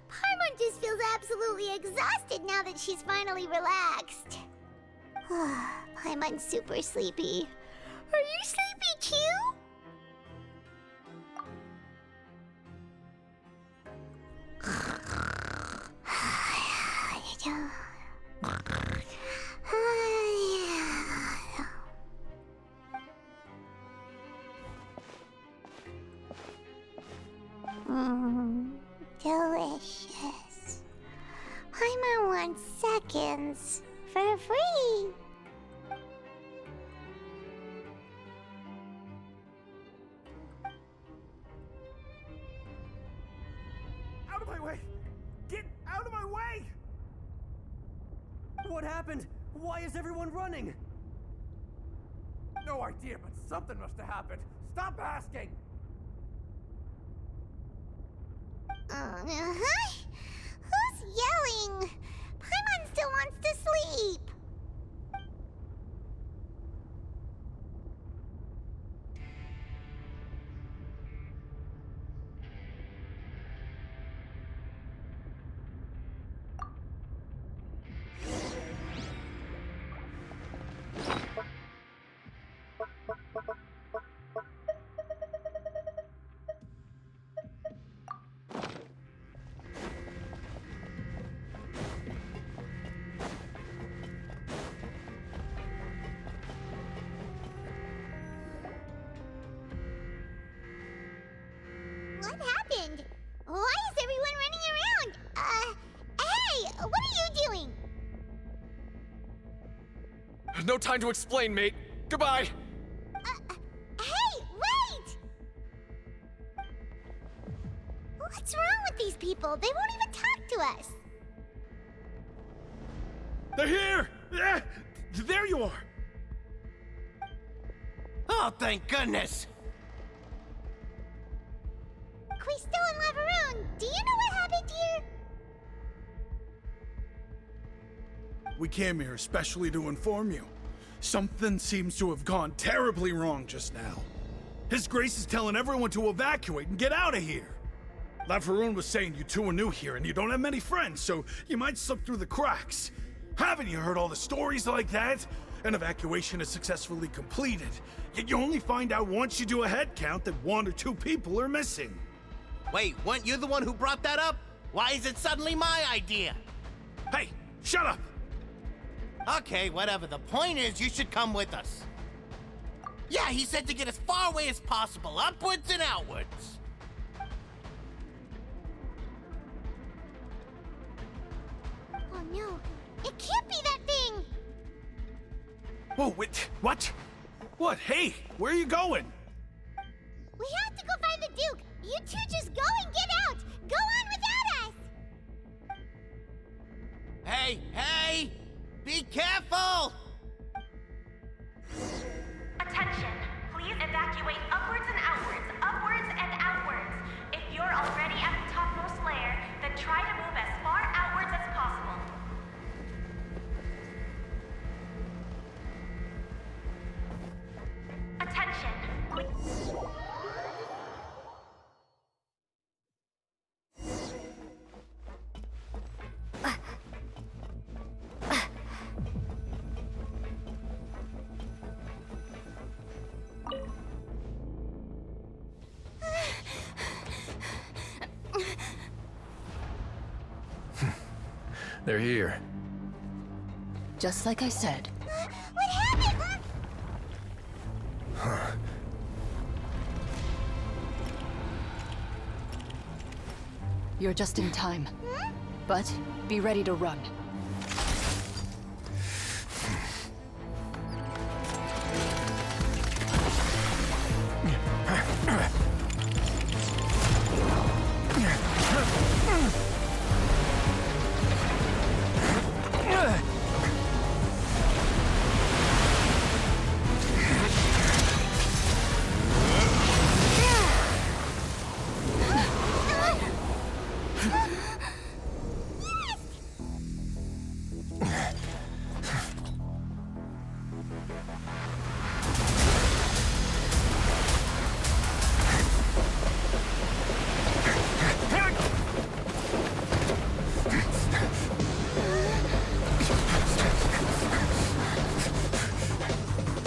Paimon just feels absolutely exhausted now that she's finally relaxed. Paimon's super sleepy. Are you sleepy too? Delicious. I'm on 1 seconds for free. Out of my way! Get out of my way! What happened? Why is everyone running? No idea, but something must have happened. Stop asking! Who's yelling? Paimon still wants to sleep. What happened? Why is everyone running around? Hey, what are you doing? No time to explain, mate. Goodbye. Hey, wait! What's wrong with these people? They won't even talk to us. They're here! Yeah, there you are! Oh, thank goodness! Quisto and Lavaroon, do you know what happened here? We came here especially to inform you. Something seems to have gone terribly wrong just now. His Grace is telling everyone to evacuate and get out of here. Lavaroon was saying you two are new here and you don't have many friends, so you might slip through the cracks. Haven't you heard all the stories like that? An evacuation is successfully completed, yet you only find out once you do a head count that 1 or 2 people are missing. Wait, weren't you the one who brought that up? Why is it suddenly my idea? Hey, shut up! Okay, whatever. The point is, you should come with us. Yeah, he said to get as far away as possible, upwards and outwards. Oh no, it can't be that thing! Whoa, wait, what? What? Hey, where are you going? We have to go find the Duke! You two just go and get out! Go on without us! Hey, hey! Be careful! Attention! Please evacuate upwards and outwards, upwards and outwards. If you're already at the topmost layer, then try to move as far outwards as possible. Attention! They're here. Just like I said. What happened? You're just in time. But be ready to run.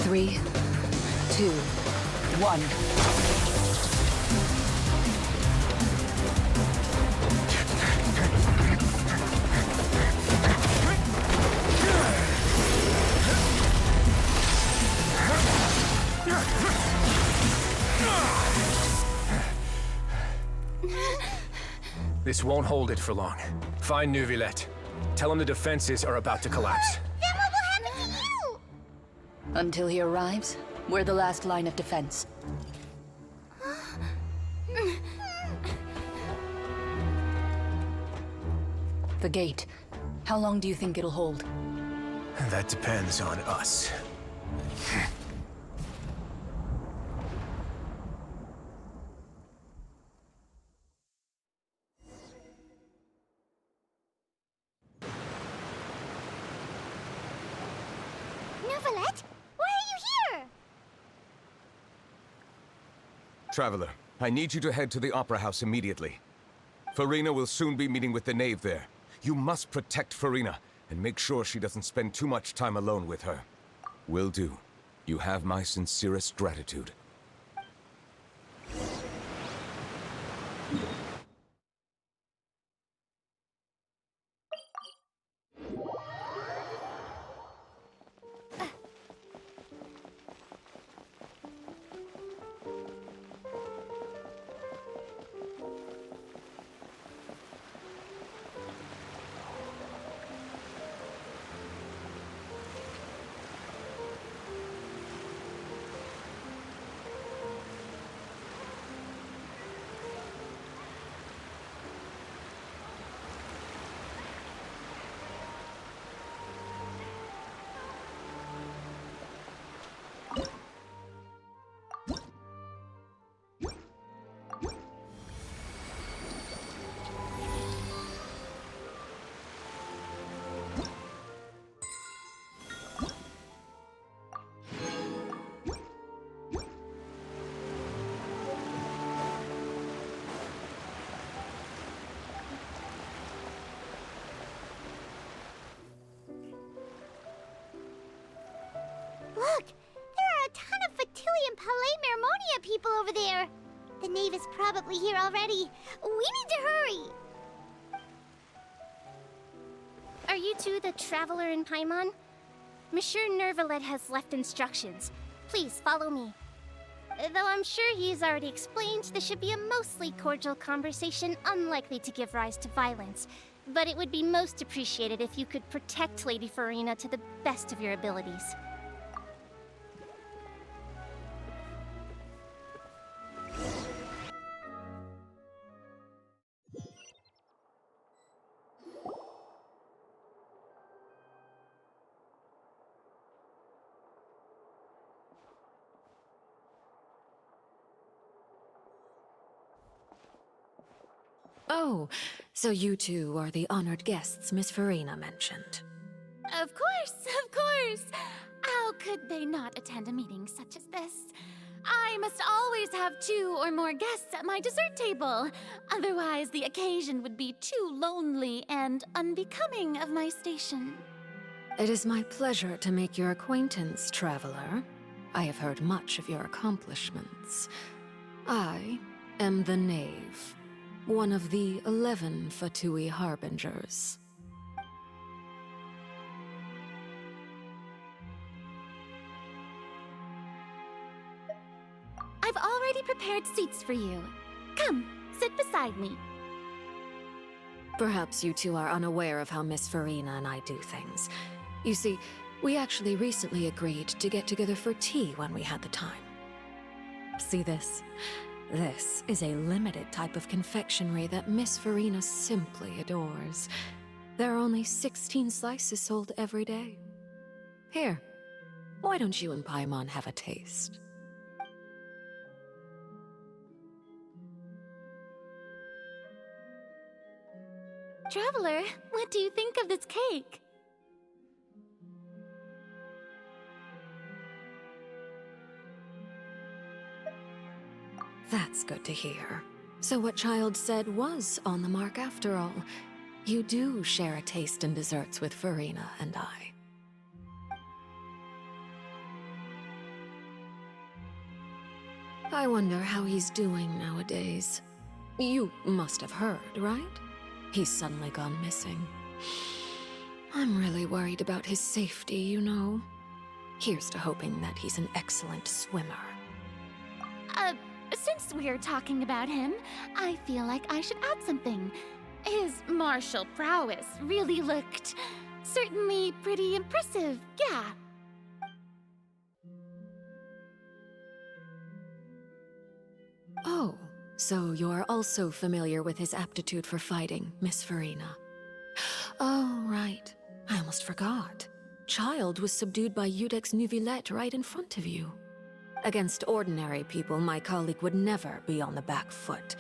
Three, 2, 1. This won't hold it for long. Find Neuvillette. Tell him the defenses are about to collapse. Then what will happen to you? Until he arrives, we're the last line of defense. The gate. How long do you think it'll hold? That depends on us. Neuvillette, why are you here? Traveler, I need you to head to the Opera House immediately. Farina will soon be meeting with the Knave there. You must protect Farina, and make sure she doesn't spend too much time alone with her. Will do. You have my sincerest gratitude. Look, there are a ton of Fatilian Palais Mermonia people over there. The Knave is probably here already. We need to hurry. Are you two the Traveler in Paimon? Monsieur Neuvillette has left instructions. Please follow me. Though I'm sure he's already explained, this should be a mostly cordial conversation, unlikely to give rise to violence. But it would be most appreciated if you could protect Lady Farina to the best of your abilities. Oh, so you two are the honored guests Miss Farina mentioned. Of course! How could they not attend a meeting such as this? I must always have 2 or more guests at my dessert table. Otherwise, the occasion would be too lonely and unbecoming of my station. It is my pleasure to make your acquaintance, traveler. I have heard much of your accomplishments. I am the Knave, one of the 11 Fatui Harbingers. I've already prepared seats for you. Come, sit beside me. Perhaps you two are unaware of how Miss Farina and I do things. You see, we actually recently agreed to get together for tea when we had the time. See this? This is a limited type of confectionery that Miss Farina simply adores. There are only 16 slices sold every day. Here, why don't you and Paimon have a taste? Traveler, what do you think of this cake? That's good to hear. So what Child said was on the mark after all. You do share a taste in desserts with Farina and I. I wonder how he's doing nowadays. You must have heard, right? He's suddenly gone missing. I'm really worried about his safety, you know. Here's to hoping that he's an excellent swimmer. Since we're talking about him, I feel like I should add something. His martial prowess really looked certainly pretty impressive, yeah. Oh, so you're also familiar with his aptitude for fighting, Miss Farina. Oh, right. I almost forgot. Child was subdued by Udex Nuvillette right in front of you. Against ordinary people, my colleague would never be on the back foot.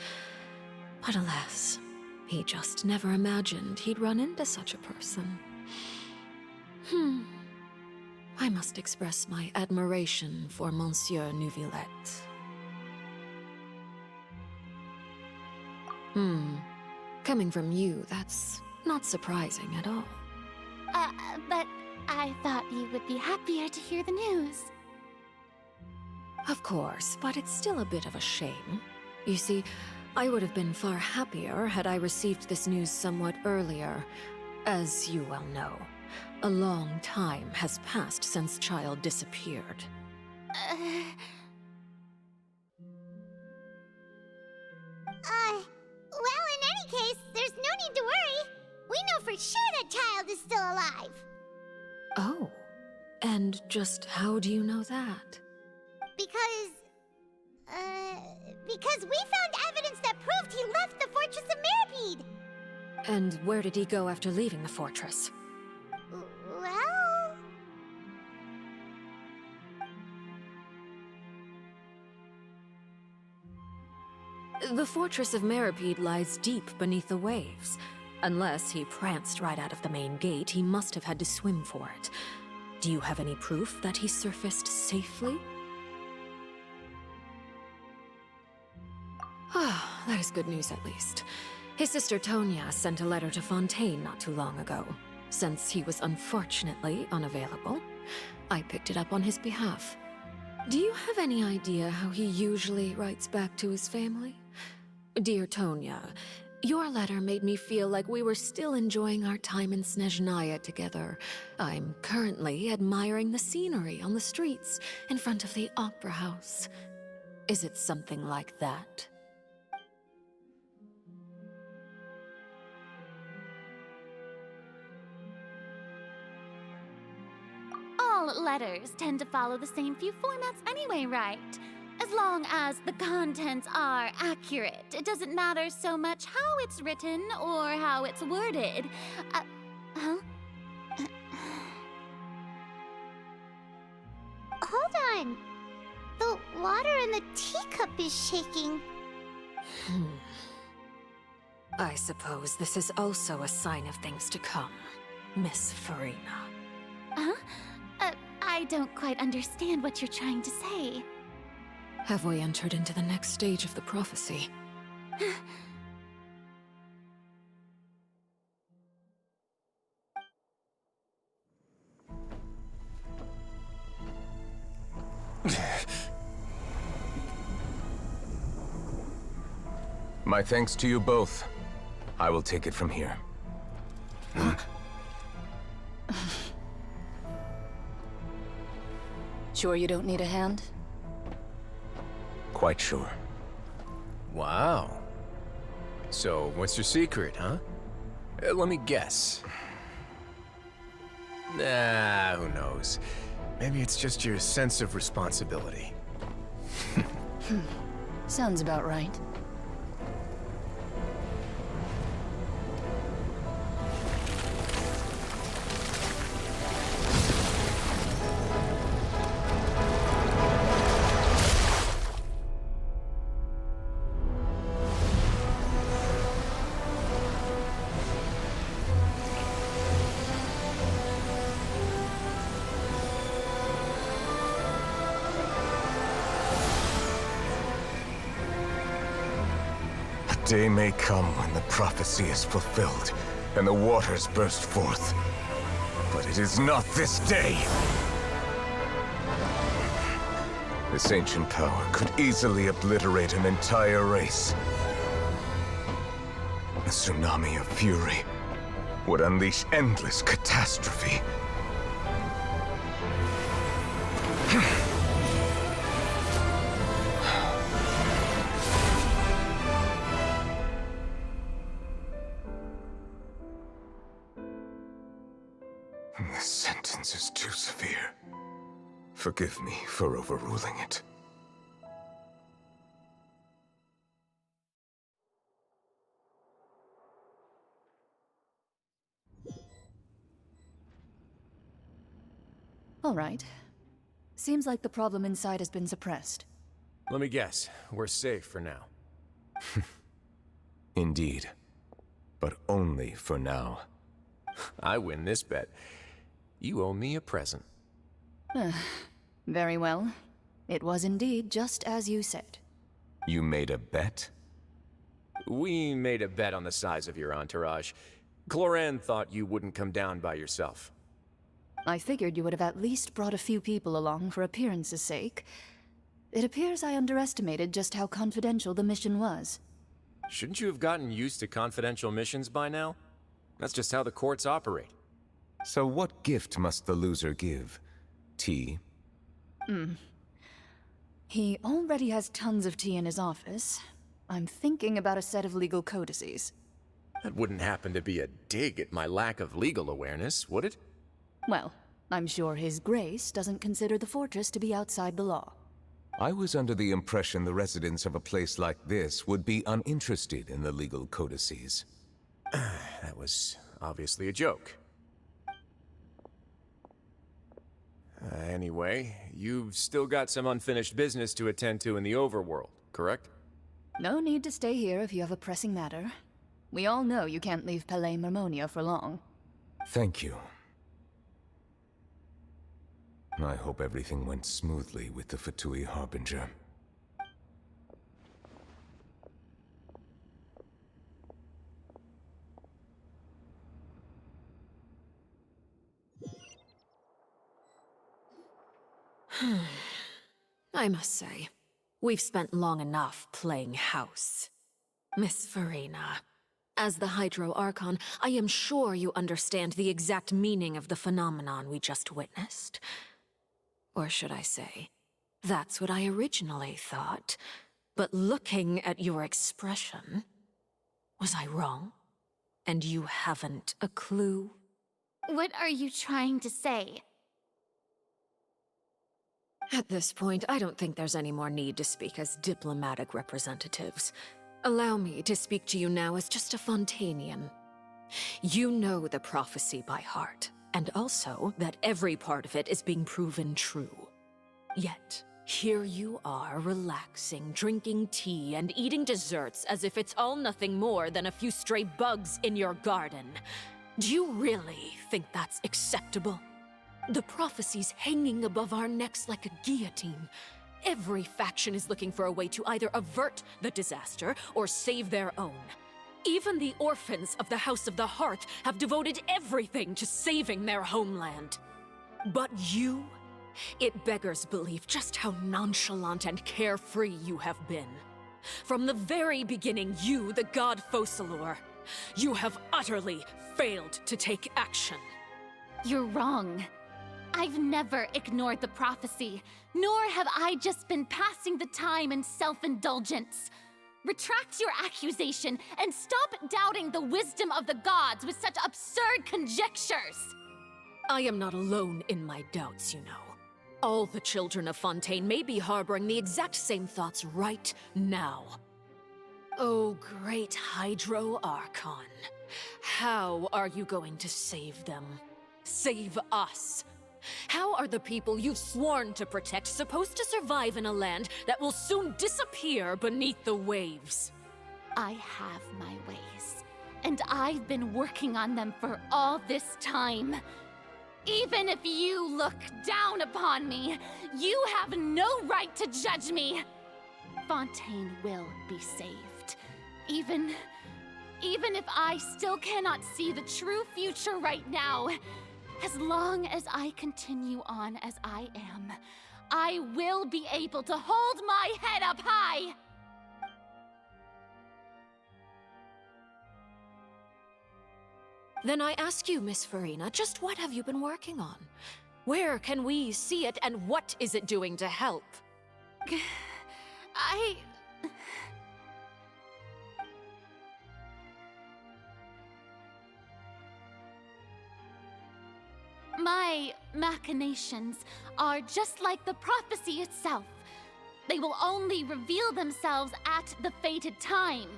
But alas, he just never imagined he'd run into such a person. I must express my admiration for Monsieur Nuvillette. Coming from you, that's not surprising at all. But I thought you would be happier to hear the news. Of course, but it's still a bit of a shame. You see, I would have been far happier had I received this news somewhat earlier. As you well know, a long time has passed since Child disappeared. Well, in any case, there's no need to worry. We know for sure that Child is still alive. Oh, and just how do you know that? Because we found evidence that proved he left the Fortress of Meripede. And where did he go after leaving the fortress? Well... The Fortress of Meripede lies deep beneath the waves. Unless he pranced right out of the main gate, he must have had to swim for it. Do you have any proof that he surfaced safely? Ah, that is good news at least. His sister Tonya sent a letter to Fontaine not too long ago. Since he was unfortunately unavailable, I picked it up on his behalf. Do you have any idea how he usually writes back to his family? Dear Tonya, your letter made me feel like we were still enjoying our time in Snezhnaya together. I'm currently admiring the scenery on the streets in front of the Opera House. Is it something like that? All letters tend to follow the same few formats anyway, right? As long as the contents are accurate, it doesn't matter so much how it's written or how it's worded. Hold on. The water in the teacup is shaking. I suppose this is also a sign of things to come, Miss Farina. I don't quite understand what you're trying to say. Have we entered into the next stage of the prophecy? My thanks to you both. I will take it from here. Sure you don't need a hand? Quite sure. Wow. So, what's your secret, huh? Let me guess. Nah, who knows? Maybe it's just your sense of responsibility. Sounds about right. Day may come when the prophecy is fulfilled, and the waters burst forth. But it is not this day! This ancient power could easily obliterate an entire race. A tsunami of fury would unleash endless catastrophe. Forgive me for overruling it. All right. Seems like the problem inside has been suppressed. Let me guess, we're safe for now. Indeed. But only for now. I win this bet. You owe me a present. Very well. It was indeed just as you said. You made a bet? We made a bet on the size of your entourage. Cloran thought you wouldn't come down by yourself. I figured you would have at least brought a few people along for appearance's sake. It appears I underestimated just how confidential the mission was. Shouldn't you have gotten used to confidential missions by now? That's just how the courts operate. So what gift must the loser give? Tea? He already has tons of tea in his office. I'm thinking about a set of legal codices. That wouldn't happen to be a dig at my lack of legal awareness, would it? Well, I'm sure His Grace doesn't consider the fortress to be outside the law. I was under the impression the residents of a place like this would be uninterested in the legal codices. That was obviously a joke. Anyway, you've still got some unfinished business to attend to in the overworld, correct? No need to stay here if you have a pressing matter. We all know you can't leave Palais Mermonia for long. Thank you. I hope everything went smoothly with the Fatui Harbinger. I must say, we've spent long enough playing house. Miss Farina, as the Hydro Archon, I am sure you understand the exact meaning of the phenomenon we just witnessed. Or should I say, that's what I originally thought. But looking at your expression, was I wrong? And you haven't a clue? What are you trying to say? At this point, I don't think there's any more need to speak as diplomatic representatives. Allow me to speak to you now as just a Fontanian. You know the prophecy by heart, and also that every part of it is being proven true. Yet, here you are, relaxing, drinking tea, and eating desserts as if it's all nothing more than a few stray bugs in your garden. Do you really think that's acceptable? The prophecy's hanging above our necks like a guillotine. Every faction is looking for a way to either avert the disaster or save their own. Even the orphans of the House of the Hearth have devoted everything to saving their homeland. But you? It beggars belief just how nonchalant and carefree you have been. From the very beginning, you, the god Focalor, you have utterly failed to take action. You're wrong. I've never ignored the prophecy, nor have I just been passing the time in self-indulgence. Retract your accusation and stop doubting the wisdom of the gods with such absurd conjectures! I am not alone in my doubts, you know. All the children of Fontaine may be harboring the exact same thoughts right now. Oh, great Hydro Archon. How are you going to save them? Save us? How are the people you've sworn to protect supposed to survive in a land that will soon disappear beneath the waves? I have my ways, and I've been working on them for all this time. Even if you look down upon me, you have no right to judge me. Fontaine will be saved. Even if I still cannot see the true future right now, as long as I continue on as I am, I will be able to hold my head up high! Then I ask you, Miss Farina, just what have you been working on? Where can we see it, and what is it doing to help? My machinations are just like the prophecy itself. They will only reveal themselves at the fated time.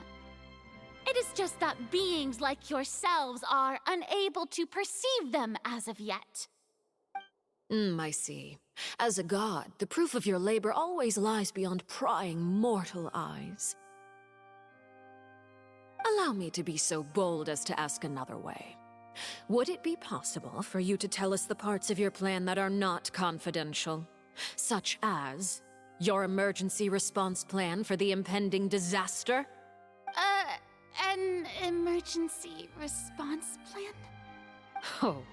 It is just that beings like yourselves are unable to perceive them as of yet. I see. As a god, the proof of your labor always lies beyond prying mortal eyes. Allow me to be so bold as to ask another way. Would it be possible for you to tell us the parts of your plan that are not confidential? Such as your emergency response plan for the impending disaster? An emergency response plan? Oh,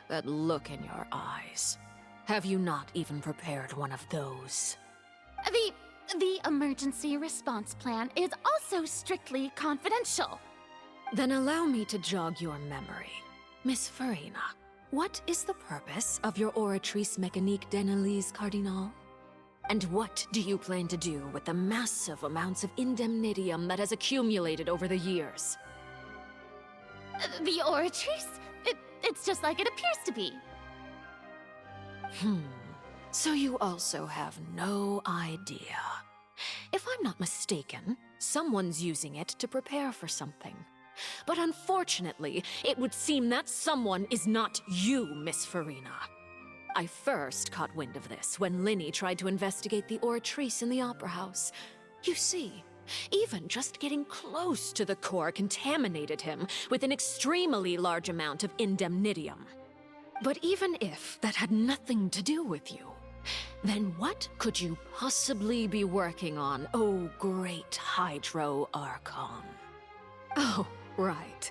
that look in your eyes. Have you not even prepared one of those? The emergency response plan is also strictly confidential. Then allow me to jog your memory. Miss Farina, what is the purpose of your Oratrice Mécanique d'Analyse Cardinal? And what do you plan to do with the massive amounts of indemnitium that has accumulated over the years? The Oratrice? It's just like it appears to be. So you also have no idea. If I'm not mistaken, someone's using it to prepare for something. But unfortunately, it would seem that someone is not you, Miss Farina. I first caught wind of this when Linny tried to investigate the Oratrice in the Opera House. You see, even just getting close to the core contaminated him with an extremely large amount of indemnitium. But even if that had nothing to do with you, then what could you possibly be working on, oh great Hydro Archon? Oh, right.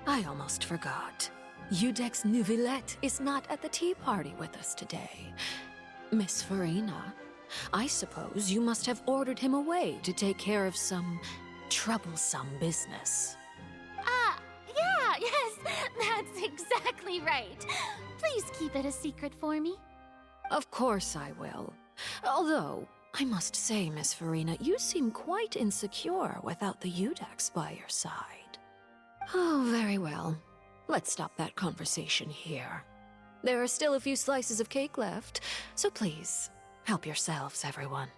I almost forgot. Udex Nouvillette is not at the tea party with us today. Miss Farina, I suppose you must have ordered him away to take care of some troublesome business. Yes, that's exactly right. Please keep it a secret for me. Of course I will. Although, I must say, Miss Farina, you seem quite insecure without the Udex by your side. Oh, very well. Let's stop that conversation here. There are still a few slices of cake left, so please, help yourselves, everyone.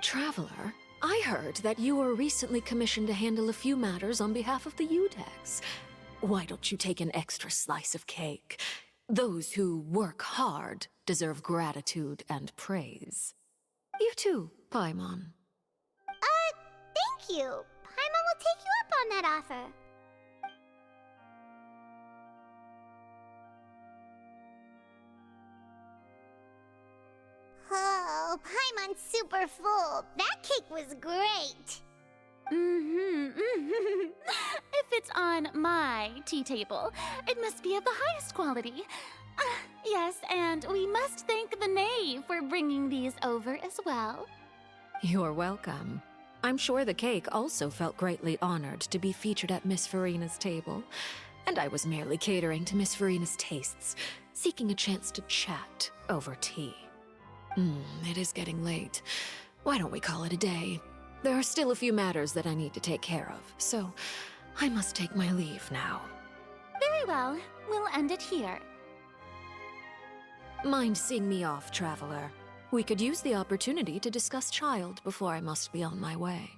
Traveler, I heard that you were recently commissioned to handle a few matters on behalf of the Udex. Why don't you take an extra slice of cake? Those who work hard deserve gratitude and praise. You too, Paimon. Thank you. Paimon will take you up on that offer. Oh, Paimon's super full. That cake was great. If it's on my tea table, it must be of the highest quality. Yes, and we must thank the knave for bringing these over as well. You're welcome. I'm sure the cake also felt greatly honored to be featured at Miss Farina's table, and I was merely catering to Miss Farina's tastes, seeking a chance to chat over tea. It is getting late. Why don't we call it a day? There are still a few matters that I need to take care of, so I must take my leave now. Very well. We'll end it here. Mind seeing me off, Traveler? We could use the opportunity to discuss Child before I must be on my way.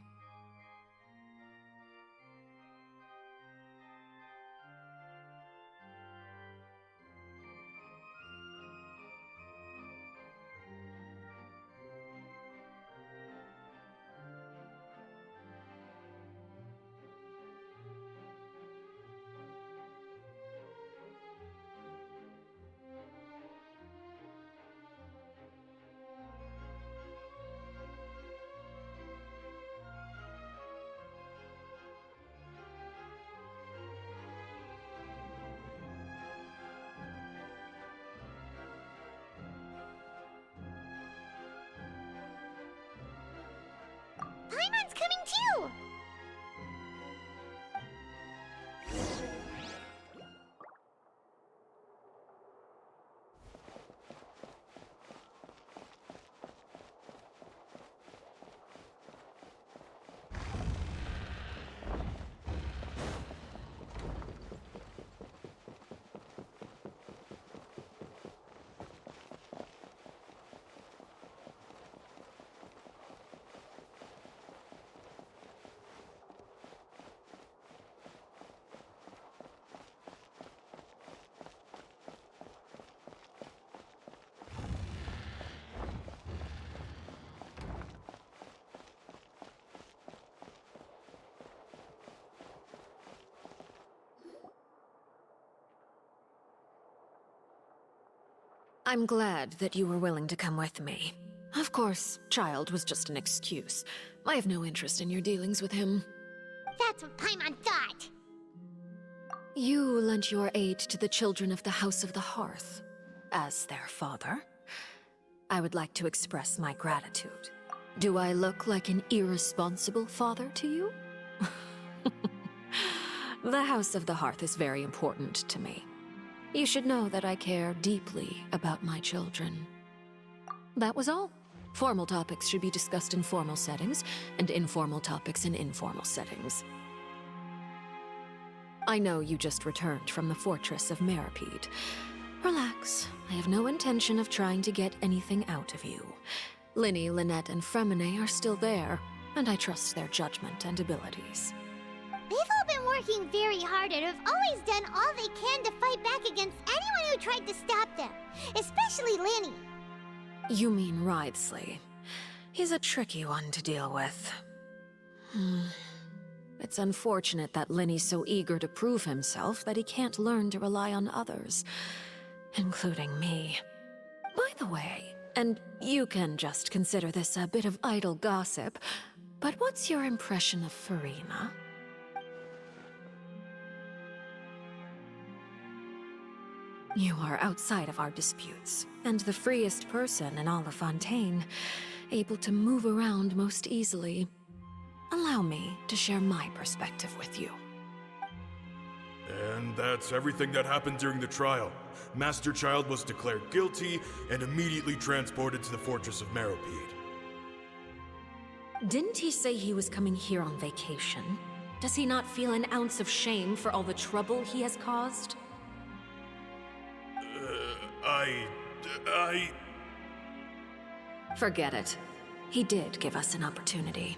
I'm glad that you were willing to come with me. Of course, child was just an excuse. I have no interest in your dealings with him. That's what Paimon thought. You lent your aid to the children of the House of the Hearth. As their father, I would like to express my gratitude. Do I look like an irresponsible father to you? The House of the Hearth is very important to me. You should know that I care deeply about my children. That was all. Formal topics should be discussed in formal settings, and informal topics in informal settings. I know you just returned from the fortress of Meripede. Relax. I have no intention of trying to get anything out of you. Linny, Lynette, and Fremine are still there, and I trust their judgment and abilities. They've all been working very hard and have always done all they can to fight back against anyone who tried to stop them, especially Linny. You mean Wriothesley. He's a tricky one to deal with. It's unfortunate that Linny's so eager to prove himself that he can't learn to rely on others, including me. By the way, and you can just consider this a bit of idle gossip, but what's your impression of Furina? You are outside of our disputes, and the freest person in all of Fontaine, able to move around most easily. Allow me to share my perspective with you. And that's everything that happened during the trial. Master Child was declared guilty and immediately transported to the Fortress of Meripede. Didn't he say he was coming here on vacation? Does he not feel an ounce of shame for all the trouble he has caused? Forget it. He did give us an opportunity.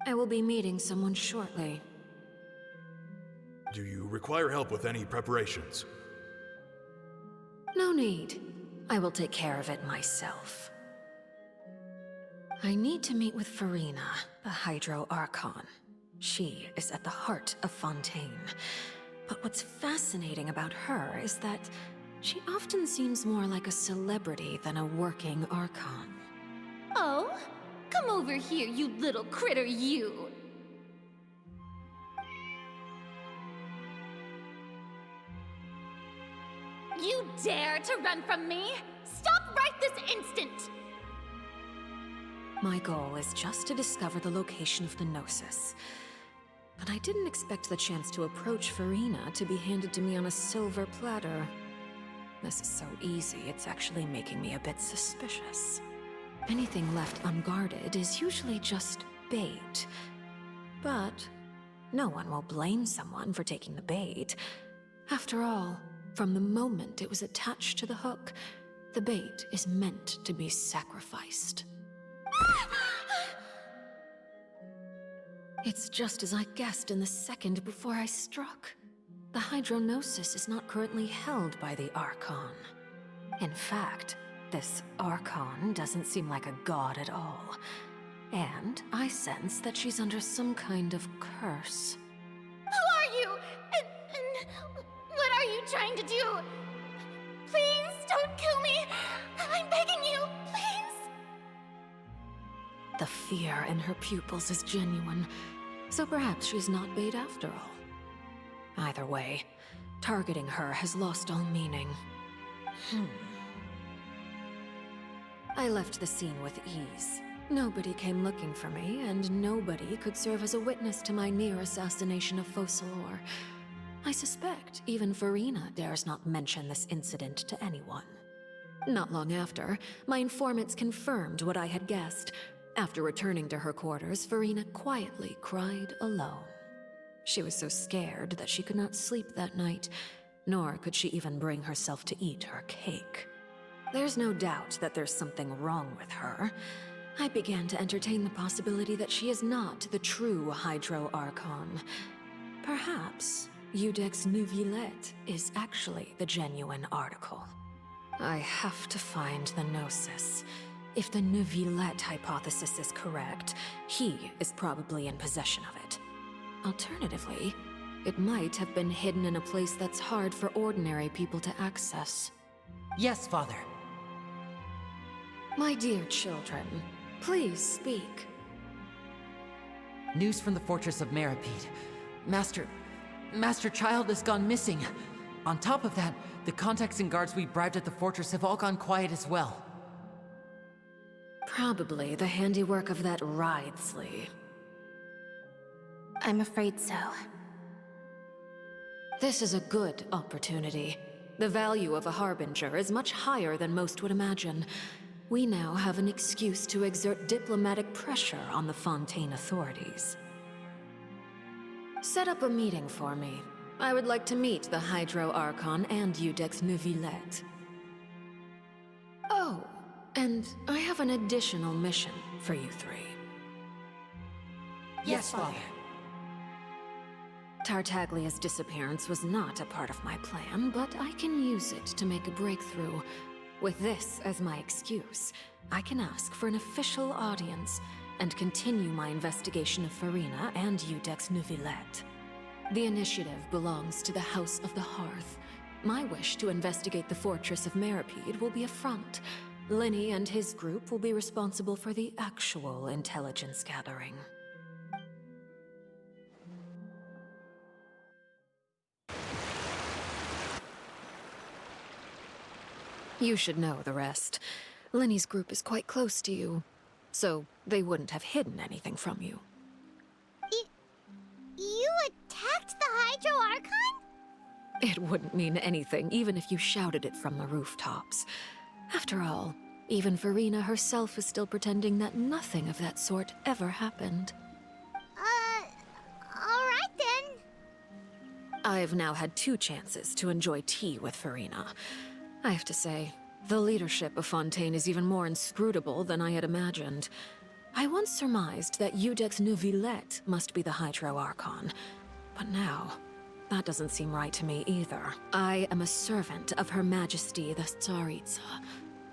I will be meeting someone shortly. Do you require help with any preparations? No need. I will take care of it myself. I need to meet with Furina, the Hydro Archon. She is at the heart of Fontaine. But what's fascinating about her is that she often seems more like a celebrity than a working Archon. Oh? Come over here, you little critter, you! You dare to run from me? Stop right this instant! My goal is just to discover the location of the Gnosis. But I didn't expect the chance to approach Furina to be handed to me on a silver platter. This is so easy, it's actually making me a bit suspicious. Anything left unguarded is usually just bait. But no one will blame someone for taking the bait. After all, from the moment it was attached to the hook, the bait is meant to be sacrificed. It's just as I guessed in the second before I struck. The Hydronosis is not currently held by the Archon. In fact, this Archon doesn't seem like a god at all. And I sense that she's under some kind of curse. Who are you? And what are you trying to do? Please don't kill me! I'm begging you, please! The fear in her pupils is genuine, so perhaps she's not bait after all. Either way, targeting her has lost all meaning. I left the scene with ease. Nobody came looking for me, and nobody could serve as a witness to my near assassination of Focalor. I suspect even Furina dares not mention this incident to anyone. Not long after, my informants confirmed what I had guessed. After returning to her quarters, Furina quietly cried alone. She was so scared that she could not sleep that night, nor could she even bring herself to eat her cake. There's no doubt that there's something wrong with her. I began to entertain the possibility that she is not the true Hydro Archon. Perhaps Eudex Neuvillette is actually the genuine article. I have to find the Gnosis. If the Neuvillette hypothesis is correct, he is probably in possession of it. Alternatively, it might have been hidden in a place that's hard for ordinary people to access. Yes, Father. My dear children, please speak. News from the fortress of Meripede. Master Child has gone missing. On top of that, the contacts and guards we bribed at the fortress have all gone quiet as well. Probably the handiwork of that Wriothesley. I'm afraid so. This is a good opportunity. The value of a Harbinger is much higher than most would imagine. We now have an excuse to exert diplomatic pressure on the Fontaine authorities. Set up a meeting for me. I would like to meet the Hydro Archon and Eudex Neuvillette. Oh, and I have an additional mission for you three. Yes, Father. Tartaglia's disappearance was not a part of my plan, but I can use it to make a breakthrough. With this as my excuse, I can ask for an official audience and continue my investigation of Farina and Eudex Neuvillette. The initiative belongs to the House of the Hearth. My wish to investigate the fortress of Meripede will be a front. Lenny and his group will be responsible for the actual intelligence gathering. You should know the rest. Lenny's group is quite close to you, so they wouldn't have hidden anything from you. You attacked the Hydro Archon? It wouldn't mean anything, even if you shouted it from the rooftops. After all, even Farina herself is still pretending that nothing of that sort ever happened. Alright then. I've now had 2 chances to enjoy tea with Farina. I have to say, the leadership of Fontaine is even more inscrutable than I had imagined. I once surmised that Eudex Neuvillette must be the Hydro Archon, but now, that doesn't seem right to me either. I am a servant of Her Majesty the Tsaritsa.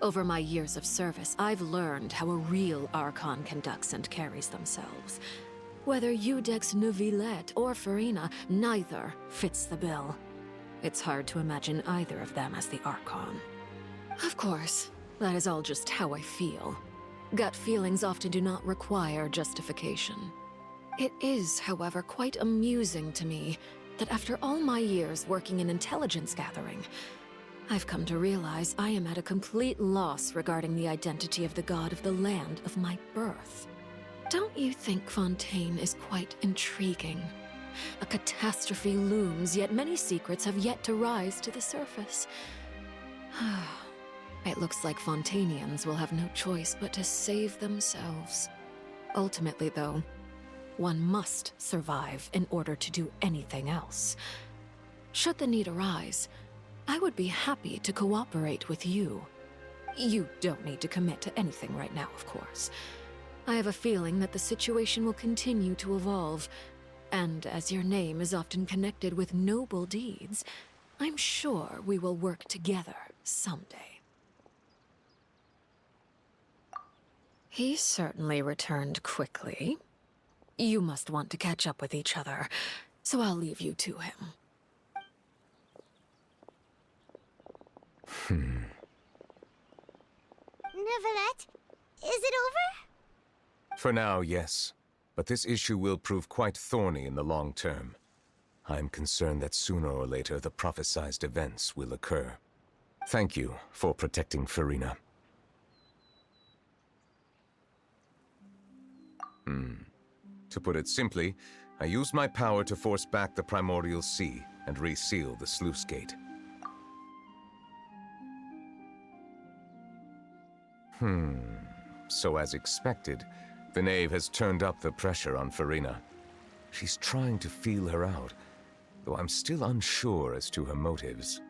Over my years of service, I've learned how a real Archon conducts and carries themselves. Whether Eudex Neuvillette or Farina, neither fits the bill. It's hard to imagine either of them as the Archon. Of course, that is all just how I feel. Gut feelings often do not require justification. It is, however, quite amusing to me that after all my years working in intelligence gathering, I've come to realize I am at a complete loss regarding the identity of the god of the land of my birth. Don't you think Fontaine is quite intriguing? A catastrophe looms, yet many secrets have yet to rise to the surface. It looks like Fontainians will have no choice but to save themselves. Ultimately, though, one must survive in order to do anything else. Should the need arise, I would be happy to cooperate with you. You don't need to commit to anything right now, of course. I have a feeling that the situation will continue to evolve, and as your name is often connected with noble deeds, I'm sure we will work together someday. He certainly returned quickly. You must want to catch up with each other, so I'll leave you to him. Neuvillette, is it over? For now, yes. But this issue will prove quite thorny in the long term. I'm concerned that sooner or later the prophesized events will occur. Thank you for protecting Farina. To put it simply, I used my power to force back the Primordial Sea and reseal the sluice gate. So as expected, the Knave has turned up the pressure on Farina. She's trying to feel her out, though I'm still unsure as to her motives.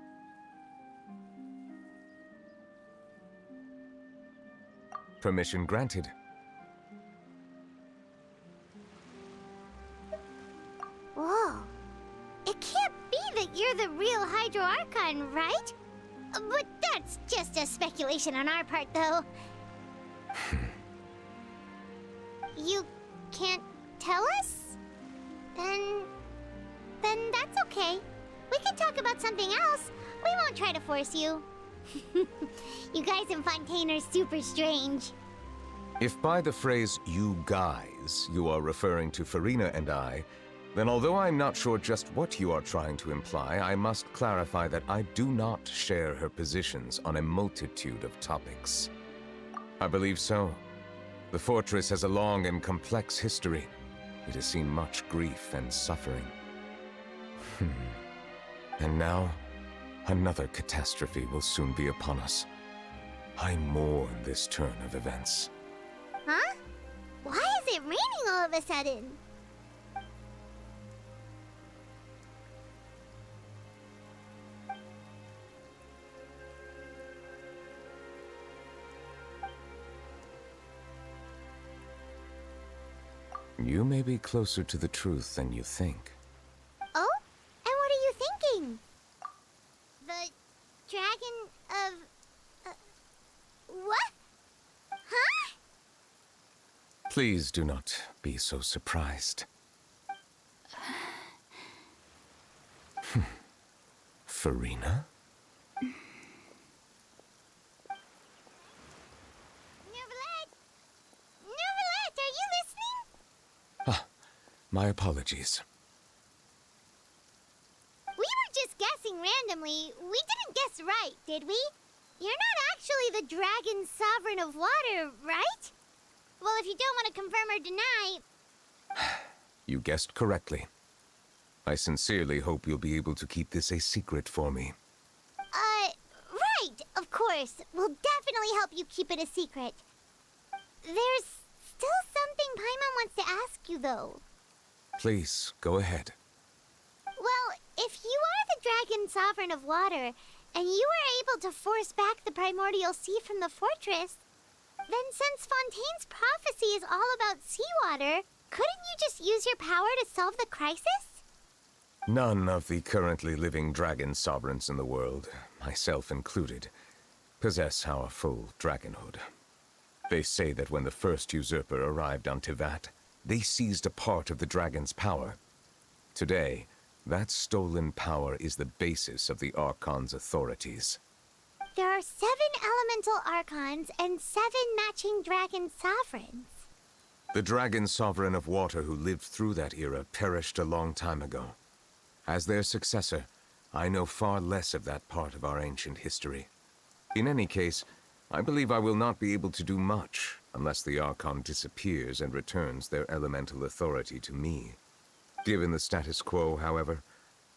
Permission granted. Whoa. It can't be that you're the real Hydro Archon, right? But that's just a speculation on our part, though. You can't tell us? Then that's okay. We can talk about something else. We won't try to force you. You guys in Fontaine are super strange. If by the phrase, you guys, you are referring to Farina and I, then although I'm not sure just what you are trying to imply, I must clarify that I do not share her positions on a multitude of topics. I believe so. The fortress has a long and complex history. It has seen much grief and suffering. And now, another catastrophe will soon be upon us. I mourn this turn of events. Huh? Why is it raining all of a sudden? You may be closer to the truth than you think. Oh? And what are you thinking? The dragon of... what? Huh? Please do not be so surprised. Farina? Neverlet, are you listening? Ah, my apologies. We were just guessing randomly. We didn't guess right, did we? You're not actually the dragon sovereign of water, right? Well, if you don't want to confirm or deny... You guessed correctly. I sincerely hope you'll be able to keep this a secret for me. Right, of course. We'll definitely help you keep it a secret. There's still something Paimon wants to ask you, though. Please, go ahead. Well, if you are the dragon sovereign of water, and you were able to force back the primordial sea from the fortress, then since Fontaine's prophecy is all about seawater, couldn't you just use your power to solve the crisis? None of the currently living dragon sovereigns in the world, myself included, possess our full dragonhood. They say that when the first usurper arrived on Tivat, they seized a part of the dragon's power. Today, that stolen power is the basis of the Archon's authorities. There are 7 elemental archons and 7 matching dragon sovereigns. The dragon sovereign of water who lived through that era perished a long time ago. As their successor, I know far less of that part of our ancient history. In any case, I believe I will not be able to do much unless the Archon disappears and returns their elemental authority to me. Given the status quo, however,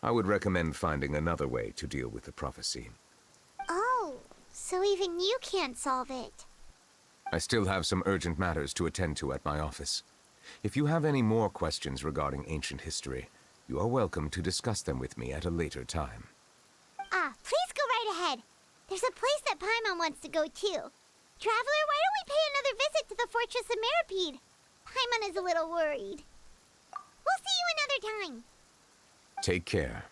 I would recommend finding another way to deal with the prophecy. Oh, so even you can't solve it. I still have some urgent matters to attend to at my office. If you have any more questions regarding ancient history, you are welcome to discuss them with me at a later time. Please go right ahead. There's a place that Paimon wants to go too. Traveler, why don't we pay another visit to the Fortress of Meripede? Paimon is a little worried. We'll see you another time. Take care.